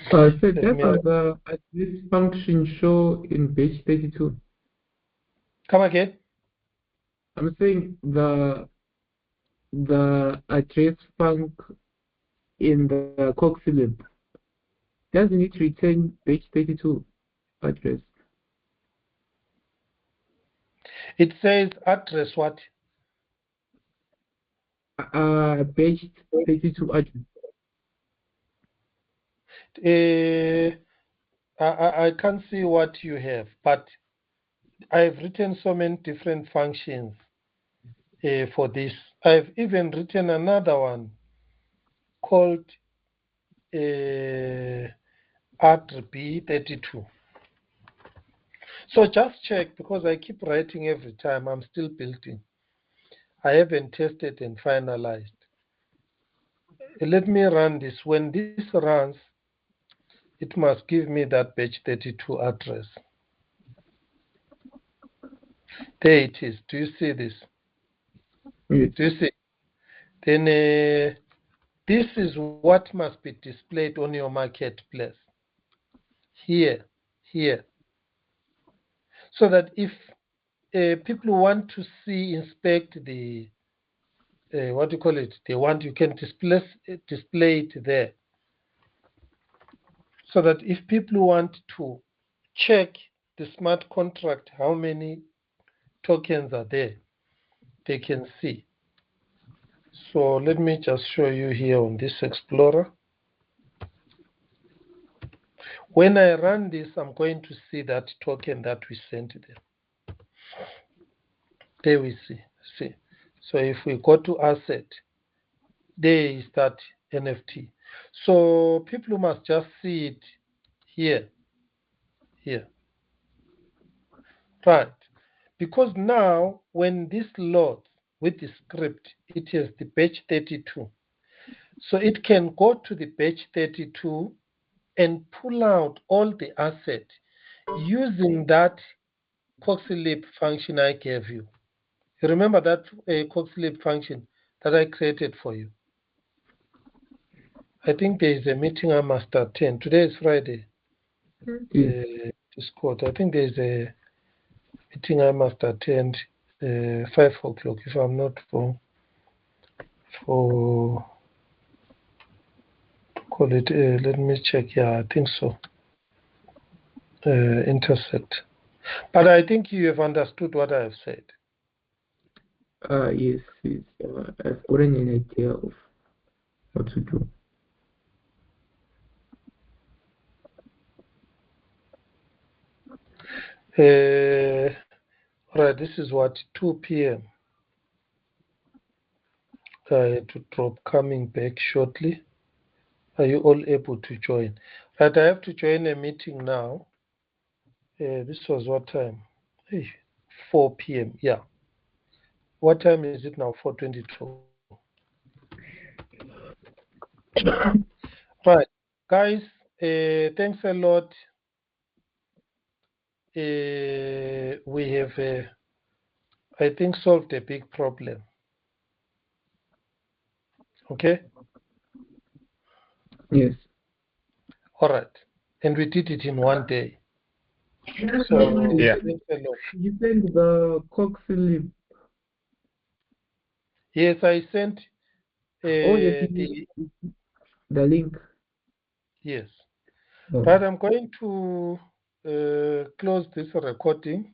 So that was the address function show in page 32. Come again? I'm saying the address func in the Coxie Lib doesn't it return page 32 address? It says address what? Page 32 address. I can't see what you have, but I've written so many different functions for this. I've even written another one called add-b32. So just check, because I keep writing every time. I'm still building. I haven't tested and finalized. Let me run this. When this runs, it must give me that page 32 address. There it is. Do you see this? Yes. Do you see? Then this is what must be displayed on your marketplace. Here. So that if people want to inspect the, what do you call it? You can display it there. So that if people want to check the smart contract, how many tokens are there, they can see. So let me just show you here on this Explorer. When I run this, I'm going to see that token that we sent there. There we see. So if we go to asset, there is that NFT. So people must just see it here. Right. Because now when this loads with the script, it is the page 32. So it can go to the page 32 and pull out all the assets using that Coxie Lib function I gave you. You remember that Coxie Lib function that I created for you? I think there is a meeting I must attend. Today is Friday. Discord. I think there is a meeting I must attend 5 o'clock, if I'm not wrong. For call it. Let me check. Yeah, I think so. Intersect. But I think you have understood what I have said. Yes, I've gotten an idea of what to do. Right, this is what 2 p.m. I had to drop, coming back shortly. Are you all able to join? Right, I have to join a meeting now. This was what time? Hey, 4 p.m. Yeah. What time is it now? 4:22. Right, guys. Thanks a lot. We have, I think, solved a big problem. Okay. Yes. All right, and we did it in one day. So Yeah. thanks a lot. You sent the Coxlib. Yes, I sent yes, the link. Yes. Oh. Right, I'm going to close this recording.